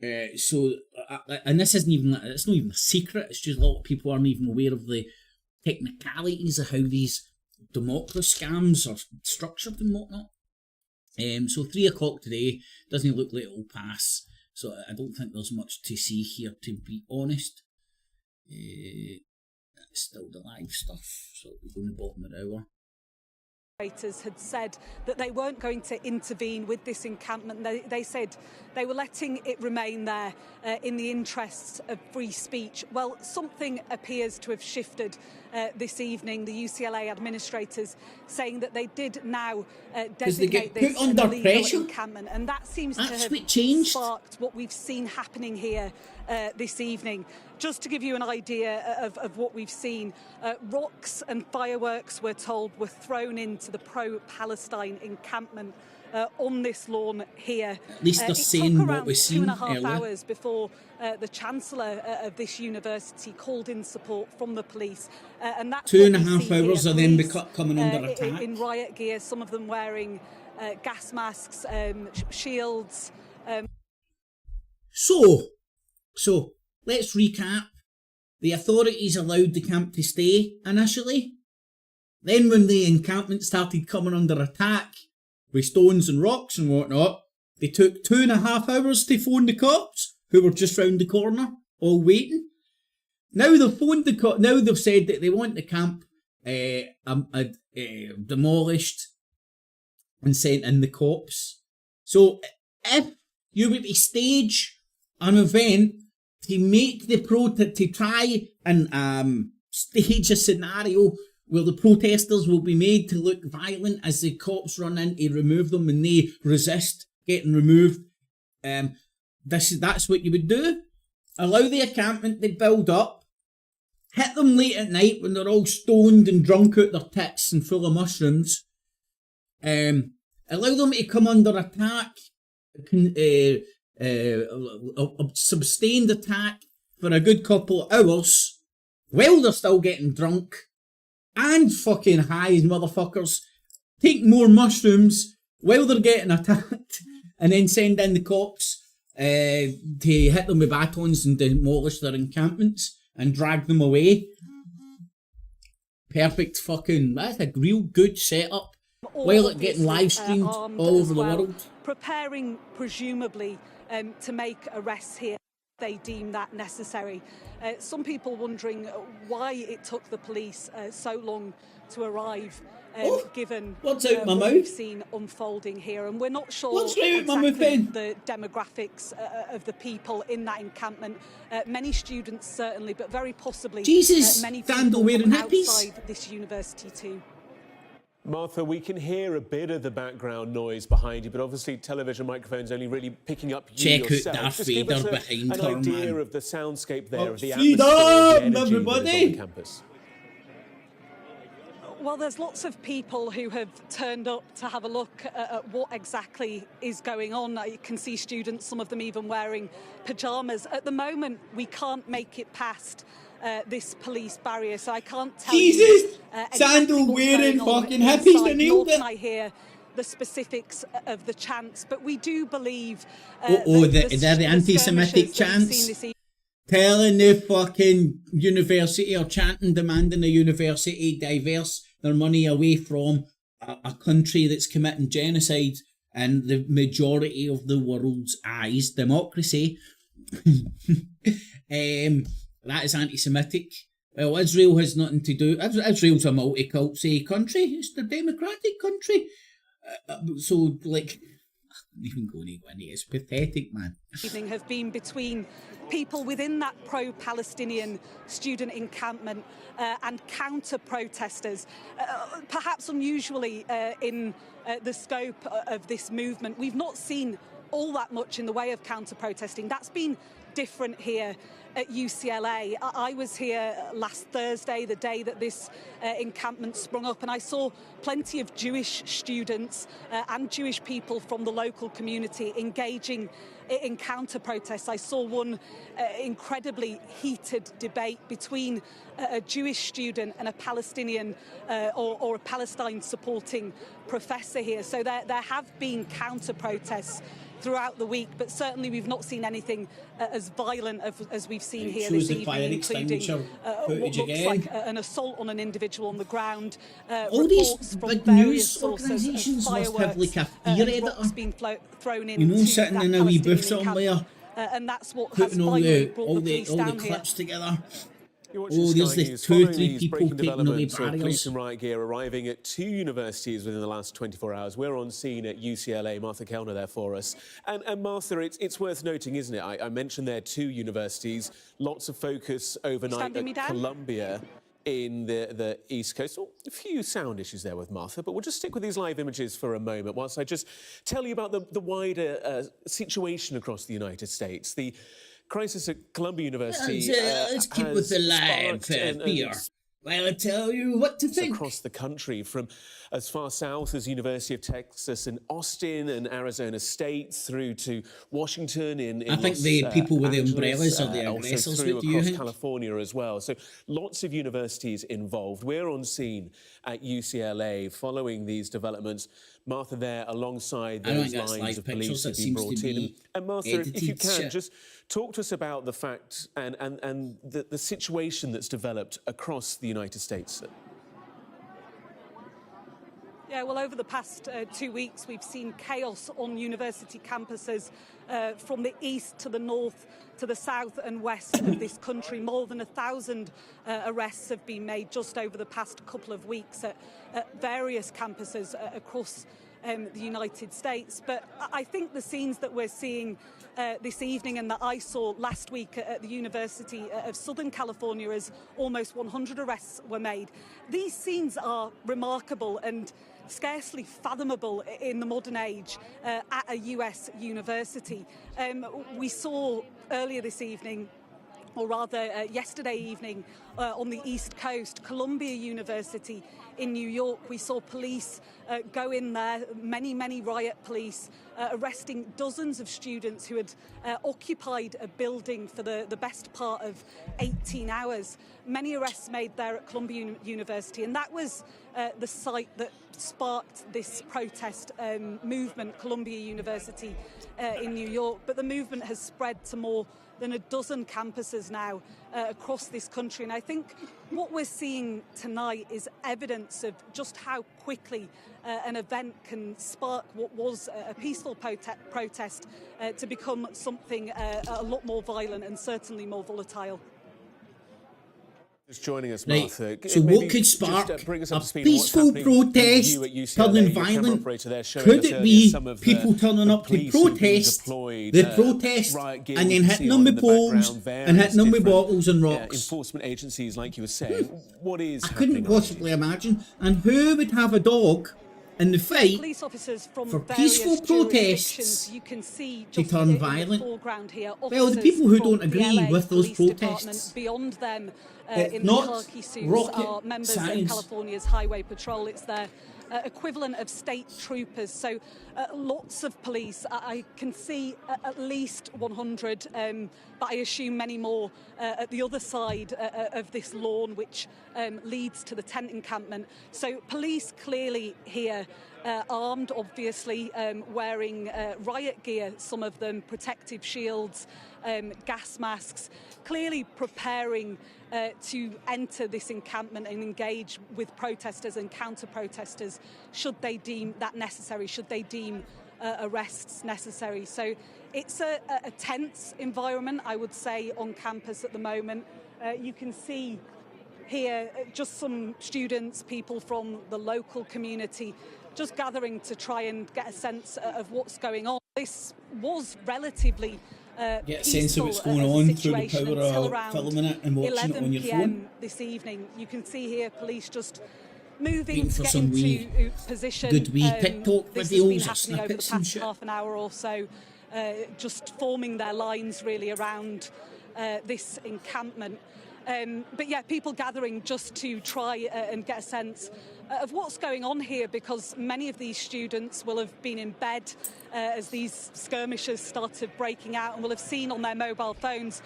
[SPEAKER 2] And this isn't even, it's not even a secret. It's just a lot of people aren't even aware of the technicalities of how these democracy scams are structured and whatnot. So 3 o'clock today, doesn't look like it'll pass, so I don't think there's much to see here, to be honest. It's still the live stuff, so we're going to the bottom of the hour.
[SPEAKER 19] Had said that they weren't going to intervene with this encampment. They said they were letting it remain there in the interests of free speech. Well, something appears to have shifted this evening. The UCLA administrators saying that they did now designate this an illegal encampment, and that seems to have sparked what we've seen happening here this evening. Just to give you an idea of what we've seen, rocks and fireworks, we're told, were thrown into the pro-Palestine encampment on this lawn here.
[SPEAKER 2] At least they're saying what we've seen
[SPEAKER 19] 2.5
[SPEAKER 2] earlier.
[SPEAKER 19] hours before the Chancellor of this university called in support from the police. And that's
[SPEAKER 2] 2.5 hours of them coming under attack.
[SPEAKER 19] In riot gear, some of them wearing gas masks, shields.
[SPEAKER 2] So, let's recap. The authorities allowed the camp to stay initially. Then when the encampment started coming under attack with stones and rocks and whatnot, they took 2.5 hours to phone the cops, who were just round the corner, all waiting. Now they've phoned the cops. Now they've said that they want the camp demolished and sent in the cops. So if you were to stage an event to make to try and stage a scenario where the protesters will be made to look violent as the cops run in to remove them and they resist getting removed, that's what you would do. Allow the encampment to build up, hit them late at night when they're all stoned and drunk out their tits and full of mushrooms, allow them to come under attack, a sustained attack for a good couple of hours while they're still getting drunk and fucking high as motherfuckers, take more mushrooms while they're getting attacked, and then send in the cops to hit them with batons and demolish their encampments and drag them away. Perfect fucking, that's a real good setup. While it's getting live streamed all over the world.
[SPEAKER 19] Preparing, presumably, to make arrests here. They deem that necessary. Some people wondering why it took the police so long to arrive, given what we've seen unfolding here. And we're not sure exactly the demographics of the people in that encampment. Many students certainly, but very possibly many people from outside this university too.
[SPEAKER 17] Martha, we can hear a bit of the background noise behind you, but obviously television microphones only really picking up you yourself.
[SPEAKER 2] Check out Darth Vader behind her,
[SPEAKER 17] an idea
[SPEAKER 2] man.
[SPEAKER 17] of the soundscape there, of the atmosphere, the energy that is on the campus.
[SPEAKER 19] Well, there's lots of people who have turned up to have a look at what exactly is going on. You can see students, some of them even wearing pyjamas. At the moment, we can't make it past this police barrier, so I can't tell you
[SPEAKER 2] sandal wearing fucking hippies, they nailed it.
[SPEAKER 19] I hear the specifics of the chants, but we do believe
[SPEAKER 2] they're the anti-Semitic chants telling the fucking university or chanting, demanding the university divert their money away from a country that's committing genocide in the majority of the world's eyes, democracy. That is anti-Semitic. Well, Israel has nothing to do. Israel's a multicultural country. It's a democratic country. So, like, I'm not even going to go into it. It's pathetic, man.
[SPEAKER 19] Evening have been between people within that pro-Palestinian student encampment and counter-protesters. Perhaps unusually in the scope of this movement, we've not seen all that much in the way of counter-protesting. That's been different here at UCLA. I was here last Thursday, the day that this encampment sprung up, and I saw plenty of Jewish students and Jewish people from the local community engaging in counter-protests. I saw one incredibly heated debate between a Jewish student and a Palestinian or a Palestine-supporting professor here. So there have been counter-protests throughout the week, but certainly we've not seen anything as violent as we've seen here this evening, including what looks like an assault on an individual on the ground.
[SPEAKER 2] All these big news organisations must have like a fear editor,
[SPEAKER 19] being thrown in,
[SPEAKER 2] you know, sitting in a wee booth somewhere,
[SPEAKER 19] and that's what has
[SPEAKER 2] putting all the clips together. Oh, there's this 2 or 3 people taking away barriers.
[SPEAKER 17] Police and riot gear arriving at 2 universities within the last 24 hours. We're on scene at UCLA. Martha Kellner there for us. And Martha, it's worth noting, isn't it? I mentioned there 2 universities. Lots of focus overnight at Columbia in the East Coast. Oh, a few sound issues there with Martha, but we'll just stick with these live images for a moment whilst I just tell you about the wider situation across the United States. The crisis at Columbia University
[SPEAKER 2] let's keep with the live beer. Well, I tell you what to think.
[SPEAKER 17] Across the country, from as far south as University of Texas in Austin and Arizona State through to Washington in
[SPEAKER 2] I think
[SPEAKER 17] Los
[SPEAKER 2] the people with the
[SPEAKER 17] Angeles,
[SPEAKER 2] umbrellas are the
[SPEAKER 17] also
[SPEAKER 2] aggressors.
[SPEAKER 17] through
[SPEAKER 2] What do you
[SPEAKER 17] across
[SPEAKER 2] think?
[SPEAKER 17] California as well. So lots of universities involved. We're on scene at UCLA following these developments. Martha there alongside those lines of police have been brought in. And Martha, if you can, just talk to us about the fact and the situation that's developed across the United States.
[SPEAKER 19] Yeah, well, over the past 2 weeks, we've seen chaos on university campuses from the east to the north to the south and west of this country. More than 1,000 arrests have been made just over the past couple of weeks at various campuses across the United States. But I think the scenes that we're seeing this evening and that I saw last week at the University of Southern California, as almost 100 arrests were made, these scenes are remarkable and scarcely fathomable in the modern age at a US university. We saw earlier this evening, or rather yesterday evening, on the East Coast, Columbia University in New York, we saw police go in there, many riot police, arresting dozens of students who had occupied a building for the best part of 18 hours. Many arrests made there at Columbia University, and that was the site that sparked this protest movement, Columbia University in New York. But the movement has spread to more than a dozen campuses now across this country. And I think what we're seeing tonight is evidence of just how quickly an event can spark what was a peaceful protest to become something a lot more violent and certainly more volatile.
[SPEAKER 17] Just joining us, Martha.
[SPEAKER 2] So what could spark a peaceful protest turning violent? Could it be people turning up to protest the protest and then hitting them with poles and hitting them with bottles and rocks?
[SPEAKER 17] Enforcement agencies, like you were saying, what is
[SPEAKER 2] I couldn't possibly imagine. And who would have a dog in the fight
[SPEAKER 19] Police officers from
[SPEAKER 2] for
[SPEAKER 19] various
[SPEAKER 2] peaceful protests
[SPEAKER 19] you can see
[SPEAKER 2] to
[SPEAKER 19] just
[SPEAKER 2] turn
[SPEAKER 19] in
[SPEAKER 2] violent?
[SPEAKER 19] the foreground here,
[SPEAKER 2] Well, the people who
[SPEAKER 19] officers
[SPEAKER 2] don't
[SPEAKER 19] from the
[SPEAKER 2] agree
[SPEAKER 19] LA
[SPEAKER 2] with those
[SPEAKER 19] Police
[SPEAKER 2] protests,
[SPEAKER 19] Department, beyond them
[SPEAKER 2] it's
[SPEAKER 19] in the
[SPEAKER 2] not
[SPEAKER 19] khaki suits
[SPEAKER 2] rocket
[SPEAKER 19] are members
[SPEAKER 2] science.
[SPEAKER 19] of California's Highway Patrol. It's their equivalent of state troopers. So lots of police. I can see at least 100, but I assume many more at the other side of this lawn, which leads to the tent encampment. So police clearly here, armed, obviously, wearing riot gear, some of them protective shields, gas masks, clearly preparing to enter this encampment and engage with protesters and counter-protesters should they deem that necessary, should they deem arrests necessary. So it's a tense environment, I would say, on campus at the moment. You can see here just some students, people from the local community, just gathering to try and get a sense of what's going on. This was relatively
[SPEAKER 2] get a sense of what's going on through the power of filming it and watching it on your phone.
[SPEAKER 19] This evening, you can see here police just moving
[SPEAKER 2] Waiting for
[SPEAKER 19] to
[SPEAKER 2] some
[SPEAKER 19] get into position.
[SPEAKER 2] good wee TikTok
[SPEAKER 19] this
[SPEAKER 2] videos or
[SPEAKER 19] has been happening over the
[SPEAKER 2] snippets and
[SPEAKER 19] past
[SPEAKER 2] shit.
[SPEAKER 19] half an hour or so, just forming their lines really around this encampment. But yeah, people gathering just to try and get a sense of what's going on here, because many of these students will have been in bed as these skirmishes started breaking out, and will have seen on their mobile phones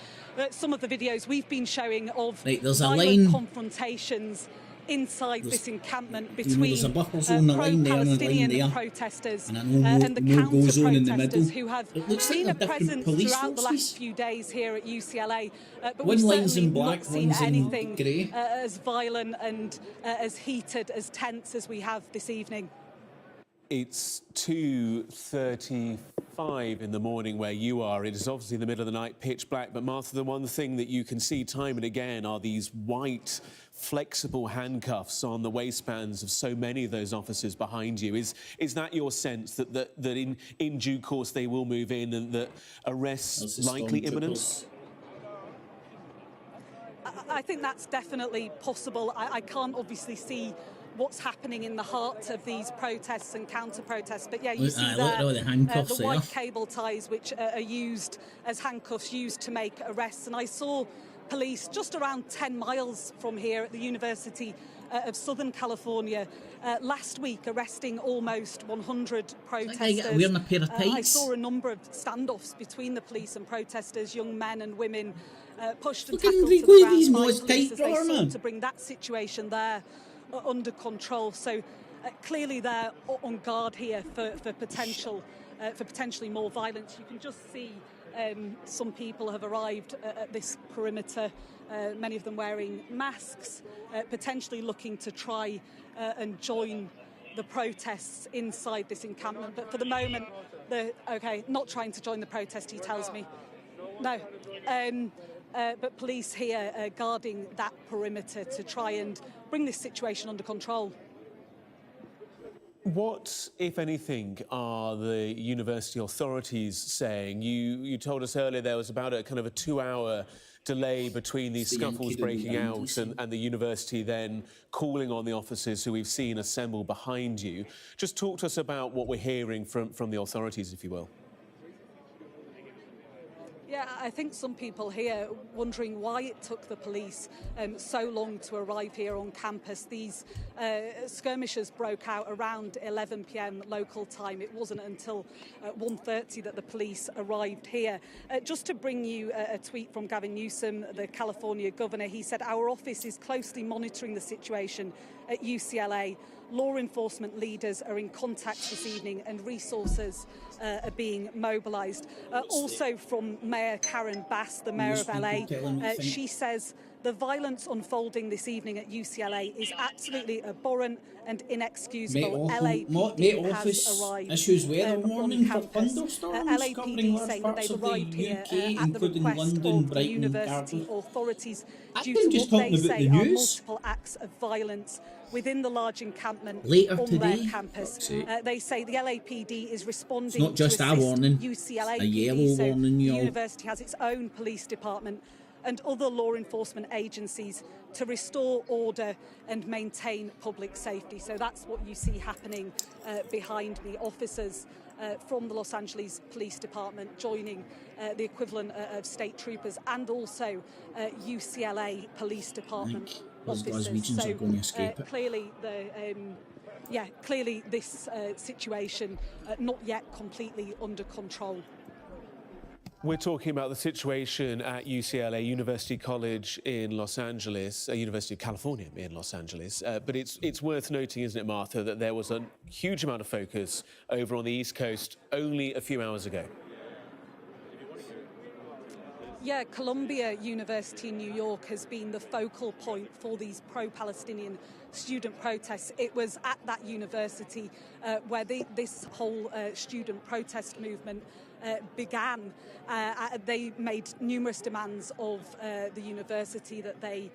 [SPEAKER 19] some of the videos we've been showing of
[SPEAKER 2] there's a
[SPEAKER 19] violent
[SPEAKER 2] line
[SPEAKER 19] confrontations inside this encampment
[SPEAKER 2] there's a
[SPEAKER 19] between
[SPEAKER 2] buffer zone, the line there and a line
[SPEAKER 19] pro-Palestinian
[SPEAKER 2] there.
[SPEAKER 19] protesters
[SPEAKER 2] And
[SPEAKER 19] and the
[SPEAKER 2] no-go zone in the middle.
[SPEAKER 19] counter-protesters who have
[SPEAKER 2] It looks like
[SPEAKER 19] been a
[SPEAKER 2] they're different
[SPEAKER 19] presence
[SPEAKER 2] police
[SPEAKER 19] throughout the
[SPEAKER 2] forces.
[SPEAKER 19] last few days here at UCLA, but
[SPEAKER 2] One
[SPEAKER 19] we've
[SPEAKER 2] line's
[SPEAKER 19] certainly
[SPEAKER 2] in black,
[SPEAKER 19] not seen
[SPEAKER 2] one's in
[SPEAKER 19] anything
[SPEAKER 2] grey.
[SPEAKER 19] as violent and as heated, as tense as we have this evening.
[SPEAKER 17] It's 2:35 in the morning where you are. It is obviously the middle of the night, pitch black. But Martha, the one thing that you can see time and again are these white, flexible handcuffs on the waistbands of so many of those officers behind you. Is that your sense that in due course they will move in and that arrests likely imminent?
[SPEAKER 19] I think that's definitely possible. I can't obviously see what's happening in the heart of these protests and counter-protests, but yeah, you see
[SPEAKER 2] look
[SPEAKER 19] there
[SPEAKER 2] at all the handcuffs
[SPEAKER 19] the white
[SPEAKER 2] there.
[SPEAKER 19] cable ties which are used as handcuffs used to make arrests. And I saw police just around 10 miles from here at the University of Southern California last week, arresting almost 100 protesters. I saw a number of standoffs between the police and protesters, young men and women pushed and tackled to the ground by police as they sought to bring that situation there under control. So clearly they're on guard here for potentially more violence. You can just see some people have arrived at this perimeter, many of them wearing masks, potentially looking to try and join the protests inside this encampment. But for the moment, not trying to join the protest, he tells me. No. But police here guarding that perimeter to try and bring this situation under control.
[SPEAKER 17] What, if anything, are the university authorities saying? You told us earlier there was about a kind of a 2-hour delay between these scuffles breaking out and the university then calling on the officers who we've seen assemble behind you. Just talk to us about what we're hearing from the authorities, if you will.
[SPEAKER 19] Yeah, I think some people here wondering why it took the police so long to arrive here on campus. These skirmishes broke out around 11 p.m. local time. It wasn't until 1:30 that the police arrived here. Just to bring you a tweet from Gavin Newsom, the California governor, he said, "Our office is closely monitoring the situation at UCLA. Law enforcement leaders are in contact this evening and resources are being mobilised." Also from Mayor Karen Bass, the Mayor of LA, she says the violence unfolding this evening at UCLA is absolutely abhorrent and inexcusable. LAPD has arrived
[SPEAKER 2] issues weather warning for
[SPEAKER 19] campus.
[SPEAKER 2] thunderstorms
[SPEAKER 19] LAPD saying that they've arrived here at the request of the university authorities due to what they say are multiple acts of violence within the large encampment on their campus. They say the LAPD is responding
[SPEAKER 2] not just
[SPEAKER 19] to
[SPEAKER 2] our warning,
[SPEAKER 19] UCLA
[SPEAKER 2] a yellow warning,
[SPEAKER 19] the university has its own police department and other law enforcement agencies to restore order and maintain public safety. So that's what you see happening behind me. Officers from the Los Angeles Police Department joining the equivalent of state troopers and also UCLA Police Department officers. So clearly clearly this situation not yet completely under control.
[SPEAKER 17] We're talking about the situation at UCLA, University College in Los Angeles, University of California in Los Angeles. But it's worth noting, isn't it, Martha, that there was a huge amount of focus over on the East Coast only a few hours ago.
[SPEAKER 19] Yeah, Columbia University in New York has been the focal point for these pro-Palestinian student protests. It was at that university where this whole student protest movement began. They made numerous demands of the university that they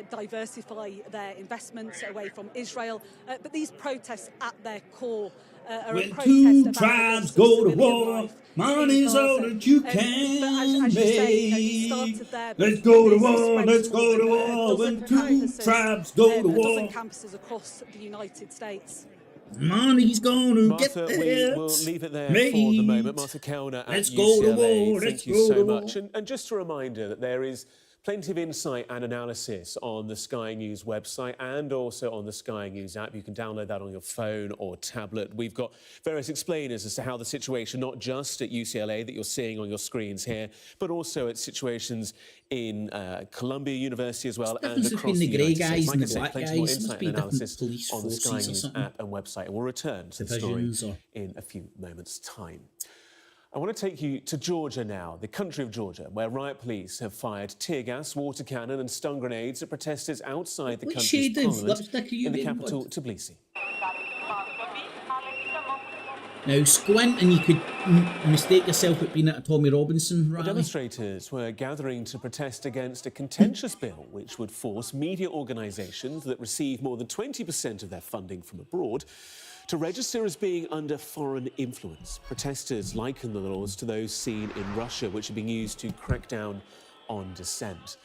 [SPEAKER 19] diversify their investments away from Israel. But these protests at their core are a protest
[SPEAKER 2] two
[SPEAKER 19] about
[SPEAKER 2] tribes go to war, money's all that you can
[SPEAKER 19] as you say,
[SPEAKER 2] let's go to war, let's go to war, when two tribes go to war.
[SPEAKER 19] Campuses across the United States.
[SPEAKER 2] Money's gonna get
[SPEAKER 17] Martha,
[SPEAKER 2] there.
[SPEAKER 17] we will leave it there for the moment. Martha Kellner at
[SPEAKER 2] Let's
[SPEAKER 17] UCLA,
[SPEAKER 2] go to war,
[SPEAKER 17] thank you so much. And just a reminder that there is plenty of insight and analysis on the Sky News website and also on the Sky News app. You can download that on your phone or tablet. We've got various explainers as to how the situation, not just at UCLA that you're seeing on your screens here, but also at situations in Columbia University as well and across the United States. Like I said, plenty more insight and analysis on the Sky News app and website. And we'll return to the story in a few moments' time. I want to take you to Georgia now, the country of Georgia, where riot police have fired tear gas, water cannon and stun grenades at protesters outside the country's parliament in the capital, Tbilisi.
[SPEAKER 2] Now squint and you could mistake yourself at being at a Tommy Robinson rally.
[SPEAKER 17] The demonstrators were gathering to protest against a contentious bill which would force media organisations that receive more than 20% of their funding from abroad to register as being under foreign influence. Protesters liken the laws to those seen in Russia, which are being used to crack down on dissent.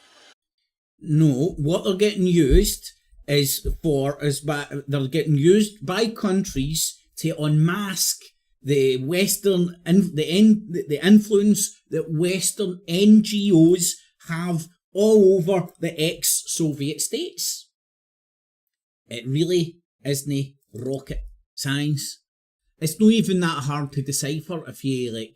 [SPEAKER 2] No, what they're getting used they're getting used by countries to unmask the Western the influence that Western NGOs have all over the ex-Soviet states. It really isn't rocket science. It's not even that hard to decipher if you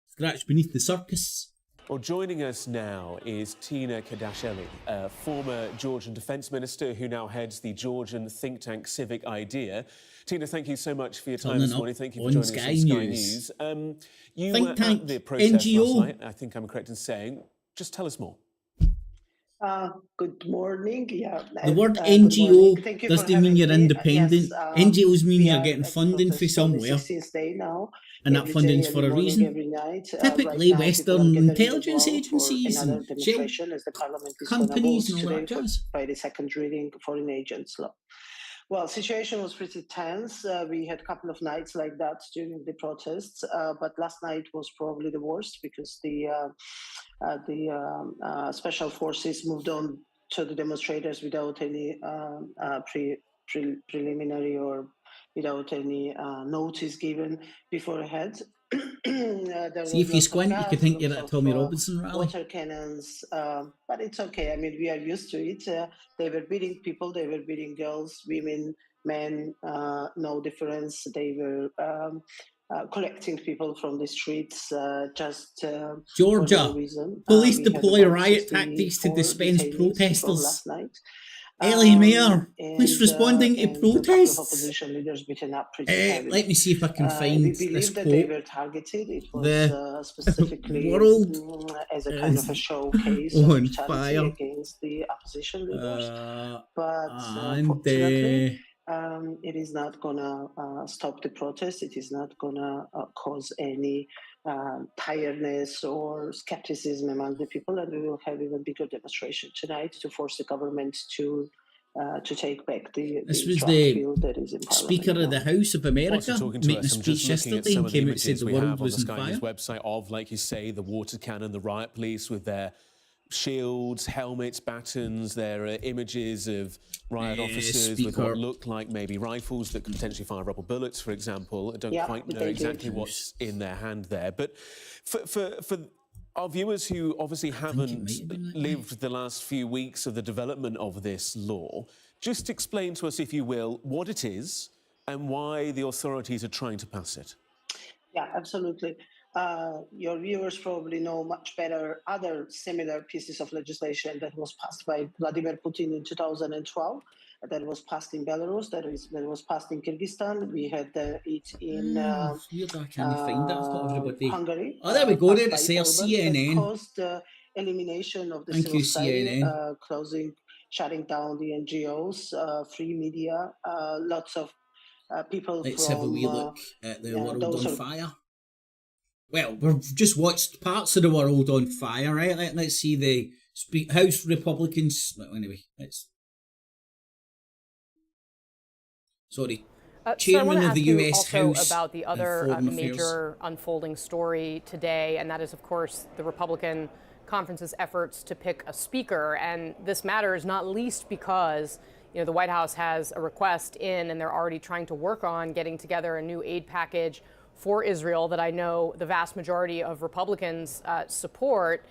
[SPEAKER 2] scratch beneath the surface.
[SPEAKER 17] Well, joining us now is Tina Kadasheli, a former Georgian defence minister who now heads the Georgian think tank Civic Idea. Tina, thank you so much for your time this morning. Thank you for joining us on Sky News. You
[SPEAKER 2] Think
[SPEAKER 17] were
[SPEAKER 2] tank,
[SPEAKER 17] at the protest
[SPEAKER 2] NGO.
[SPEAKER 17] last night, I think I'm correct in saying. Just tell us more.
[SPEAKER 9] Good morning. Yeah.
[SPEAKER 2] The word
[SPEAKER 9] good
[SPEAKER 2] NGO
[SPEAKER 9] morning.
[SPEAKER 2] doesn't mean you're independent. NGOs mean you're getting funding for somewhere.
[SPEAKER 9] 16th day now.
[SPEAKER 2] And that funding's for a reason.
[SPEAKER 9] Every night.
[SPEAKER 2] Typically,
[SPEAKER 9] right now,
[SPEAKER 2] Western intelligence agencies and
[SPEAKER 9] as the parliament is
[SPEAKER 2] companies and all
[SPEAKER 9] today
[SPEAKER 2] that jazz.
[SPEAKER 9] by the second reading foreign agents law. Well, situation was pretty tense. We had a couple of nights like that during the protests, but last night was probably the worst because the special forces moved on to the demonstrators without any preliminary or without any notice given beforehand.
[SPEAKER 2] See, if you squint, you could think you're at a Tommy Robinson rally.
[SPEAKER 9] Water cannons, but it's okay. I mean, we are used to it. They were beating people, they were beating girls, women, men, no difference. They were collecting people from the streets just
[SPEAKER 2] Georgia,
[SPEAKER 9] for no reason.
[SPEAKER 2] police
[SPEAKER 9] We had
[SPEAKER 2] deploy
[SPEAKER 9] about
[SPEAKER 2] riot
[SPEAKER 9] 64
[SPEAKER 2] tactics to dispense
[SPEAKER 9] detainees from
[SPEAKER 2] protesters.
[SPEAKER 9] last night.
[SPEAKER 2] Ellie Mayor, police responding to
[SPEAKER 9] and a couple of
[SPEAKER 2] protests.
[SPEAKER 9] opposition leaders beaten up pretty heavily.
[SPEAKER 2] Let me see if I can find
[SPEAKER 9] we
[SPEAKER 2] this
[SPEAKER 9] believe that they
[SPEAKER 2] quote.
[SPEAKER 9] were targeted. It
[SPEAKER 2] The
[SPEAKER 9] was specifically
[SPEAKER 2] world
[SPEAKER 9] as a kind of a showcase of
[SPEAKER 2] on
[SPEAKER 9] brutality
[SPEAKER 2] fire.
[SPEAKER 9] against the opposition leaders. But
[SPEAKER 2] and
[SPEAKER 9] fortunately, it is not gonna stop the protest. It is not gonna cause any tiredness or skepticism among the people, and we will have even bigger demonstration tonight to force the government to take back the
[SPEAKER 2] This was
[SPEAKER 9] track
[SPEAKER 2] the
[SPEAKER 9] field that is in
[SPEAKER 2] Speaker of the House of America making a speech yesterday and came out and said the world was on
[SPEAKER 17] Sky
[SPEAKER 2] fire.
[SPEAKER 17] News website of, like you say, the water cannon, the riot police with their shields, helmets, batons. There are images of riot officers with what look like maybe rifles that could potentially fire rubber bullets, for example. I don't quite know exactly what's in their hand there. But for our viewers who obviously haven't lived the last few weeks of the development of this law, just explain to us, if you will, what it is and why the authorities are trying to pass it.
[SPEAKER 9] Yeah, absolutely. Your viewers probably know much better other similar pieces of legislation that was passed by Vladimir Putin in 2012, that was passed in Belarus, that was passed in Kyrgyzstan. We had it in Hungary.
[SPEAKER 2] Oh, there we go. There it's there,
[SPEAKER 9] Orban,
[SPEAKER 2] CNN.
[SPEAKER 9] that caused the elimination of the
[SPEAKER 2] Thank
[SPEAKER 9] civil
[SPEAKER 2] you,
[SPEAKER 9] society,
[SPEAKER 2] CNN.
[SPEAKER 9] shutting down the NGOs, free media, lots of people
[SPEAKER 2] Let's
[SPEAKER 9] from...
[SPEAKER 2] have a wee look at the world on fire. Well, we've just watched parts of the world on fire, right? Let's see the House Republicans. Well, anyway, Chairman of the US House.
[SPEAKER 16] About the other major unfolding story today, and that is, of course, the Republican conference's efforts to pick a speaker. And this matters not least because, you know, the White House has a request in, and they're already trying to work on getting together a new aid package for Israel that I know the vast majority of Republicans support.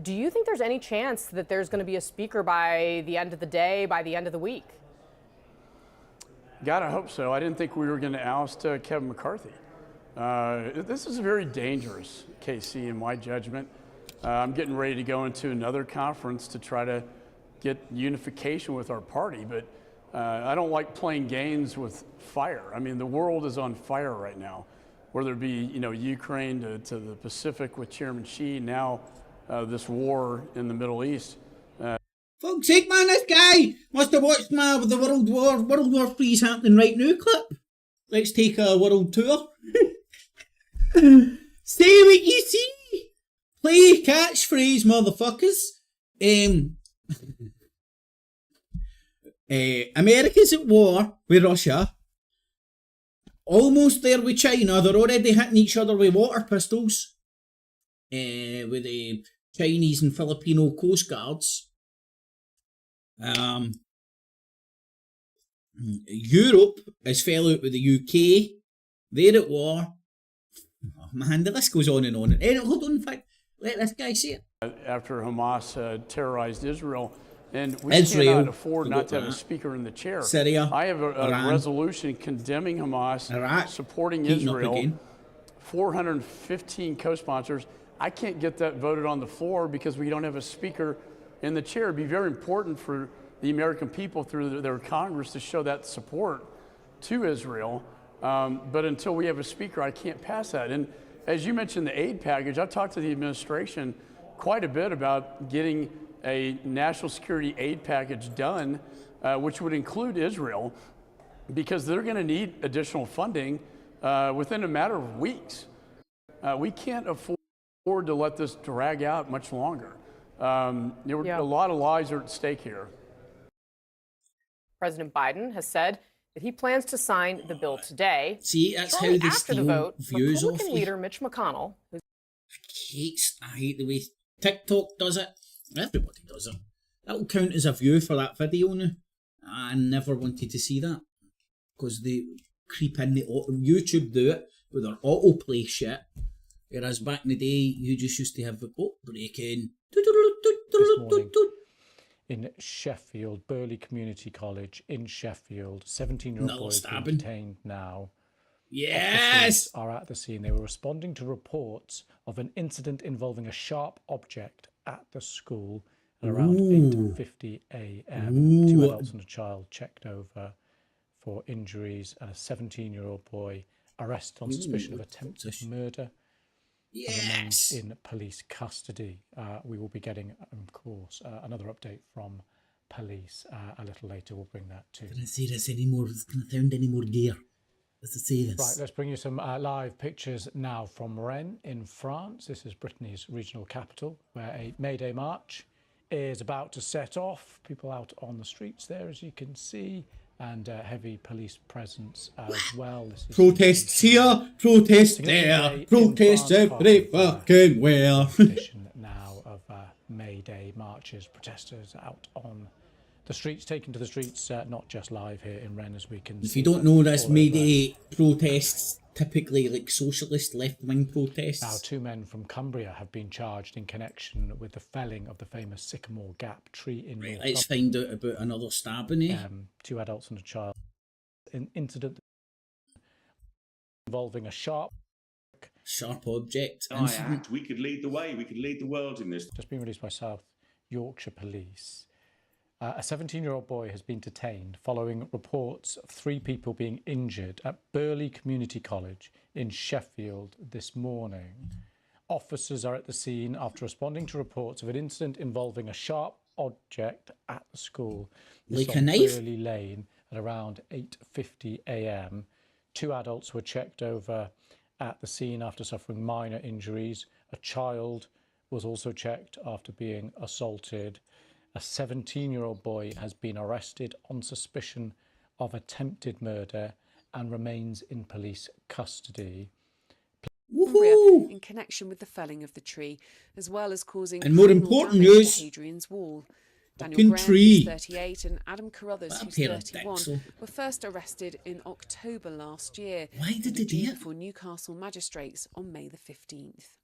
[SPEAKER 16] Do you think there's any chance that there's going to be a speaker by the end of the day, by the end of the week?
[SPEAKER 20] God, I hope so. I didn't think we were going to oust Kevin McCarthy. This is very dangerous, KC, in my judgment. I'm getting ready to go into another conference to try to get unification with our party, but I don't like playing games with fire. I mean, the world is on fire right now, whether it be, you know, Ukraine to the Pacific with Chairman Xi, now this war in the Middle East.
[SPEAKER 2] Fuck's sake, man, this guy must have watched the World War III's happening right now clip. Let's take a world tour. Say what you see. Play catchphrase, motherfuckers. America's at war with Russia. Almost there with China. They're already hitting each other with water pistols. With the Chinese and Filipino coast guards. Europe has fell out with the UK. They're at war. Oh man, the list goes on and on. Hold on, in fact, let this guy say it.
[SPEAKER 20] after Hamas terrorized Israel. And we cannot afford not to have a speaker in the chair.
[SPEAKER 2] Syria,
[SPEAKER 20] I have a resolution condemning Hamas, supporting Israel, 415 co-sponsors. I can't get that voted on the floor because we don't have a speaker in the chair. It'd be very important for the American people through their Congress to show that support to Israel. But until we have a speaker, I can't pass that. And as you mentioned, the aid package, I've talked to the administration quite a bit about getting a national security aid package done, which would include Israel, because they're going to need additional funding within a matter of weeks. We can't afford to let this drag out much longer. A lot of lives are at stake here.
[SPEAKER 16] President Biden has said that he plans to sign the bill today.
[SPEAKER 2] See, that's
[SPEAKER 16] shortly
[SPEAKER 2] how they
[SPEAKER 16] after the
[SPEAKER 2] steal
[SPEAKER 16] vote,
[SPEAKER 2] views
[SPEAKER 16] Republican
[SPEAKER 2] off
[SPEAKER 16] leader Mitch McConnell,
[SPEAKER 2] I hate the way TikTok does it. Everybody does it. That'll count as a view for that video now. I never wanted to see that. Because they creep in the YouTube do it with their autoplay shit. Whereas back in the day, you just used to have the breaking.
[SPEAKER 1] This morning in Sheffield, Burley Community College in Sheffield, 17-year-old boy is being detained now.
[SPEAKER 2] Yes!
[SPEAKER 1] Officers are at the scene. They were responding to reports of an incident involving a sharp object at the school at around 8:50 a.m. 2 adults and a child checked over for injuries, and a 17-year-old boy arrested on suspicion of attempted murder. Remains in police custody. We will be getting, of course, another update from police a little later. We'll bring that too.
[SPEAKER 2] Can't say this anymore. It's going to sound any more gear. Let's say this.
[SPEAKER 1] Right, let's bring you some live pictures now from Rennes in France. This is Brittany's regional capital, where a May Day march is about to set off. People out on the streets there, as you can see, and heavy police presence as well. This is
[SPEAKER 2] protests here, protests there, protests every fucking where.
[SPEAKER 1] Tradition now of May Day marches, protesters out on the streets, taken to the streets, not just live here in Rennes, as we can see.
[SPEAKER 2] If you don't know, this May Day protests, typically like socialist left-wing protests.
[SPEAKER 1] Now, 2 men from Cumbria have been charged in connection with the felling of the famous Sycamore Gap tree in North.
[SPEAKER 2] Let's find out about another stabbing.
[SPEAKER 1] 2 adults and a child. An incident involving a sharp
[SPEAKER 2] object.
[SPEAKER 8] We could lead the way. We could lead the world in this.
[SPEAKER 1] Just been released by South Yorkshire Police. A 17-year-old boy has been detained following reports of 3 people being injured at Burley Community College in Sheffield this morning. Officers are at the scene after responding to reports of an incident involving a sharp object at the school.
[SPEAKER 2] Like a knife?
[SPEAKER 1] Burley Lane at around 8:50 a.m. 2 adults were checked over at the scene after suffering minor injuries. A child was also checked after being assaulted. A 17-year-old boy has been arrested on suspicion of attempted murder and remains in police custody.
[SPEAKER 12] In connection with the felling of the tree, as well as causing
[SPEAKER 2] and more important news,
[SPEAKER 12] Hadrian's Wall. Daniel Graham, who's 38, and Adam Carruthers, who's 31, were first arrested in October last year.
[SPEAKER 2] Why did they do it?
[SPEAKER 12] Before Newcastle magistrates on May the 15th.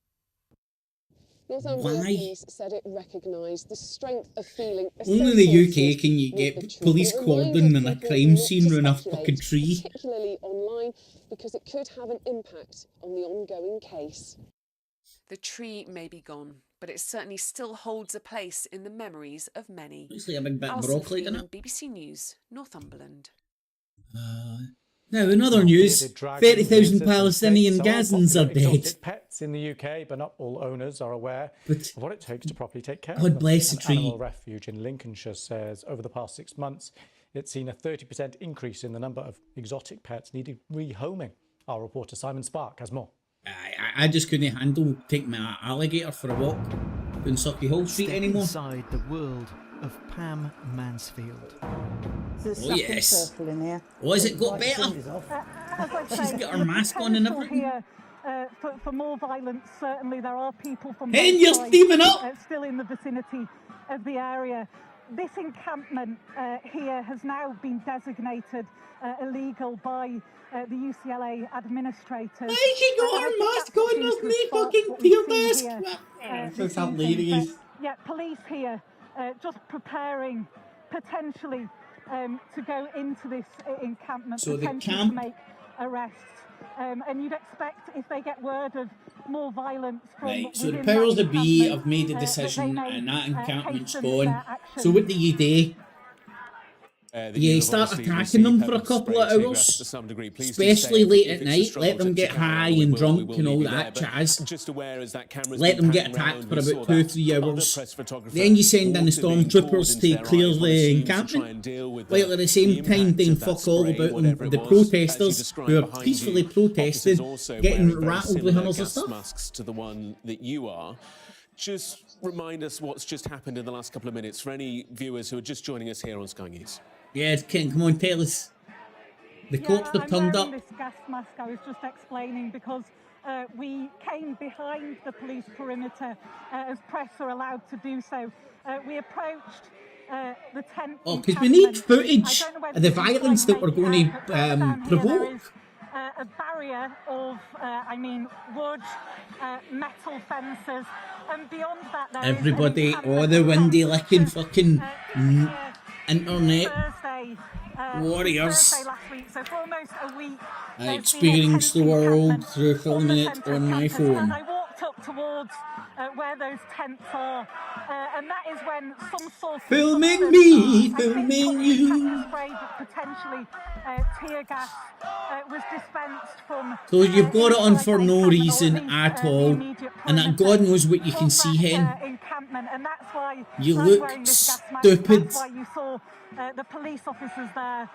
[SPEAKER 13] Northumbria Police said it recognised the strength of feeling.
[SPEAKER 2] Only in the UK can you get police cordon and a crime scene around a fucking tree.
[SPEAKER 13] Particularly online, because it could have an impact on the ongoing case.
[SPEAKER 12] The tree may be gone, but it certainly still holds a place in the memories of many.
[SPEAKER 2] Looks like a big bit of
[SPEAKER 12] Alison
[SPEAKER 2] broccoli, doesn't
[SPEAKER 12] Freeman, BBC News, Northumberland.
[SPEAKER 2] Now, in other news, 30,000 Palestinian Gazans are dead.
[SPEAKER 1] Pets in the UK, but not all owners are aware of what it takes to properly take care of
[SPEAKER 2] God
[SPEAKER 1] them.
[SPEAKER 2] bless the
[SPEAKER 1] An
[SPEAKER 2] tree.
[SPEAKER 1] Animal Refuge in Lincolnshire says over the past 6 months, it's seen a 30% increase in the number of exotic pets needing rehoming. Our reporter Simon Spark has more.
[SPEAKER 2] I just couldn't handle taking my alligator for a walk in Sucky Hall Street anymore.
[SPEAKER 21] Inside the world of Pam Mansfield.
[SPEAKER 2] Oh yes. Oh, has it got better? She's got her mask on and everything.
[SPEAKER 19] Here, for more violence, certainly there are people from
[SPEAKER 2] Hey, you're steaming up!
[SPEAKER 19] still in the vicinity of the area. This encampment here has now been designated illegal by the UCLA administrators.
[SPEAKER 2] Why has she got her mask on? There's no fucking tear mask. That's hilarious.
[SPEAKER 19] Yeah, police here just preparing potentially to go into this encampment,
[SPEAKER 2] So
[SPEAKER 19] potentially to make arrests. And you'd expect if they get word of more violence from
[SPEAKER 2] Right, so the powers that be have made a decision and that encampment's gone. So what do you do? You start attacking them for a couple of hours, especially late at night. Let them get high and drunk and all that jazz. Let them get attacked for about 2 or 3 hours. Then you send in the stormtroopers to clear the encampment. While at the same time doing fuck all about them, the protesters who are peacefully protesting, getting rattled with hundreds of stuff.
[SPEAKER 17] To the one that you are. Just remind us what's just happened in the last couple of minutes for any viewers who are just joining us here on Sky News.
[SPEAKER 2] Yes, Ken, come on, tell us. The cops have turned up.
[SPEAKER 19] This gas mask I was just explaining because we came behind the police perimeter as press are allowed to do so. We approached the tent.
[SPEAKER 2] Oh, because we need footage of the violence that we're going to provoke.
[SPEAKER 19] A barrier of, wood, metal fences, and beyond that there
[SPEAKER 2] everybody, all the windy licking fucking internet warriors.
[SPEAKER 19] Thursday last week, so for almost a week,
[SPEAKER 2] I experienced the world through filming it on my phone.
[SPEAKER 19] I walked up towards where those tents are, and that is when some sort of
[SPEAKER 2] filming me, filming you.
[SPEAKER 19] Potentially tear gas was dispensed from.
[SPEAKER 2] So you've got it on for no reason at all, and that God knows what you can see, hen.
[SPEAKER 19] And that's why
[SPEAKER 2] you look stupid.
[SPEAKER 19] That's why you saw the police officers there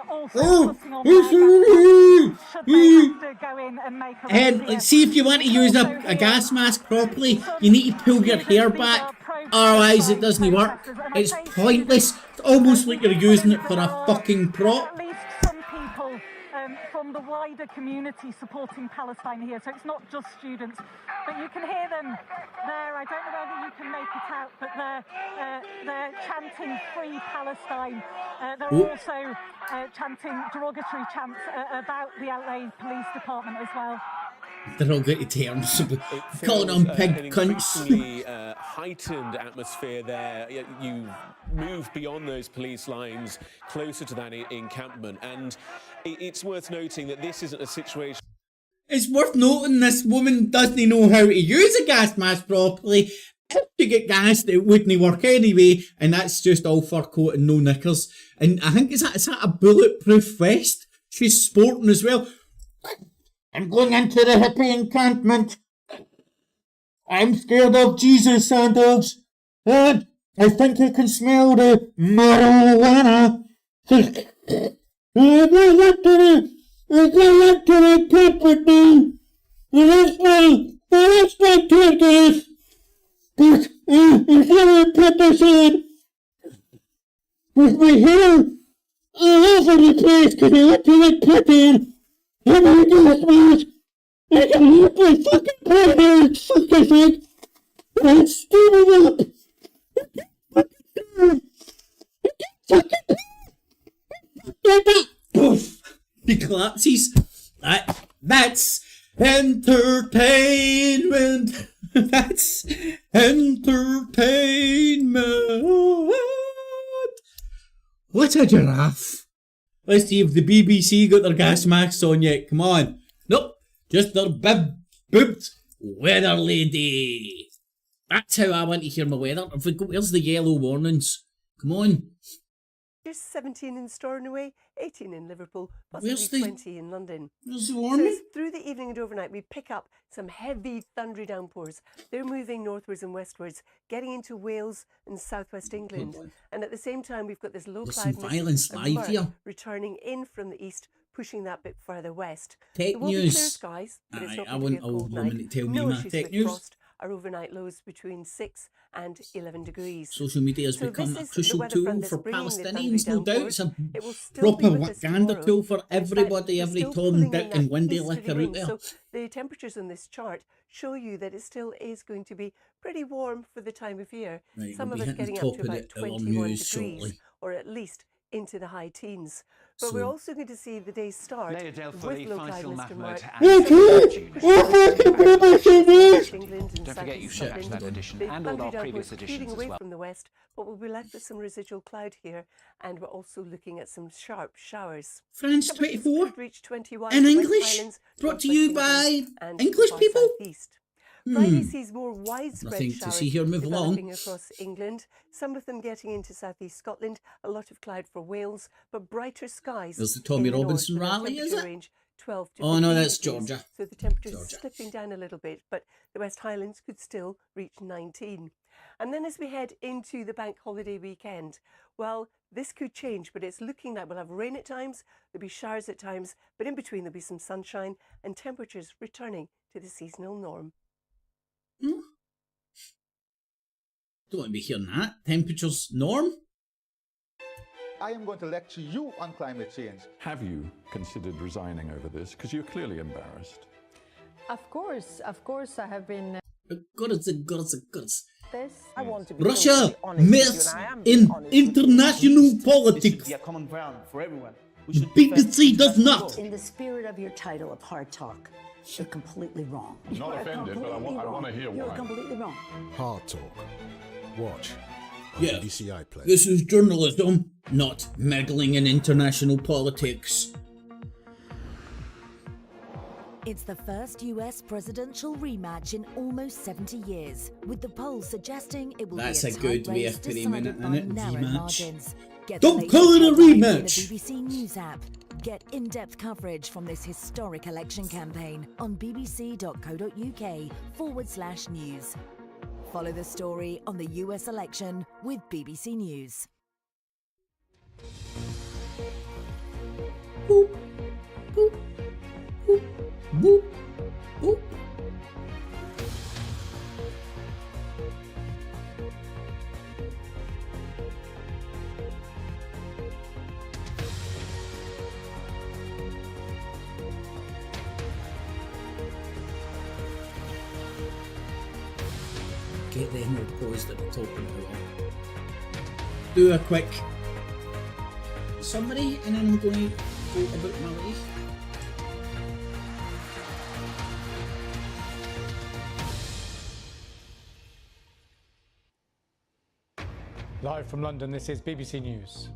[SPEAKER 19] also putting on should they have to go in and make a
[SPEAKER 2] and see, if you want to use a gas mask properly, you need to pull your hair back, otherwise it doesn't work. It's pointless. It's almost like you're using it for a fucking prop.
[SPEAKER 19] At least some people from the wider community supporting Palestine here, so it's not just students, but you can hear them there. I don't know whether you can make it out, but they're chanting "Free Palestine." They're also chanting derogatory chants about the LA Police Department as well.
[SPEAKER 2] Derogatory terms, calling them pig cunts.
[SPEAKER 17] Heightened atmosphere there. You move beyond those police lines, closer to that encampment, and it's worth noting that this isn't a situation.
[SPEAKER 2] It's worth noting this woman doesn't know how to use a gas mask properly. If you get gassed, it wouldn't work anyway, and that's just all fur coat and no knickers. And I think is that a bulletproof vest she's sporting as well. I'm going into the hippie encampment. I'm scared of Jesus sandals, and I think I can smell the marijuana. I'm going to the encampment now. That's my ticket. But I'm going to put this in with my hair all over the place because I want to get put in. I'm going to do this mask. I can look my fucking poor hair. Fuck, I think. And it's steaming up. Poof. He collapses. That's entertainment. That's entertainment. What a giraffe. Let's see if the BBC got their gas masks on yet. Come on. Nope. Just their boobed weather lady. That's how I want to hear my weather. Where's the yellow warnings? Come on.
[SPEAKER 3] There's 17 in Stornoway, 18 in Liverpool,
[SPEAKER 2] Where's
[SPEAKER 3] possibly 20 in London.
[SPEAKER 2] Where's the warning?
[SPEAKER 3] So through the evening and overnight, we pick up some heavy thundery downpours. They're moving northwards and westwards, getting into Wales and southwest England. And at the same time, we've got this low cloud
[SPEAKER 2] violence live here.
[SPEAKER 3] returning in from the east, pushing that bit further west.
[SPEAKER 2] Tech
[SPEAKER 3] There will be
[SPEAKER 2] news.
[SPEAKER 3] clear skies, but it's not
[SPEAKER 2] I
[SPEAKER 3] going to be
[SPEAKER 2] want
[SPEAKER 3] a
[SPEAKER 2] old
[SPEAKER 3] cold
[SPEAKER 2] woman
[SPEAKER 3] night.
[SPEAKER 2] to tell me
[SPEAKER 3] No
[SPEAKER 2] my
[SPEAKER 3] issues
[SPEAKER 2] tech
[SPEAKER 3] with
[SPEAKER 2] news.
[SPEAKER 3] frost. Our overnight lows between 6 and 11 degrees.
[SPEAKER 2] Social media has become a crucial tool for Palestinians, no doubt. It's a propaganda tool for everybody, every Tom, Dick and Wendy liquor out there.
[SPEAKER 3] So the temperatures on this chart show you that it still is going to be pretty warm for the time of year.
[SPEAKER 2] Right,
[SPEAKER 3] Some
[SPEAKER 2] we'll
[SPEAKER 3] of us getting up to about 21 degrees, or at least into the high teens. But we're also going to see the day start with low cloud Mr. Mark.
[SPEAKER 4] Don't forget you should catch that edition and all our previous editions as well.
[SPEAKER 3] From the west, but we'll be left with some residual cloud here, and we're also looking at some sharp showers.
[SPEAKER 2] France 24
[SPEAKER 3] reach 21
[SPEAKER 2] in English, brought to you by English people.
[SPEAKER 3] Friday sees more widespread
[SPEAKER 2] Nothing to
[SPEAKER 3] showers
[SPEAKER 2] see here, move
[SPEAKER 3] developing
[SPEAKER 2] along.
[SPEAKER 3] across England, some of them getting into southeast Scotland, a lot of cloud for Wales, but brighter skies.
[SPEAKER 2] There's the Tommy
[SPEAKER 3] in the
[SPEAKER 2] Robinson
[SPEAKER 3] north,
[SPEAKER 2] rally, is it?
[SPEAKER 3] range 12 to
[SPEAKER 2] Oh no,
[SPEAKER 3] 15
[SPEAKER 2] that's
[SPEAKER 3] degrees.
[SPEAKER 2] Georgia.
[SPEAKER 3] So the temperature's slipping down a little bit, but the West Highlands could still reach 19. And then as we head into the bank holiday weekend, well, this could change, but it's looking like we'll have rain at times, there'll be showers at times, but in between there'll be some sunshine and temperatures returning to the seasonal norm.
[SPEAKER 2] Don't want to be hearing that. Temperatures norm.
[SPEAKER 14] I am going to lecture you on climate change. Have you considered resigning over this? Because you're clearly embarrassed.
[SPEAKER 15] Of course, I have been.
[SPEAKER 2] This.
[SPEAKER 15] I want to be
[SPEAKER 2] Russia myths in international politics.
[SPEAKER 18] A common ground for everyone.
[SPEAKER 2] BBC does not.
[SPEAKER 15] In the spirit of your title of Hard Talk, you're completely wrong.
[SPEAKER 14] Not offended, but I want to hear why.
[SPEAKER 15] You're completely wrong.
[SPEAKER 22] Hard Talk. Watch.
[SPEAKER 2] Yeah.
[SPEAKER 22] BBC iPlayer.
[SPEAKER 2] This is journalism, not meddling in international politics.
[SPEAKER 23] It's the first US presidential rematch in almost 70 years, with the polls suggesting it will
[SPEAKER 2] That's
[SPEAKER 23] be
[SPEAKER 2] a good way
[SPEAKER 23] race
[SPEAKER 2] of putting it,
[SPEAKER 23] decided
[SPEAKER 2] isn't
[SPEAKER 23] by
[SPEAKER 2] it?
[SPEAKER 23] narrow
[SPEAKER 2] Rematch.
[SPEAKER 23] margins. Get
[SPEAKER 2] Don't
[SPEAKER 23] the
[SPEAKER 2] call it a
[SPEAKER 23] latest headlines
[SPEAKER 2] rematch.
[SPEAKER 23] in the BBC News app. Get in-depth coverage from this historic election campaign on bbc.co.uk/news. Follow the story on the US election with BBC News.
[SPEAKER 2] Boop, boop, boop, boop, boop. Get them paused at the top of the hour. Do a quick summary and then I'm going to go about my life.
[SPEAKER 1] Live from London, this is BBC News.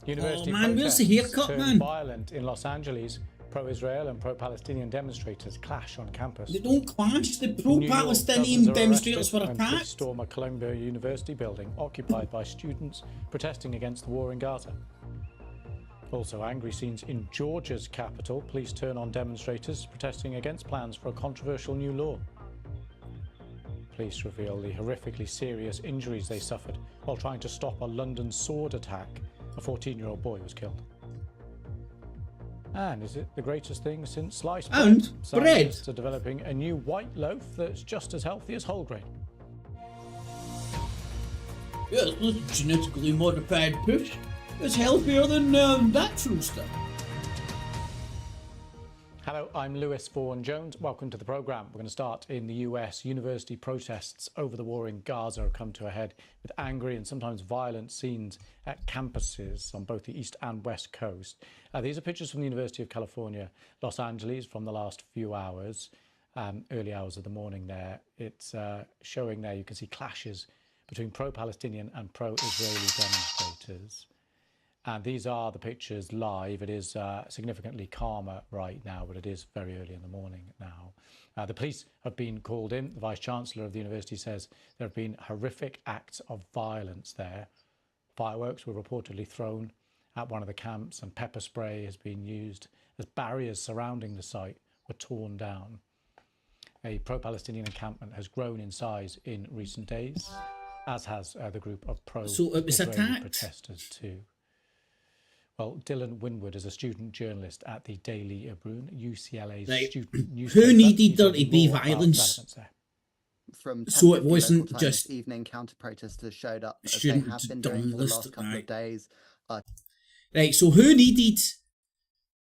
[SPEAKER 1] University
[SPEAKER 2] man, where's the
[SPEAKER 1] protests
[SPEAKER 2] haircut,
[SPEAKER 1] turned
[SPEAKER 2] man?
[SPEAKER 1] violent in Los Angeles. Pro-Israel and pro-Palestinian demonstrators clash on campus.
[SPEAKER 2] They don't clash. The
[SPEAKER 1] New York,
[SPEAKER 2] pro-Palestinian
[SPEAKER 1] dozens are
[SPEAKER 2] demonstrators were
[SPEAKER 1] arrested and police
[SPEAKER 2] attacked.
[SPEAKER 1] storm a Columbia University building occupied by students protesting against the war in Gaza. Also angry scenes in Georgia's capital. Police turn on demonstrators protesting against plans for a controversial new law. Police reveal the horrifically serious injuries they suffered while trying to stop a London sword attack. A 14-year-old boy was killed. And is it the greatest thing since sliced bread?
[SPEAKER 2] And bread.
[SPEAKER 1] Scientists are developing a new white loaf that's just as healthy as whole grain.
[SPEAKER 2] Yeah, it's genetically modified push. It's healthier than natural stuff.
[SPEAKER 1] Hello, I'm Lewis Vaughan-Jones. Welcome to the programme. We're going to start in the US. University protests over the war in Gaza have come to a head with angry and sometimes violent scenes at campuses on both the east and west coast. These are pictures from the University of California, Los Angeles from the last few hours, early hours of the morning there. It's showing there, you can see clashes between pro-Palestinian and pro-Israeli demonstrators. And these are the pictures live. It is significantly calmer right now, but it is very early in the morning now. The police have been called in. The Vice-Chancellor of the university says there have been horrific acts of violence there. Fireworks were reportedly thrown at one of the camps and pepper spray has been used as barriers surrounding the site were torn down. A pro-Palestinian encampment has grown in size in recent days, as has the group of pro-Israeli protesters too. Well, Dylan Winwood is a student journalist at the Daily PoliTITS, UCLA's student newspaper.
[SPEAKER 2] Who needed there to be violence?
[SPEAKER 10] from 10:50
[SPEAKER 2] so it wasn't
[SPEAKER 10] local time
[SPEAKER 2] just
[SPEAKER 10] this evening. Counter protesters showed up as they
[SPEAKER 2] student
[SPEAKER 10] have been doing for the last couple
[SPEAKER 2] journalist,
[SPEAKER 10] of days.
[SPEAKER 2] Right, so who needed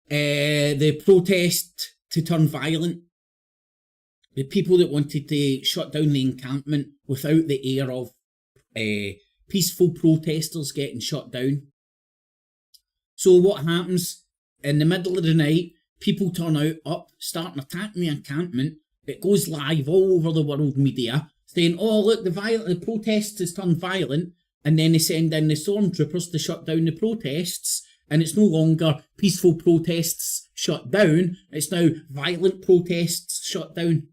[SPEAKER 2] the protest to turn violent? The people that wanted to shut down the encampment without the air of peaceful protesters getting shut down. So what happens? In the middle of the night, people turn up, start attacking the encampment. It goes live all over the world media, saying, oh, look, the protest has turned violent. And then they send in the stormtroopers to shut down the protests. And it's no longer peaceful protests shut down. It's now violent protests shut down.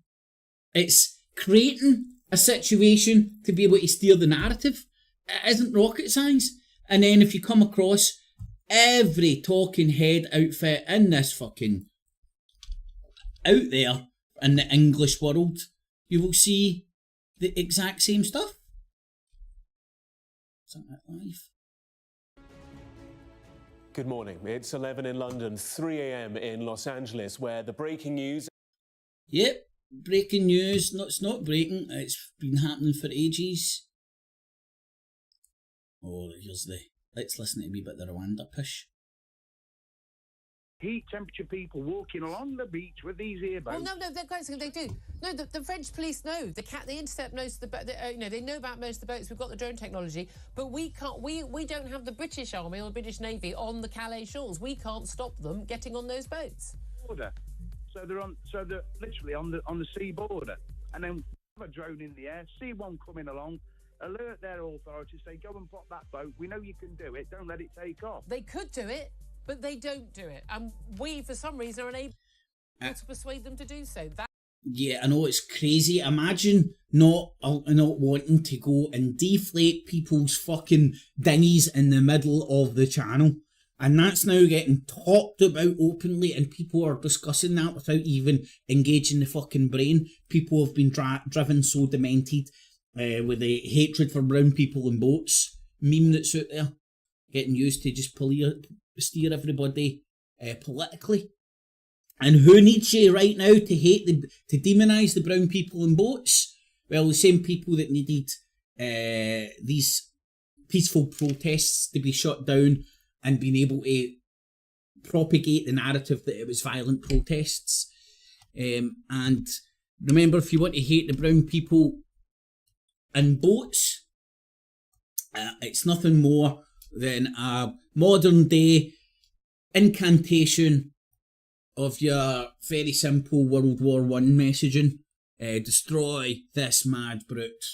[SPEAKER 2] It's creating a situation to be able to steer the narrative. It isn't rocket science. And then if you come across every talking head outfit in this fucking out there in the English world, you will see the exact same stuff. Isn't that live?
[SPEAKER 17] Good morning. It's 11 in London, 3 a.m. in Los Angeles, where the breaking news...
[SPEAKER 2] Yep, breaking news. No, it's not breaking. It's been happening for ages. Oh, here's the... Let's listen to a wee bit of the Rwanda push.
[SPEAKER 11] Heat temperature people walking along the beach with these earbuds.
[SPEAKER 18] Oh no, they're guys, they do. No, the French police know. The intercept knows the boat. They know about most of the boats. We've got the drone technology, but we can't. We don't have the British Army or the British Navy on the Calais shores. We can't stop them getting on those boats.
[SPEAKER 11] Border. So they're literally on the sea border, and then have a drone in the air, see one coming along, alert their authorities, say go and pop that boat. We know you can do it. Don't let it take off.
[SPEAKER 18] They could do it, but they don't do it, and we, for some reason, are unable to persuade them to do so.
[SPEAKER 2] Yeah, I know, it's crazy. Imagine not wanting to go and deflate people's fucking dinghies in the middle of the channel. And that's now getting talked about openly, and people are discussing that without even engaging the fucking brain. People have been driven so demented with the hatred for brown people in boats meme that's out there, getting used to just steer everybody politically. And who needs you right now to hate to demonise the brown people in boats? Well, the same people that needed these peaceful protests to be shut down and being able to propagate the narrative that it was violent protests. And remember, if you want to hate the brown people in boats, it's nothing more than a modern day incantation of your very simple World War I messaging. Destroy this mad brute.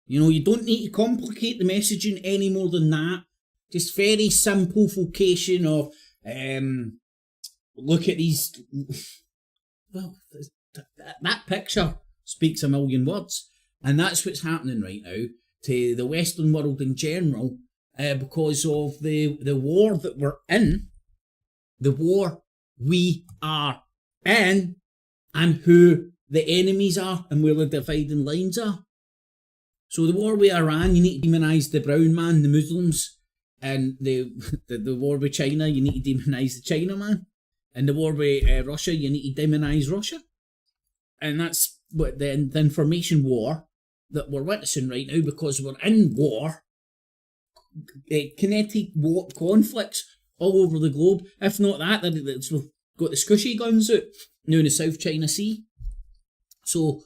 [SPEAKER 2] You know, you don't need to complicate the messaging any more than that. Just very simple vocation of, look at these... Well, that picture speaks a million words. And that's what's happening right now to the Western world in general, because of the war that we're in, the war we are in, and who the enemies are and where the dividing lines are. So the war with Iran, you need to demonise the brown man, the Muslims, and the war with China, you need to demonise the China man, and the war with Russia, you need to demonise Russia. And that's what the information war that we're witnessing right now, because we're in war, kinetic war conflicts all over the globe. If not that, we've got the squishy guns out now in the South China Sea. So,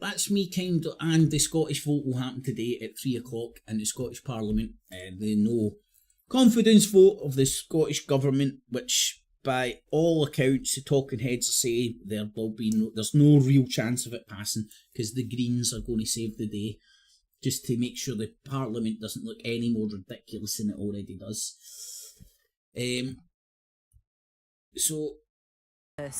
[SPEAKER 2] that's me kind of, and the Scottish vote will happen today at 3 o'clock in the Scottish Parliament. The no confidence vote of the Scottish Government, which by all accounts the talking heads say there's no real chance of it passing, because the Greens are going to save the day, just to make sure the Parliament doesn't look any more ridiculous than it already does. So, I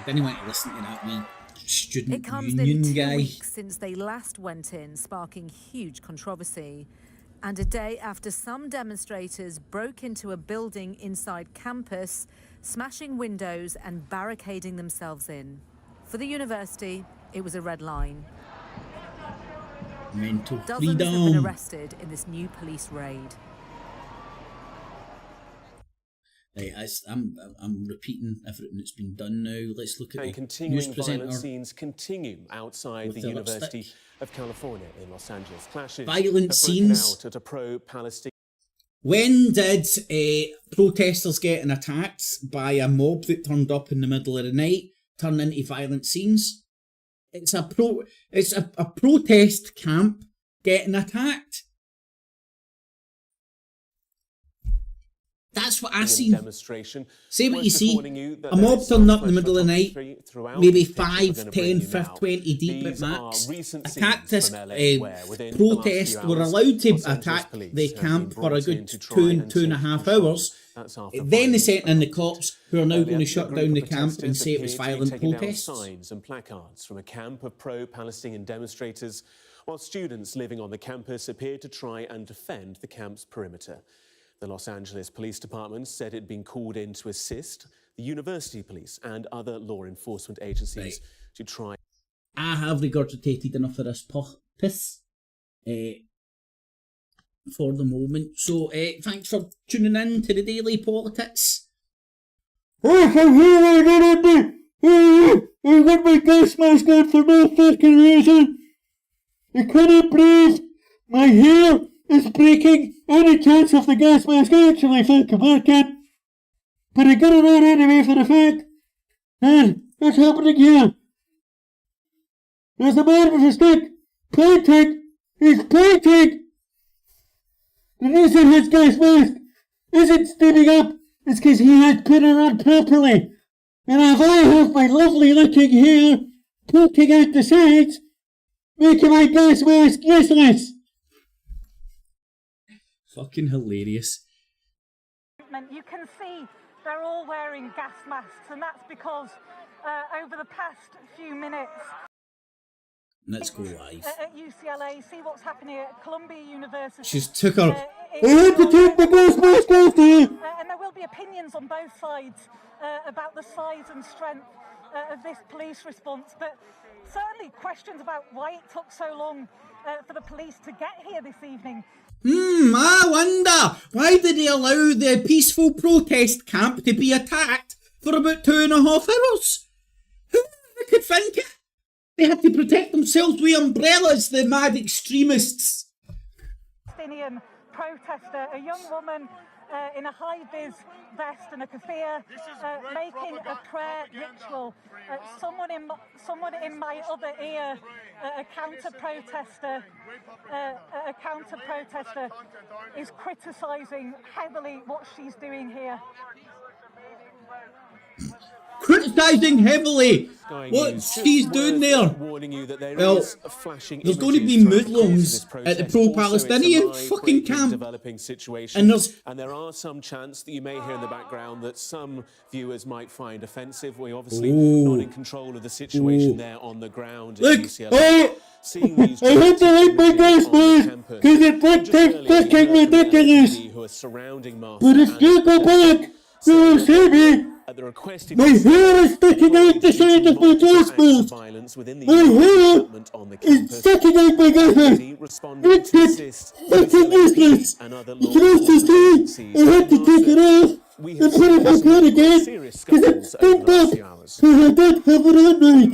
[SPEAKER 2] didn't want to listen to that wee student
[SPEAKER 23] It comes
[SPEAKER 2] union
[SPEAKER 23] nearly 2
[SPEAKER 2] guy.
[SPEAKER 23] weeks since they last went in, sparking huge controversy. And a day after some demonstrators broke into a building inside campus, smashing windows and barricading themselves in. For the university, it was a red line.
[SPEAKER 2] Mental
[SPEAKER 23] Dozens have been
[SPEAKER 2] freedom.
[SPEAKER 23] arrested in this new police raid.
[SPEAKER 2] Right, I'm repeating everything that's been done now. Let's look at the
[SPEAKER 17] continuing
[SPEAKER 2] news presenter.
[SPEAKER 17] violent scenes continue outside the University of California in Los Angeles. Clashes
[SPEAKER 2] Violent scenes
[SPEAKER 17] out at a pro-Palestinian.
[SPEAKER 2] When did protesters getting attacked by a mob that turned up in the middle of the night turn into violent scenes? It's a protest camp getting attacked. That's what I seen.
[SPEAKER 17] Demonstration.
[SPEAKER 2] Say what you see. A mob turned up in the middle of the night, maybe 5, 10, 15, 20 deep at max. Attacked this protest. Were allowed to attack the camp for a good 2.5 hours. Then they sent in the cops, who are now going to shut down the camp and say it was violent protests.
[SPEAKER 17] Signs and placards from a camp of pro-Palestinian demonstrators, while students living on the campus appeared to try and defend the camp's perimeter. The Los Angeles Police Department said it had been called in to assist the university police and other law enforcement agencies to try.
[SPEAKER 2] I have regurgitated enough of this piss for the moment. So thanks for tuning in to the Daily PoliTITS.
[SPEAKER 5] I got my gas mask on for no fucking reason. I couldn't breathe. My hair is breaking. Any chance of the gas mask actually fucking working? But I got it on anyway for the fact. And what's happening here? There's a man with a stick pointing. He's pointing. The reason his gas mask isn't standing up is because he had put it on properly. And if I have my lovely looking hair poking out the sides, making my gas mask useless.
[SPEAKER 2] Fucking hilarious.
[SPEAKER 19] You can see they're all wearing gas masks, and that's because over the past few minutes.
[SPEAKER 2] Let's go live.
[SPEAKER 19] At UCLA, see what's happening at Columbia University.
[SPEAKER 2] She's took her.
[SPEAKER 5] I had to take the gas mask off there.
[SPEAKER 19] And there will be opinions on both sides about the size and strength of this police response, but certainly questions about why it took so long for the police to get here this evening.
[SPEAKER 2] I wonder, why did they allow the peaceful protest camp to be attacked for about 2.5 hours? Who could think it? They had to protect themselves with umbrellas, the mad extremists.
[SPEAKER 19] Palestinian protester, a young woman in a high-vis vest and a keffiyeh, making a prayer ritual. Someone in my other ear, a counter-protester is criticising heavily what she's doing here.
[SPEAKER 2] Criticising heavily what she's doing there. Well, there's going to be Muslims at the pro-Palestinian fucking camp,
[SPEAKER 17] and there are some chants that you may hear in the background that some viewers might find offensive. We're obviously not in control of the situation there on the ground.
[SPEAKER 5] Look, I had to hide my gas mask because it looked fucking ridiculous. But if you go back, you'll see me. My hair is sticking out the side of my gas mask. My hair is sticking out my gas mask. It's fucking useless. You can also see I had to take it off and put it back on again because it stunk up because I don't have it on right.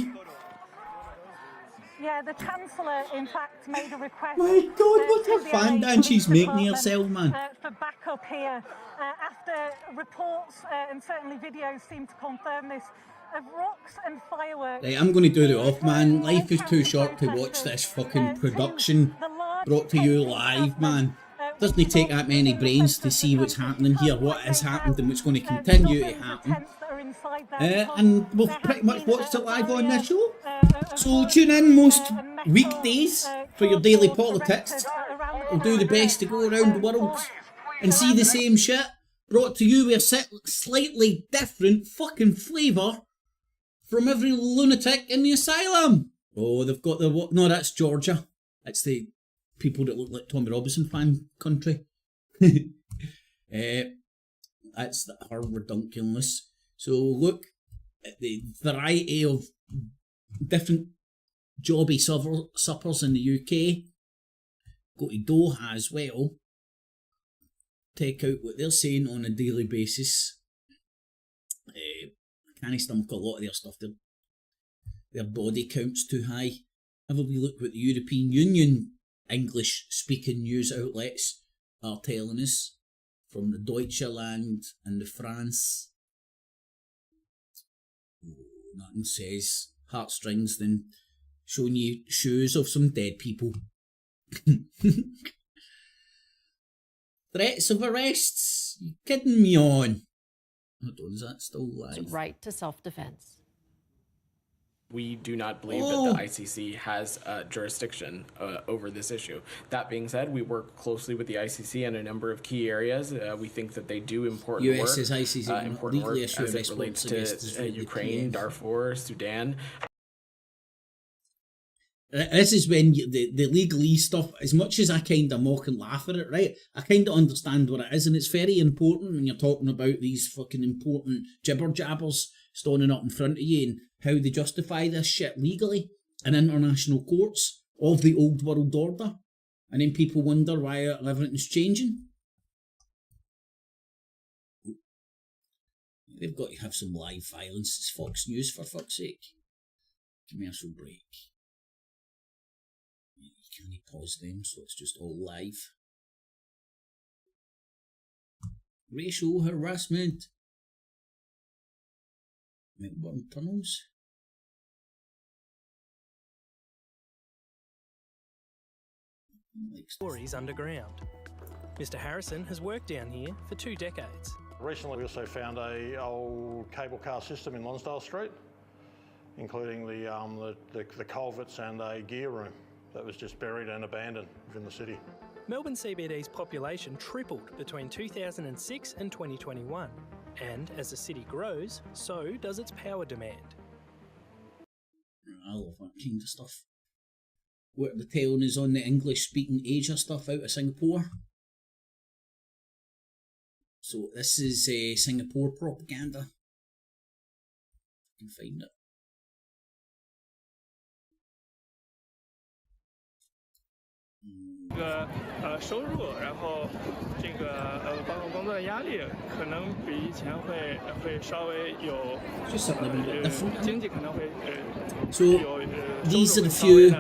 [SPEAKER 19] Yeah, the Chancellor, in fact, made a request.
[SPEAKER 2] My God, what a fan dance she's making herself, man.
[SPEAKER 19] For backup here, after reports and certainly videos seem to confirm this, of rocks and fireworks.
[SPEAKER 2] Right, I'm going to do it off, man. Life is too short to watch this fucking production brought to you live, man. Doesn't take that many brains to see what's happening here, what has happened and what's going to continue to happen. And we've pretty much watched it live on this show. So tune in most weekdays for your Daily PoliTITS. We'll do the best to go around the world and see the same shit brought to you with a slightly different fucking flavour from every lunatic in the asylum. Oh, they've got the what? No, that's Georgia. It's the people that look like Tommy Robinson fan country. That's her redunculous. So look at the variety of different jobby suppers in the UK. Go to Doha as well. Check out what they're saying on a daily basis. Can't stomach a lot of their stuff. Their body count's too high. Have a wee look what the European Union English-speaking news outlets are telling us from the Deutschland and the France. Nothing says heartstrings than showing you shoes of some dead people. Threats of arrests? You kidding me on? Hold on, is that still live?
[SPEAKER 6] Right to self-defense.
[SPEAKER 7] We do not believe that the ICC has jurisdiction over this issue. That being said, we work closely with the ICC in a number of key areas. We think that they do important work.
[SPEAKER 2] US says ICC
[SPEAKER 7] important work
[SPEAKER 2] legally
[SPEAKER 7] as it relates to Ukraine, Darfur, Sudan.
[SPEAKER 2] This is when the legalese stuff, as much as I kind of mock and laugh at it, right? I kind of understand what it is, and it's very important when you're talking about these fucking important jibber-jabbers standing up in front of you and how they justify this shit legally in international courts of the old world order. And then people wonder why everything's changing. They've got to have some live violence. It's Fox News, for fuck's sake. Commercial break. You can't pause them, so it's just all live. Racial harassment. Melbourne tunnels.
[SPEAKER 9] Stories underground. Mr. Harrison has worked down here for 2 decades.
[SPEAKER 24] Recently we also found a old cable car system in Lonsdale Street, including the culverts and a gear room that was just buried and abandoned within the city.
[SPEAKER 9] Melbourne CBD's population tripled between 2006 and 2021. And as the city grows, so does its power demand.
[SPEAKER 2] I love that kind of stuff. What the telling is on the English-speaking Asia stuff out of Singapore. So this is Singapore propaganda. I can find it. Just something a bit different. So these are the few.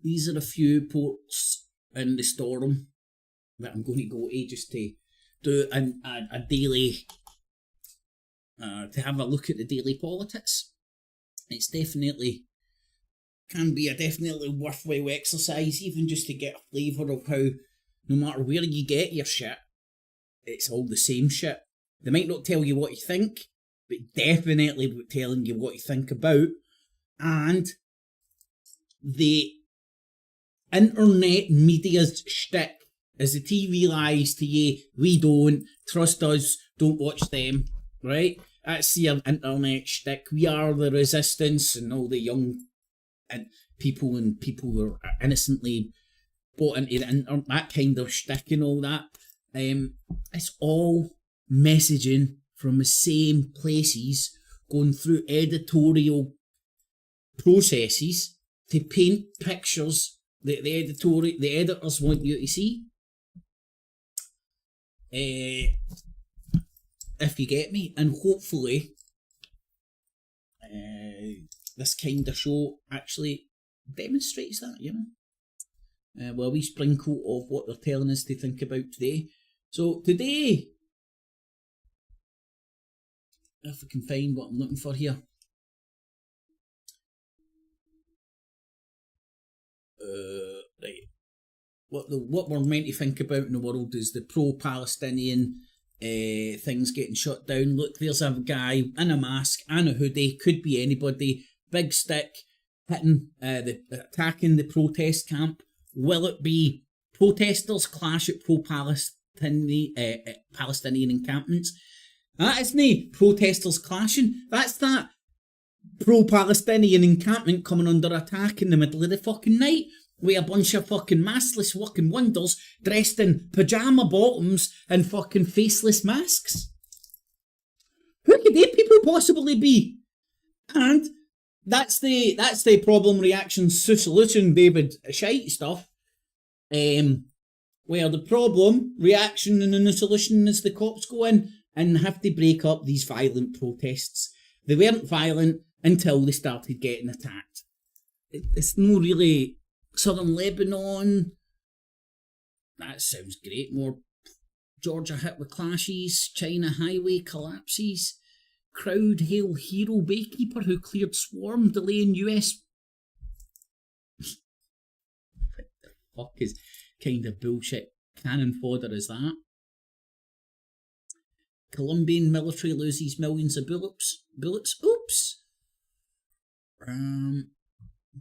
[SPEAKER 2] These are the few ports in the storm that I'm going to go to just to do a daily, to have a look at the Daily PoliTITS. It's definitely, can be a definitely worthwhile exercise, even just to get a flavour of how, no matter where you get your shit, it's all the same shit. They might not tell you what you think, but definitely telling you what you think about. And the internet media's shtick is the TV lies to you, we don't, trust us, don't watch them, right? That's your internet shtick. We are the resistance, and all the young people who are innocently bought into the internet, that kind of shtick and all that. It's all messaging from the same places, going through editorial processes to paint pictures that the editors want you to see. If you get me, and hopefully this kind of show actually demonstrates that, you know. Well, we sprinkle of what they're telling us to think about today. So today, if I can find what I'm looking for here. Right. What we're meant to think about in the world is the pro-Palestinian things getting shut down. Look, there's a guy in a mask and a hoodie, could be anybody, big stick, hitting, attacking the protest camp. Will it be protesters clash at Palestinian encampments? That isn't protesters clashing. That's that pro-Palestinian encampment coming under attack in the middle of the fucking night with a bunch of fucking maskless fucking wonders dressed in pyjama bottoms and fucking faceless masks. Who could they people possibly be? And that's the problem reaction solution David shite stuff. where the problem, reaction, and then the solution is the cops go in and have to break up these violent protests. They weren't violent until they started getting attacked. It's no really Southern Lebanon. That sounds great. More Georgia hit with clashes. China highway collapses. Crowd hail hero baykeeper who cleared swarm, delaying US. What the fuck is kind of bullshit cannon fodder is that? Colombian military loses millions of bullets. Oops.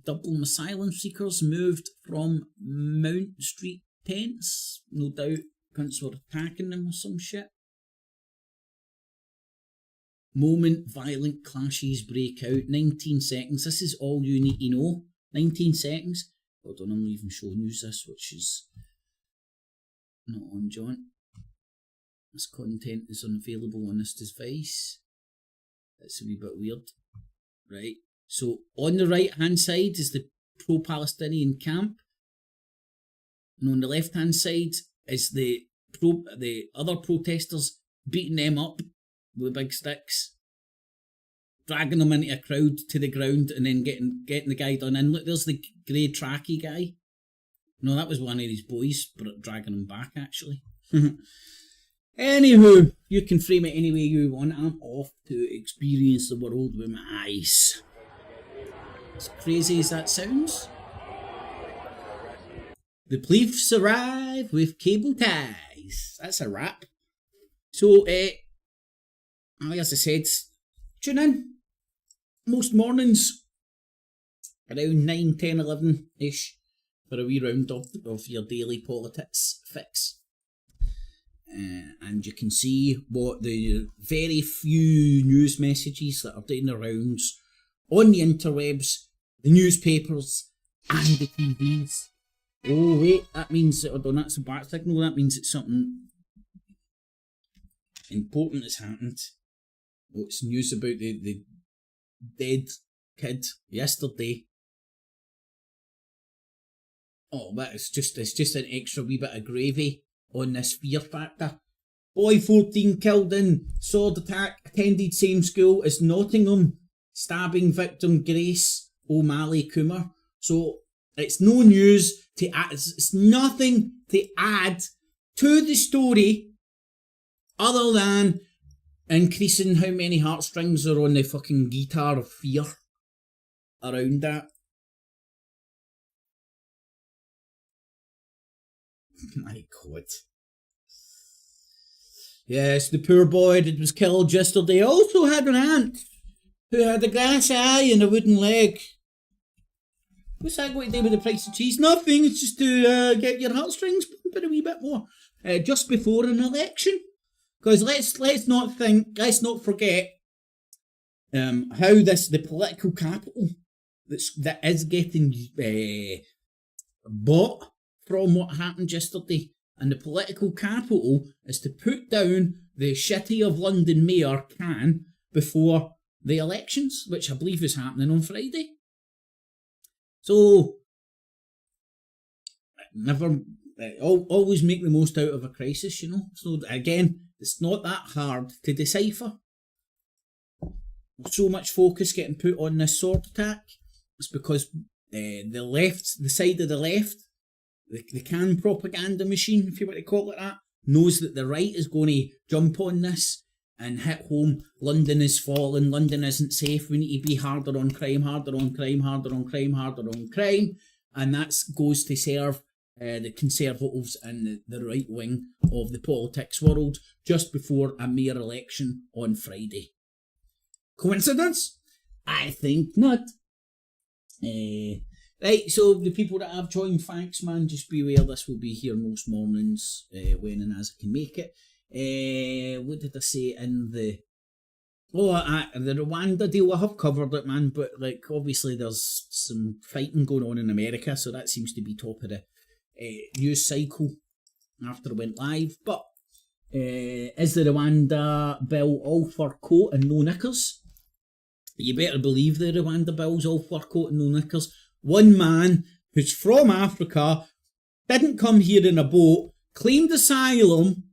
[SPEAKER 2] Dublin asylum seekers moved from Mount Street tents. No doubt cunts were attacking them or some shit. Moment violent clashes break out. 19 seconds. This is all you need to know. 19 seconds. Hold on, I'm not even showing you this, which is not on John. This content is unavailable on this device. That's a wee bit weird. Right. So on the right hand side is the pro-Palestinian camp. And on the left hand side is the other protesters beating them up with big sticks, dragging them into a crowd to the ground and then getting the guy done in. Look, there's the grey tracky guy. No, that was one of his boys, but dragging him back actually. Anywho, you can frame it any way you want. I'm off to experience the world with my eyes. As crazy as that sounds. The police arrive with cable ties. That's a wrap. So, as I said, tune in. Most mornings, around 9, 10, 11-ish, for a wee round of your Daily PoliTITS fix. And you can see what the very few news messages that are doing the rounds on the interwebs, the newspapers, and the TVs. Oh wait, that means, that's a bat signal, that means it's something important has happened. Oh, it's news about the dead kid yesterday. Oh, but it's just an extra wee bit of gravy on this fear factor. Boy 14 killed in sword attack, attended same school as Nottingham, stabbing victim Grace O'Malley Coomer. So it's no news to add, it's nothing to add to the story other than increasing how many heartstrings are on the fucking guitar of fear around that. My God. Yes, the poor boy that was killed yesterday also had an aunt who had a glass eye and a wooden leg. What's that going to do with the price of cheese? Nothing, it's just to get your heartstrings pumping a wee bit more. Just before an election. Because let's not forget how the political capital that is getting bought from what happened yesterday. And the political capital is to put down the City of London Mayor Khan before the elections, which I believe is happening on Friday. So, always make the most out of a crisis, you know. So again, it's not that hard to decipher. So much focus getting put on this sword attack. It's because the side of the left, the Khan propaganda machine, if you want to call it that, knows that the right is going to jump on this and hit home. London is falling, London isn't safe, we need to be harder on crime, harder on crime, harder on crime, harder on crime. And that goes to serve the Conservatives and the right wing of the politics world just before a mayor election on Friday. Coincidence? I think not. Right, so the people that have joined, thanks man, just beware, this will be here most mornings, when and as I can make it. What did I say in the Rwanda deal? I have covered it, man, but like obviously there's some fighting going on in America, so that seems to be top of the news cycle after it went live. But is the Rwanda bill all fur coat and no knickers? You better believe the Rwanda bill's all fur coat and no knickers. One man who's from Africa didn't come here in a boat, claimed asylum,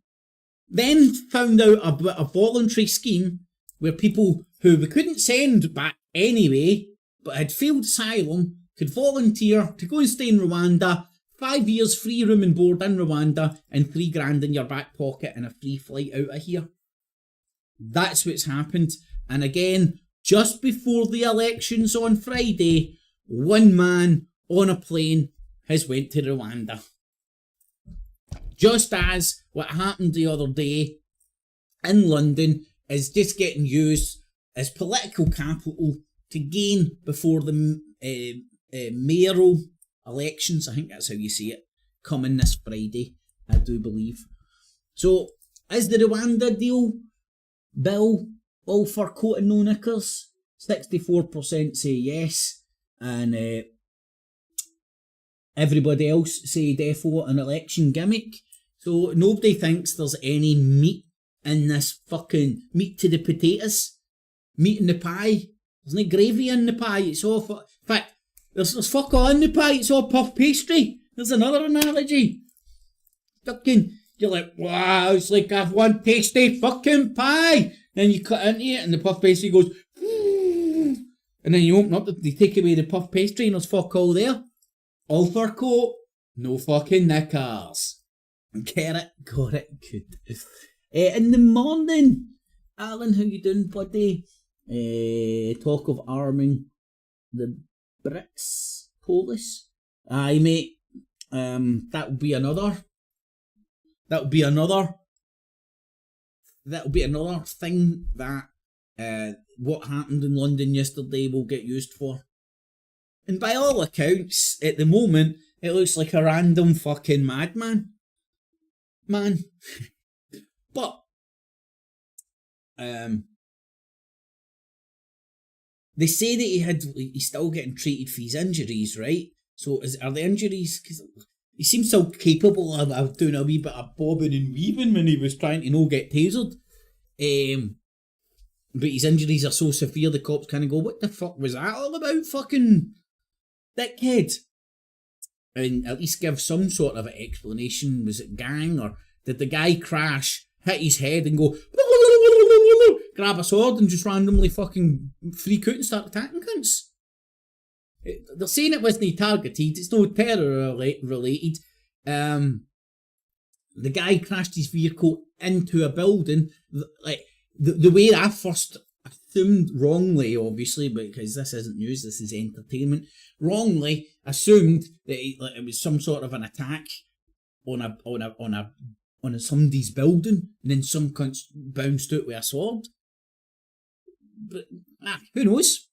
[SPEAKER 2] then found out about a voluntary scheme where people who we couldn't send back anyway, but had failed asylum, could volunteer to go and stay in Rwanda, 5 years free room and board in Rwanda, and $3,000 in your back pocket and a free flight out of here. That's what's happened. And again, just before the elections on Friday, one man on a plane has went to Rwanda. Just as what happened the other day in London is just getting used as political capital to gain before the mayoral elections, I think that's how you say it, coming this Friday, I do believe. So, is the Rwanda deal bill all for coat and no knickers? 64% say yes, and everybody else say defo an election gimmick. So nobody thinks there's any meat in this fucking meat to the potatoes, meat in the pie. There's no gravy in the pie. It's all in fact, there's fuck all in the pie. It's all puff pastry. There's another analogy. Fucking, you're like, wow, it's like I've one tasty fucking pie. Then you cut into it and the puff pastry goes, and then you open up, they take away the puff pastry and there's fuck all there. All for coat, no fucking knickers. Get it? Got it? Good. In the morning, Alan, how you doing, buddy? Talk of arming the Brits, Polish. Aye, mate. That'll be another thing that what happened in London yesterday will get used for. And by all accounts, at the moment, it looks like a random fucking madman. Man. But, they say that he's still getting treated for his injuries, right? So are the injuries, because he seems so capable of doing a wee bit of bobbing and weaving when he was trying to get tasered. But his injuries are so severe, the cops kind of go, what the fuck was that all about, fucking dickhead? And at least give some sort of an explanation. Was it gang, or did the guy crash, hit his head and go, grab a sword and just randomly fucking freak out and start attacking cunts? They're saying it wasn't targeted, it's no terror related. The guy crashed his vehicle into a building. Like the way I first assumed, wrongly obviously, because this isn't news, this is entertainment, wrongly assumed that it was some sort of an attack on somebody's building, and then some cunts bounced out with a sword. But who knows?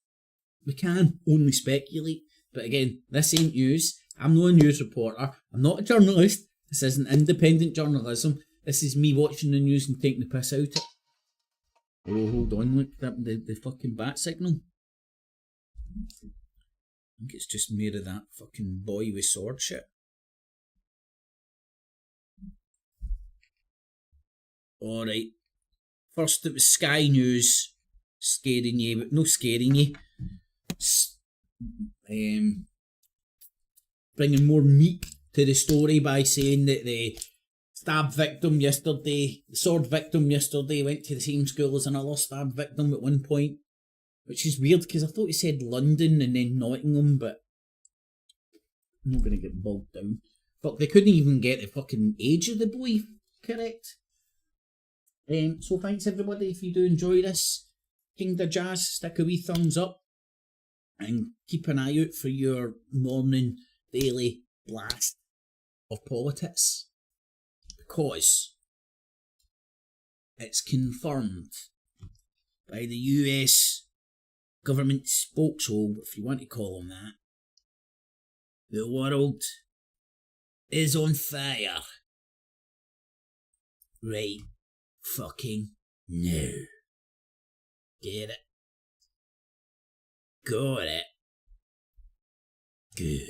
[SPEAKER 2] We can only speculate. But again, this ain't news. I'm not a news reporter. I'm not a journalist. This isn't independent journalism. This is me watching the news and taking the piss out of it. Oh, hold on, look, the fucking bat signal. I think it's just made of that fucking boy with sword shit. Alright. First it was Sky News scaring you, but no scaring you. Bringing more meat to the story by saying that the sword victim yesterday went to the same school as another stab victim at one point, which is weird because I thought he said London and then Nottingham, but I'm not going to get bogged down. Fuck, they couldn't even get the fucking age of the boy correct. So thanks everybody. If you do enjoy this King the Jazz, stick a wee thumbs up and keep an eye out for your morning daily blast of PoliTITS, because it's confirmed by the US government spokeshole, if you want to call them that. The world is on fire right fucking now. Get it? Got it. Good.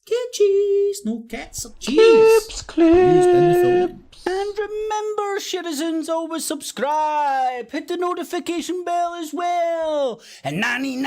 [SPEAKER 2] Get cheese. No cats or cheese.
[SPEAKER 6] Clips, clips. And remember, citizens, always subscribe. Hit the notification bell as well. And 99